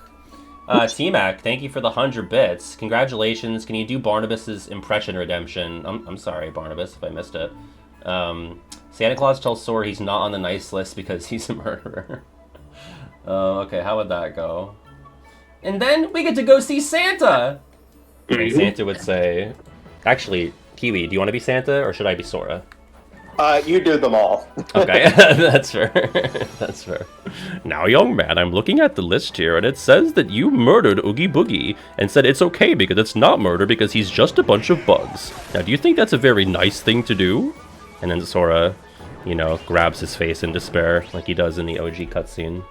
T-Mac, thank you for the 100 bits. Congratulations. Can you do Barnabas's impression redemption? I'm sorry, Barnabas, if I missed it. Santa Claus tells Sora he's not on the nice list because he's a murderer. Okay, how would that go? And then we get to go see Santa! And Santa would say... Actually, Kiwi, do you want to be Santa or should I be Sora? You do them all. Okay, that's fair. That's fair. Now, young man, I'm looking at the list here, and it says that you murdered Oogie Boogie, and said it's okay because it's not murder because he's just a bunch of bugs. Now, do you think that's a very nice thing to do? And then Sora, you know, grabs his face in despair, like he does in the OG cutscene.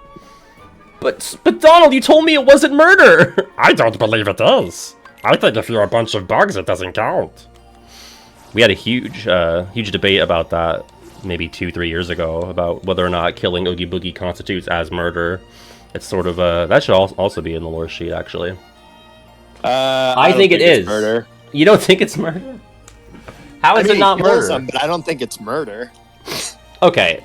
But Donald, you told me it wasn't murder! I don't believe it is. I think if you're a bunch of bugs, it doesn't count. We had a huge debate about that maybe 2-3 years ago, about whether or not killing Oogie Boogie constitutes as murder. It's sort of that should also be in the lore sheet, actually. I think it is. Murder. You don't think it's murder? How is it not murder? Him, but I don't think it's murder. Okay.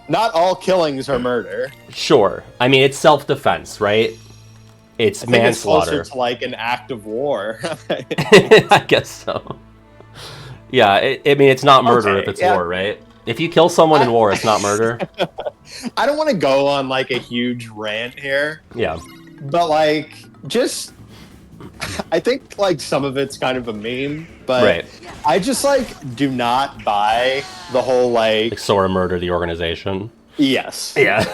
Not all killings are murder. Sure. I mean, it's self-defense, right? It's manslaughter. It's closer to like an act of war. I guess so. Yeah, I mean, it's not murder if it's war, right? If you kill someone in war, it's not murder. I don't want to go on like a huge rant here. Yeah. But like, just... I think like some of it's kind of a meme, but right. I just like do not buy the whole like Sora murder the organization. Yes. Yeah.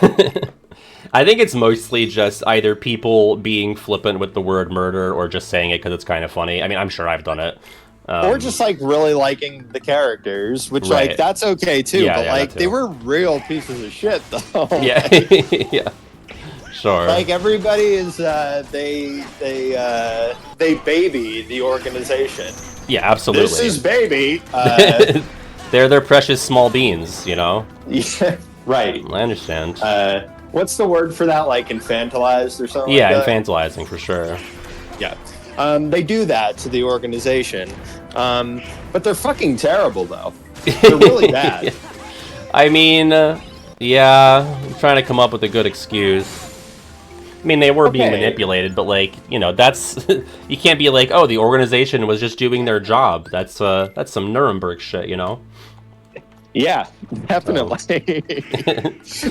I think it's mostly just either people being flippant with the word murder or just saying it because it's kind of funny. I mean, I'm sure I've done it. Or just like really liking the characters, which like that's okay too. Yeah, but yeah, like too. they were real pieces of shit though. Yeah. Yeah. Sure. Like everybody is they baby the organization. Yeah, absolutely. This is baby. They're their precious small beans, you know? Yeah, right. I understand. What's the word for that? Like infantilized or something? Yeah, like that? infantilizing for sure. Yeah. They do that to the organization. But they're fucking terrible though. They're really bad. I mean, yeah, I'm trying to come up with a good excuse. I mean, they were being manipulated, but like, you know, that's you can't be like, oh, the organization was just doing their job. That's some Nuremberg shit, you know. Yeah, definitely.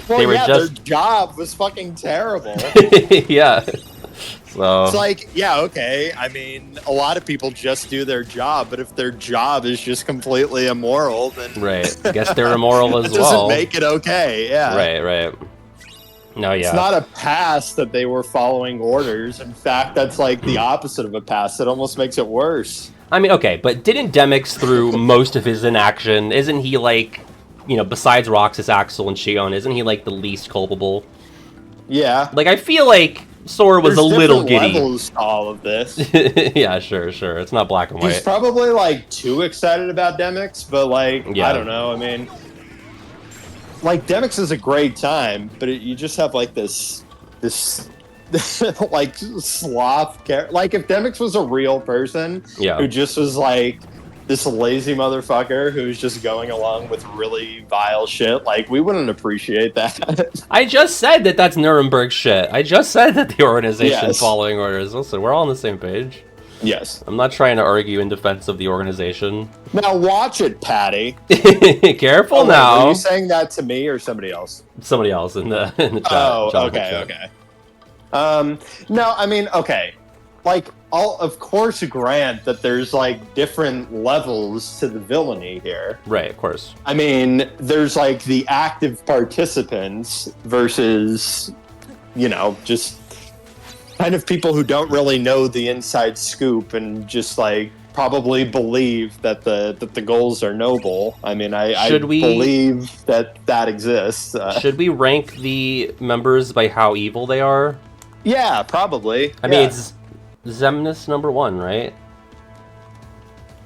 Well, They were yeah, just- their job was fucking terrible. Yeah. So It's like, yeah, okay. I mean, a lot of people just do their job, but if their job is just completely immoral, then right. I guess they're immoral as that doesn't well. make it okay. Yeah. Right. No, yeah. It's not a pass that they were following orders. In fact, that's like the opposite of a pass. It almost makes it worse. I mean, okay, but didn't Demix through most of his inaction, isn't he like, besides Roxas, Axel, and Shion, isn't he like the least culpable? Yeah. Like, I feel like Sora was There's a little different giddy. levels to all of this. Yeah, sure. It's not black and He's white. probably like too excited about Demix, but like, Yeah. I don't know. I mean, like Demix is a great time, but you just have like this like sloth character. Like if Demix was a real person Yeah. who just was like this lazy motherfucker who's just going along with really vile shit, like we wouldn't appreciate that. I just said that that's Nuremberg shit. I just said that the organization Yes. following orders. Listen, we're all on the same page. Yes. I'm not trying to argue in defense of the organization. Now watch it, Patty. Careful Oh, wait, now. were you saying that to me or somebody else? Somebody else in the chat. Oh, Jonathan okay, chat. okay. No, I mean, okay. Like, I'll of course grant that there's like different levels to the villainy here. Right, of course. I mean, there's like the active participants versus, just kind of people who don't really know the inside scoop and just like probably believe that the goals are noble. I mean, I believe that exists. Should we rank the members by how evil they are? Yeah, probably. I mean, it's Xemnas number 1, right?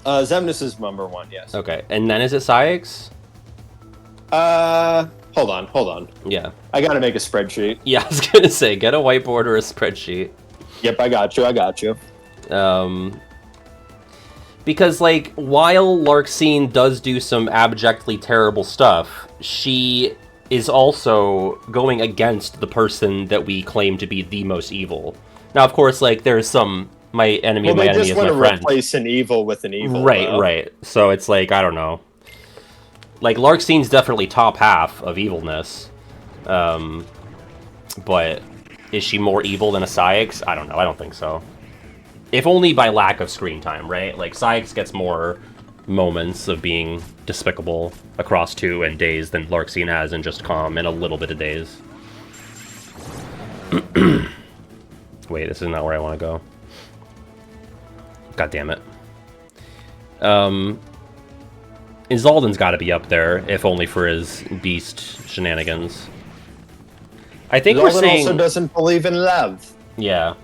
Xemnas is number 1, yes. Okay, and then is it Cyax? Hold on. Yeah. I gotta make a spreadsheet. Yeah, I was gonna say, get a whiteboard or a spreadsheet. Yep, I got you. Because, like, while Larxene does do some abjectly terrible stuff, she is also going against the person that we claim to be the most evil. Now, of course, like, there's some, my enemy of my enemy is my want to friend. replace an evil with an evil. Right, though. right. So it's like, I don't know. Like, Larxene's definitely top half of evilness. But is she more evil than a Cyax? I don't know. I don't think so. If only by lack of screen time, right? Like, Cyax gets more moments of being despicable across 2 and days than Larxene has in just Calm and a little bit of days. Wait, this is not where I want to go. God damn it. Zaldan's got to be up there, if only for his beast shenanigans. I think we're Zaldan saying... also doesn't believe in love. Yeah.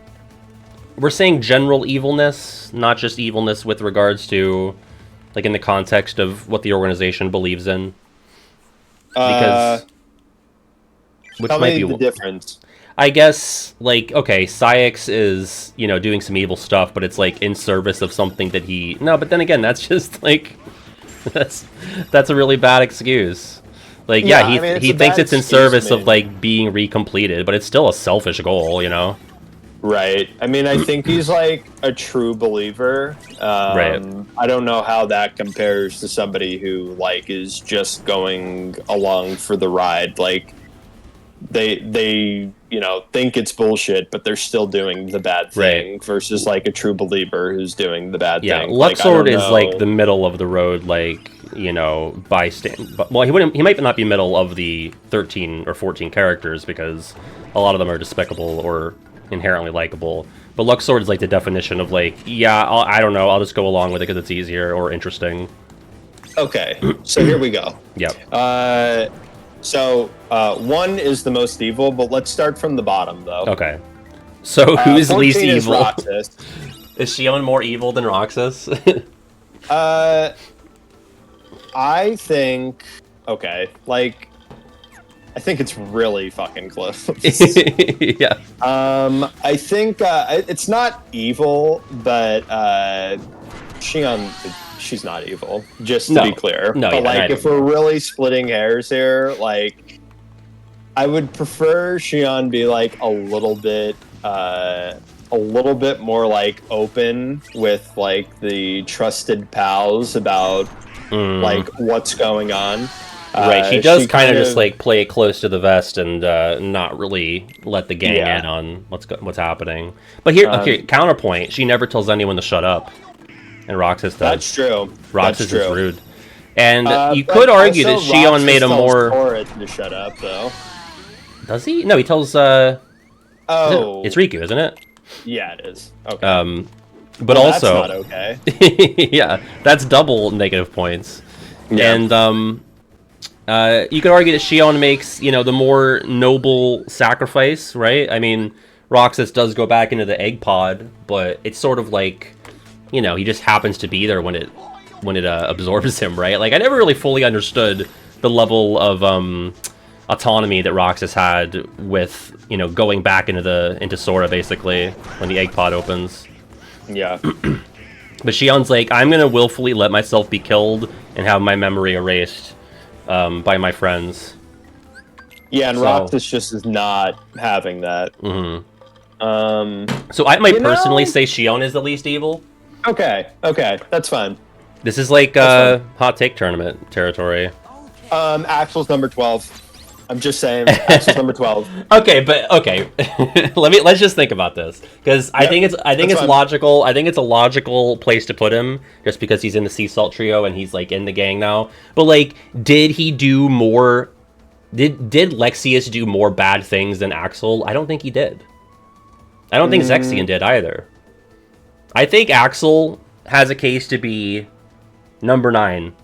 We're saying general evilness, not just evilness with regards to, like, in the context of what the organization believes in. Because... which tell might me be the difference. I guess, like, okay, Cyax is, doing some evil stuff, but it's, like, in service of something that he... No, but then again, that's just, like... that's a really bad excuse. Like, yeah, he thinks it's in service of, like, being recompleted, but it's still a selfish goal, Right. I mean, I think he's, like, a true believer. Right. I don't know how that compares to somebody who, like, is just going along for the ride. Like, they think it's bullshit, but they're still doing the bad thing, versus like a true believer who's doing the bad thing. Luxord is like the middle of the road, like, bystand. Well, he might not be middle of the 13 or 14 characters because a lot of them are despicable or inherently likable. But Luxord is like the definition of like, I don't know, I'll just go along with it because it's easier or interesting. Okay, so here we go. Yep. So 1 is the most evil, but let's start from the bottom, though. Okay. So who's least 14 is evil? Roxas. Is Shion more evil than Roxas? I think... Okay, like... I think it's really fucking close. Yeah. I think it's not evil, but Shion... She's not evil, just to be clear. No, but like, if we're really splitting hairs here, like, I would prefer Shion be like a little bit more like open with like the trusted pals about like what's going on. Right, she does kind of kind just like play it close to the vest and not really let the gang in on what's happening. But here, okay, counterpoint: she never tells anyone to shut up, and Roxas does. That's true. Roxas That's is true. rude, and you But could argue that also Shion made a Roxas more. tells Cora to shut up, though. Does he? No, he tells. Oh, it's Riku, isn't it? Yeah, it is. Okay. But Well, also, that's not okay. yeah, that's double negative points. Yeah. And you could argue that Shion makes, the more noble sacrifice, right? I mean, Roxas does go back into the egg pod, but it's sort of like, he just happens to be there when it absorbs him, right? Like, I never really fully understood the level of autonomy that Roxas had with, going back into Sora, basically, when the egg pod opens. Yeah. But Shion's like, I'm gonna willfully let myself be killed and have my memory erased by my friends. Yeah, and Roxas just is not having that. So I might personally say Shion is the least evil. Okay, that's fine. This is like hot take tournament territory. Axel's number 12. I'm just saying, Axel's number 12. Okay. Let's just think about this, because I think it's logical. I think it's a logical place to put him, just because he's in the Sea Salt trio and he's like in the gang now. But like, did he do more? Did Lexius do more bad things than Axel? I don't think he did. I don't think Zexion did either. I think Axel has a case to be number 9.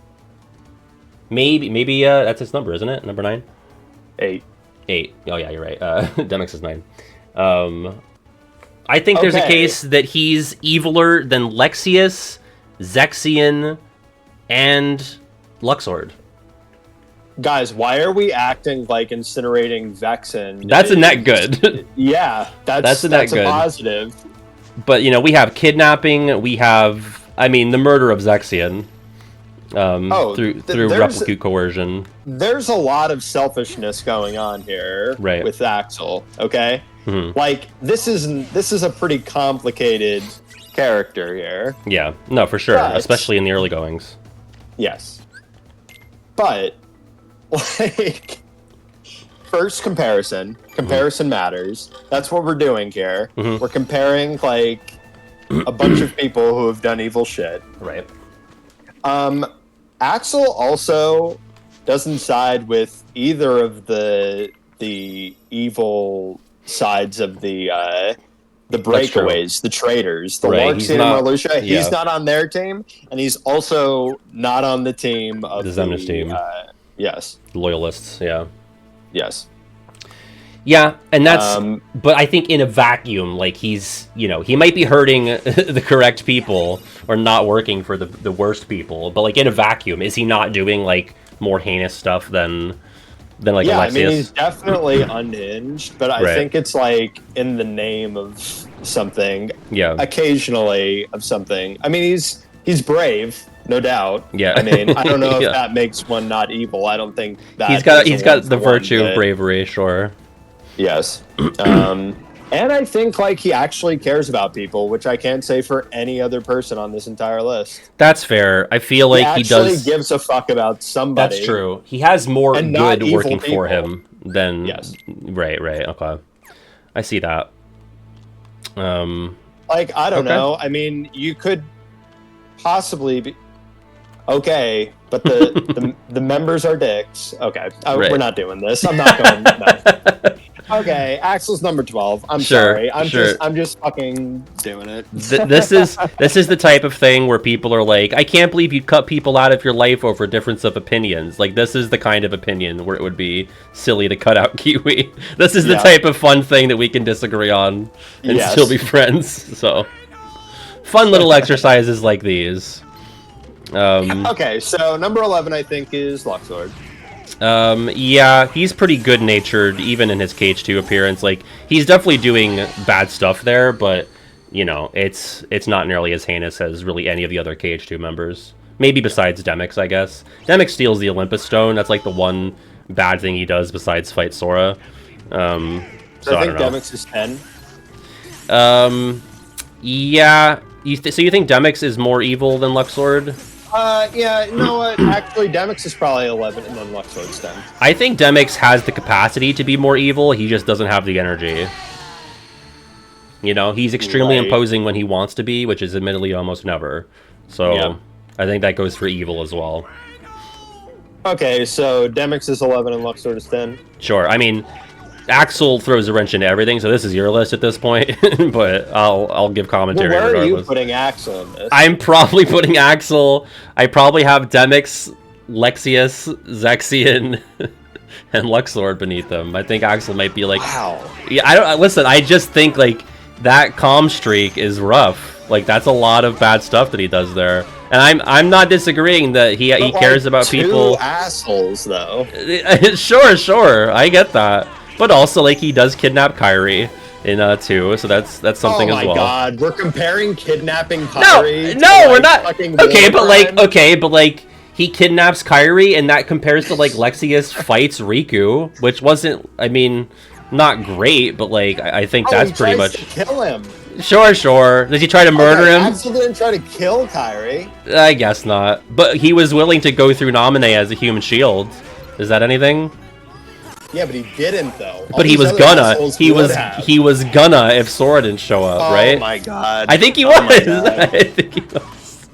Maybe that's his number, isn't it? Number 9. 8. Oh yeah, you're right. Demix is 9. I think there's a case that he's eviler than Lexius, Zexion, and Luxord. Guys, why are we acting like incinerating Vexen? That's a net good. Yeah, that's a positive. But we have kidnapping. We have, the murder of Zexion. Through replicate coercion. There's a lot of selfishness going on here with Axel, okay? Like, this is a pretty complicated character here. Yeah, no, for sure, especially in the early goings. Yes. But, like, first comparison matters. That's what we're doing here. We're comparing, like, a bunch of people who have done evil shit. Right. Axel also doesn't side with either of the evil sides of the breakaways, the traitors, the Larxian and Marluxia. Yeah. He's not on their team, and he's also not on the team of the Xemnas team. Yes. Loyalists, yeah. Yes. Yeah, and that's... but I think in a vacuum, like, he's... he might be hurting the correct people or not working for the worst people, but, like, in a vacuum, is he not doing, like, more heinous stuff than like, Alexius? I mean, he's definitely unhinged, but I think it's, like, in the name of something. Yeah. Occasionally of something. I mean, he's brave, no doubt. Yeah. I mean, I don't know if that makes one not evil. I don't think that... He's got the virtue of bravery, sure. Yes. And I think, like, he actually cares about people, which I can't say for any other person on this entire list. That's fair. I feel like he does... gives a fuck about somebody. That's true. He has more good working for him than... Yes. Right, okay. I see that. Like, I don't know. I mean, you could possibly be... Okay, but the members are dicks. Okay, we're not doing this. I'm not going... No. Okay, Axel's number 12. I'm sorry. I'm just fucking doing it. This is the type of thing where people are like, I can't believe you cut people out of your life over difference of opinions. Like, this is the kind of opinion where it would be silly to cut out Kiwi. This is the type of fun thing that we can disagree on and still be friends. So, fun little exercises like these. Okay, so number 11, I think, is Luxord. Yeah, he's pretty good-natured, even in his KH2 appearance. Like, he's definitely doing bad stuff there, but, it's not nearly as heinous as really any of the other KH2 members. Maybe besides Demix, I guess. Demix steals the Olympus Stone. That's, like, the one bad thing he does besides fight Sora. So I think Demix is 10? Yeah. So you think Demix is more evil than Luxord? Yeah, you know what? Actually, Demix is probably 11, and then Luxord's 10. I think Demix has the capacity to be more evil. He just doesn't have the energy. You know, he's extremely imposing when he wants to be, which is admittedly almost never. So, yeah. I think that goes for evil as well. Okay, so Demix is 11 and Luxord is 10. Sure. I mean, Axel throws a wrench into everything, so this is your list at this point. But I'll give commentary. Well, where regardless. are you putting Axel in this? I'm probably putting Axel. I probably have Demix, Lexius, Zexion, and Luxord beneath them. I think Axel might be like. Wow. Yeah, listen. I just think like that calm streak is rough. Like that's a lot of bad stuff that he does there. And I'm not disagreeing that he cares about people. Two assholes though. Sure, I get that. But also like he does kidnap Kyrie in 2, so that's something as well. Oh my god, we're comparing kidnapping Kyrie. No, we're not. Okay, but like he kidnaps Kyrie, and that compares to like Lexius fights Riku, which wasn't. I mean, not great, but like I think that's pretty much. To kill him. Sure. Did he try to murder him? Axel didn't try to kill Kyrie. I guess not. But he was willing to go through Naminé as a human shield. Is that anything? Yeah, but he didn't though. But he was gonna. He was gonna if Sora didn't show up, right? Oh my god. I think he was. I think he was.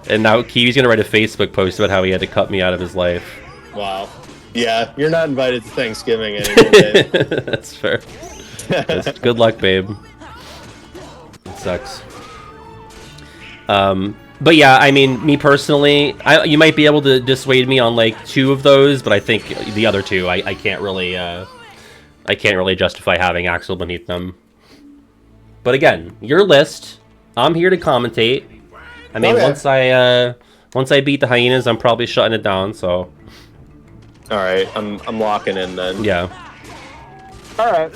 And now Kiwi's gonna write a Facebook post about how he had to cut me out of his life. Wow. Yeah, you're not invited to Thanksgiving anymore, Dave. That's fair. Good luck, babe. It sucks. But yeah, I mean, me personally, you might be able to dissuade me on like 2 of those, but I think the other 2, I can't really justify having Axel beneath them. But again, your list. I'm here to commentate. I mean, once I beat the hyenas, I'm probably shutting it down. So. All right, I'm locking in then. Yeah. All right.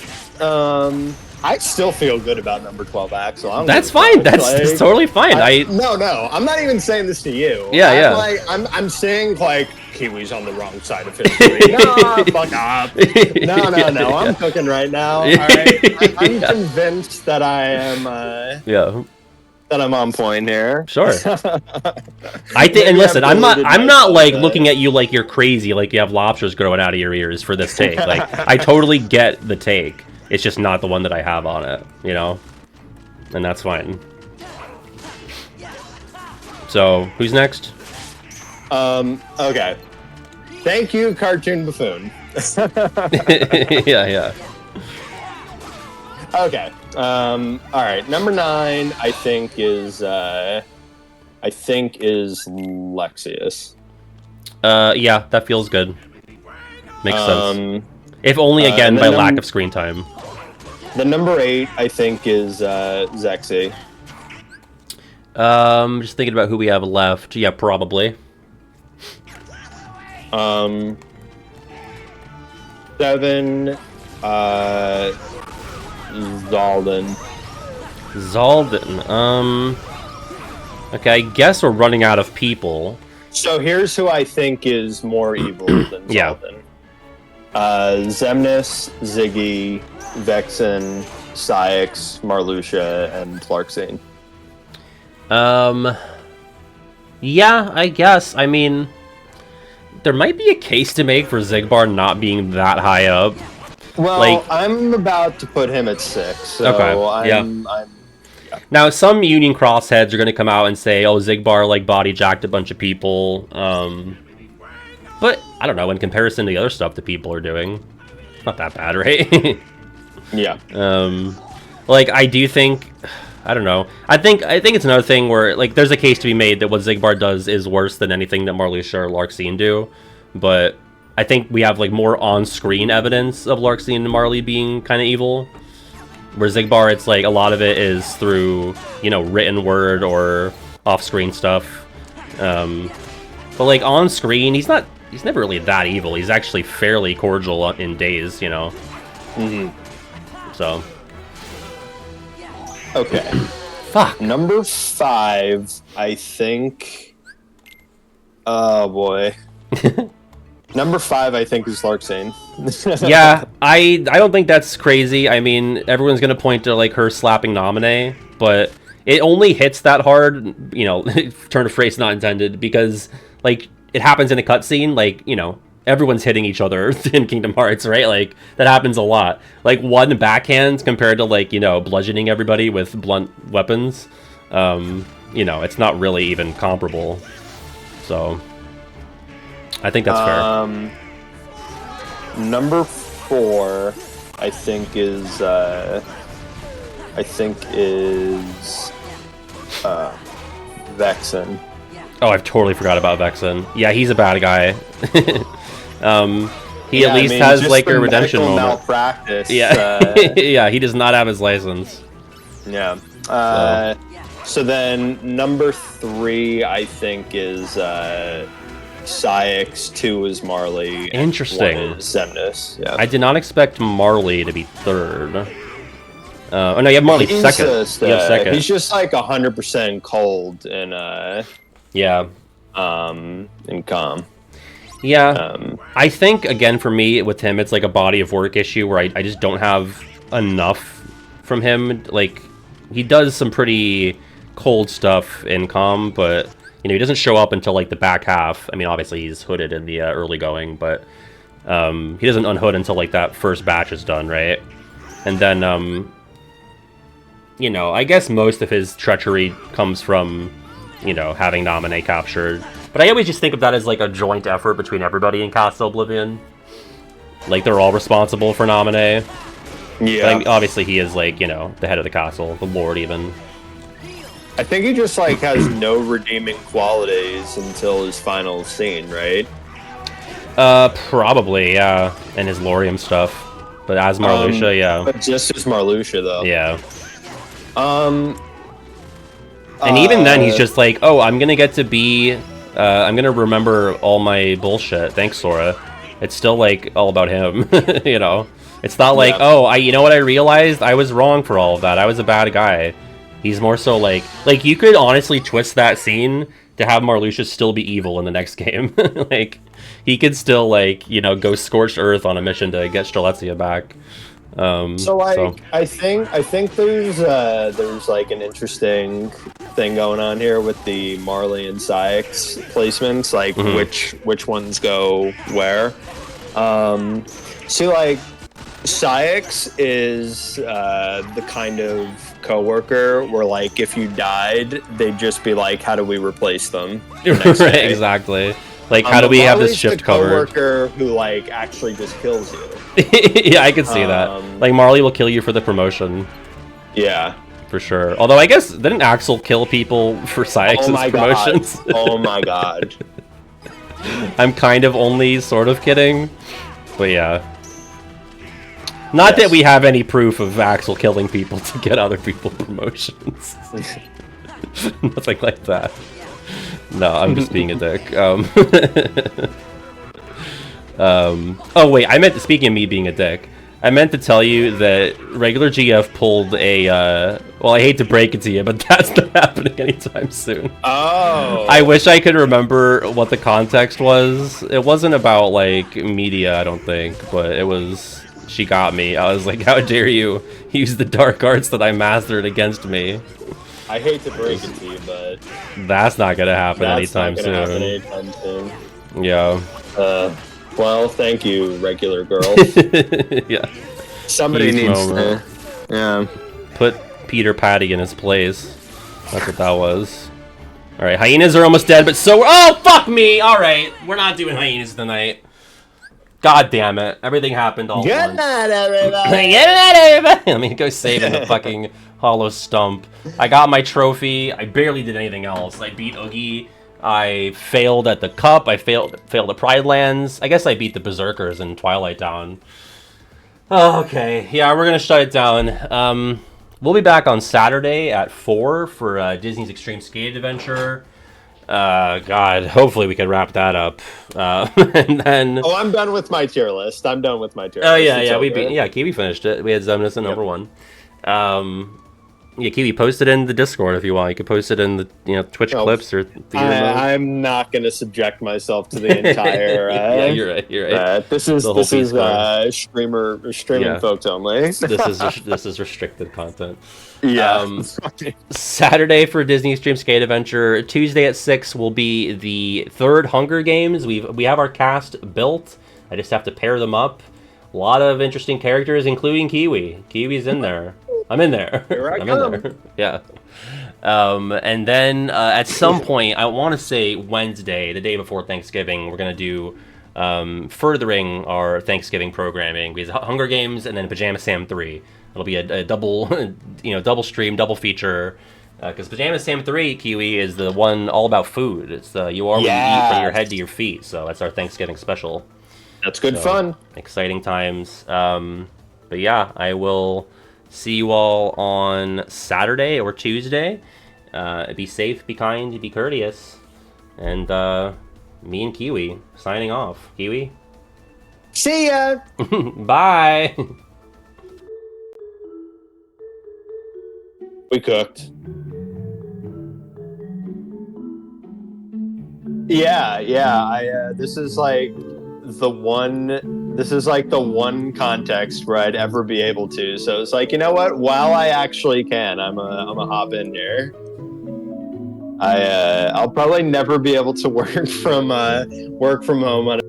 I still feel good about number 12 Axel. That's fine. That's totally fine. No, I'm not even saying this to you. Yeah. I'm saying like Kiwi's on the wrong side of history. No, fuck up. No. I'm cooking right now. All right. I'm convinced that I am. That I'm on point here. Sure. I think, and listen, I'm not like looking at you like you're crazy, like you have lobsters growing out of your ears for this take. Like I totally get the take. It's just not the one that I have on it, you know? And that's fine. So, who's next? Okay. Thank you, Cartoon Buffoon. Yeah. Okay. Alright, number 9, I think is Lexius. Yeah, that feels good. Makes sense. If only, again, by lack of screen time. The number 8, I think, is Zexy. Just thinking about who we have left. Yeah, probably. 7, Zaldin. Okay, I guess we're running out of people. So here's who I think is more evil than Zaldin. Xemnas, Ziggy, Vexen, Cyax, Marluxia, and Clarksine. Yeah, I guess. I mean, there might be a case to make for Xigbar not being that high up. Well, like, I'm about to put him at 6, so okay. I'm Now, some Union Crossheads are going to come out and say, oh, Xigbar, like, body jacked a bunch of people. But, I don't know, in comparison to the other stuff that people are doing, it's not that bad, right? Yeah. Like, I do think... I don't know. I think it's another thing where, like, there's a case to be made that what Xigbar does is worse than anything that Marluxia or Larxene do. But I think we have, like, more on-screen evidence of Larxene and Marley being kind of evil. Where Xigbar, it's like a lot of it is through, you know, written word or off-screen stuff. But, like, on-screen, he's never really that evil. He's actually fairly cordial in days, you know. Mm-hmm. So... Okay. Fuck. Number 5, I think... Oh, boy. Number 5, I think, is Larxene. Yeah, I don't think that's crazy. I mean, everyone's going to point to, like, her slapping Naminé, but it only hits that hard, you know, turn of phrase not intended, because, like, it happens in a cutscene, like, you know, everyone's hitting each other in Kingdom Hearts, right? Like, that happens a lot. Like, one backhand compared to, like, you know, bludgeoning everybody with blunt weapons, you know, it's not really even comparable. So, I think that's fair. Number 4, I think is Vexen. Oh, I've totally forgot about Vexen. Yeah, he's a bad guy. He at least has like a redemption moment. Malpractice. Yeah, yeah, he does not have his license. Yeah. So then number 3, I think is Cyax. 2 is Marley. Interesting. And 1 is Xemnas. Yeah. I did not expect Marley to be 3rd. Oh no, you have Marley 2nd. You have 2nd. He's just like 100% cold and yeah. And calm. Yeah. I think again for me with him, it's like a body of work issue where I just don't have enough from him. Like, he does some pretty cold stuff in calm, but you know, he doesn't show up until like the back half. I mean, obviously he's hooded in the early going, but he doesn't unhood until like that first batch is done, right? And then you know, I guess most of his treachery comes from, you know, having Naminé captured. But I always just think of that as like a joint effort between everybody in Castle Oblivion. Like, they're all responsible for Naminé. Yeah. But obviously he is like, you know, the head of the castle, the lord even. I think he just like has no redeeming qualities until his final scene, right? Probably, yeah. And his Lorium stuff. But as Marluxia, yeah. But just as Marluxia, though. Yeah. And even then, he's just like, oh, I'm gonna get to be, I'm gonna remember all my bullshit. Thanks, Sora. It's still, like, all about him, you know? It's not like, oh, you know what I realized? I was wrong for all of that. I was a bad guy. He's more so like, you could honestly twist that scene to have Marluxia still be evil in the next game. Like, he could still, like, you know, go scorched earth on a mission to get Strelitzia back. I think there's like an interesting thing going on here with the Marley and Cyax placements, like which ones go where. So like Cyax is the kind of coworker where like if you died, they'd just be like, how do we replace them? Right, exactly. Like, how do we have this shift covered? Coworker who like actually just kills you. Yeah, I can see that. Like, Marley will kill you for the promotion. Yeah. For sure. Although, I guess, didn't Axel kill people for Cyax's promotions? Oh my god. I'm kind of only sort of kidding. But yeah. Not that we have any proof of Axel killing people to get other people promotions. Nothing like that. No, I'm just being a dick. Oh wait, I meant, speaking of me being a dick, I meant to tell you that regular GF pulled a, well, I hate to break it to you, but that's not happening anytime soon. Oh. I wish I could remember what the context was. It wasn't about, like, media, I don't think, but it was, she got me. I was like, how dare you use the dark arts that I mastered against me? I hate to break it to you, but that's not gonna happen anytime soon. Yeah. Well, thank you, regular girl. Yeah. Somebody needs to. Yeah. Put Peter Patty in his place. That's what that was. All right, hyenas are almost dead, but so. Oh, fuck me! All right, we're not doing hyenas tonight. God damn it! Everything happened all at once. Good night, everybody. Good night, everybody. Let me go save in the fucking hollow stump. I got my trophy. I barely did anything else. I beat Oogie. I failed at the cup. I failed at Pride Lands. I guess I beat the Berserkers in Twilight Town. Oh, okay. Yeah, we're gonna shut it down. We'll be back on Saturday at 4 for Disney's Extreme Skate Adventure. God, hopefully we can wrap that up. And then. Oh, I'm done with my tier list. Oh yeah, yeah, Kiwi finished it. We had Xemnas at number 1. Yeah, Kiwi, post it in the Discord if you want. You could post it in the Twitch clips or theater mode. I'm not going to subject myself to the entire. Yeah, you're right. This is streaming folks only. This is restricted content. Yeah. Saturday for Disney Stream Skate Adventure. Tuesday at 6 will be the third Hunger Games. We have our cast built. I just have to pair them up. A lot of interesting characters, including Kiwi. Kiwi's in there. I'm in there. Here I I'm come. in there. Yeah. And then at some point, I want to say Wednesday, the day before Thanksgiving, we're going to do furthering our Thanksgiving programming. We have Hunger Games and then Pajama Sam 3. It'll be a double, double stream, double feature. Because Pajama Sam 3, Kiwi, is the one all about food. It's you are what you eat from your head to your feet. So that's our Thanksgiving special. That's good fun. Exciting times. But yeah, I will see you all on Saturday or Tuesday. Be safe, be kind, be courteous. And me and Kiwi signing off. Kiwi? See ya! Bye! We cooked. Yeah. This is like the one context where I'd ever be able to. So it's like, you know what? While I actually can, I'm a hop in here. I'll probably never be able to work from home on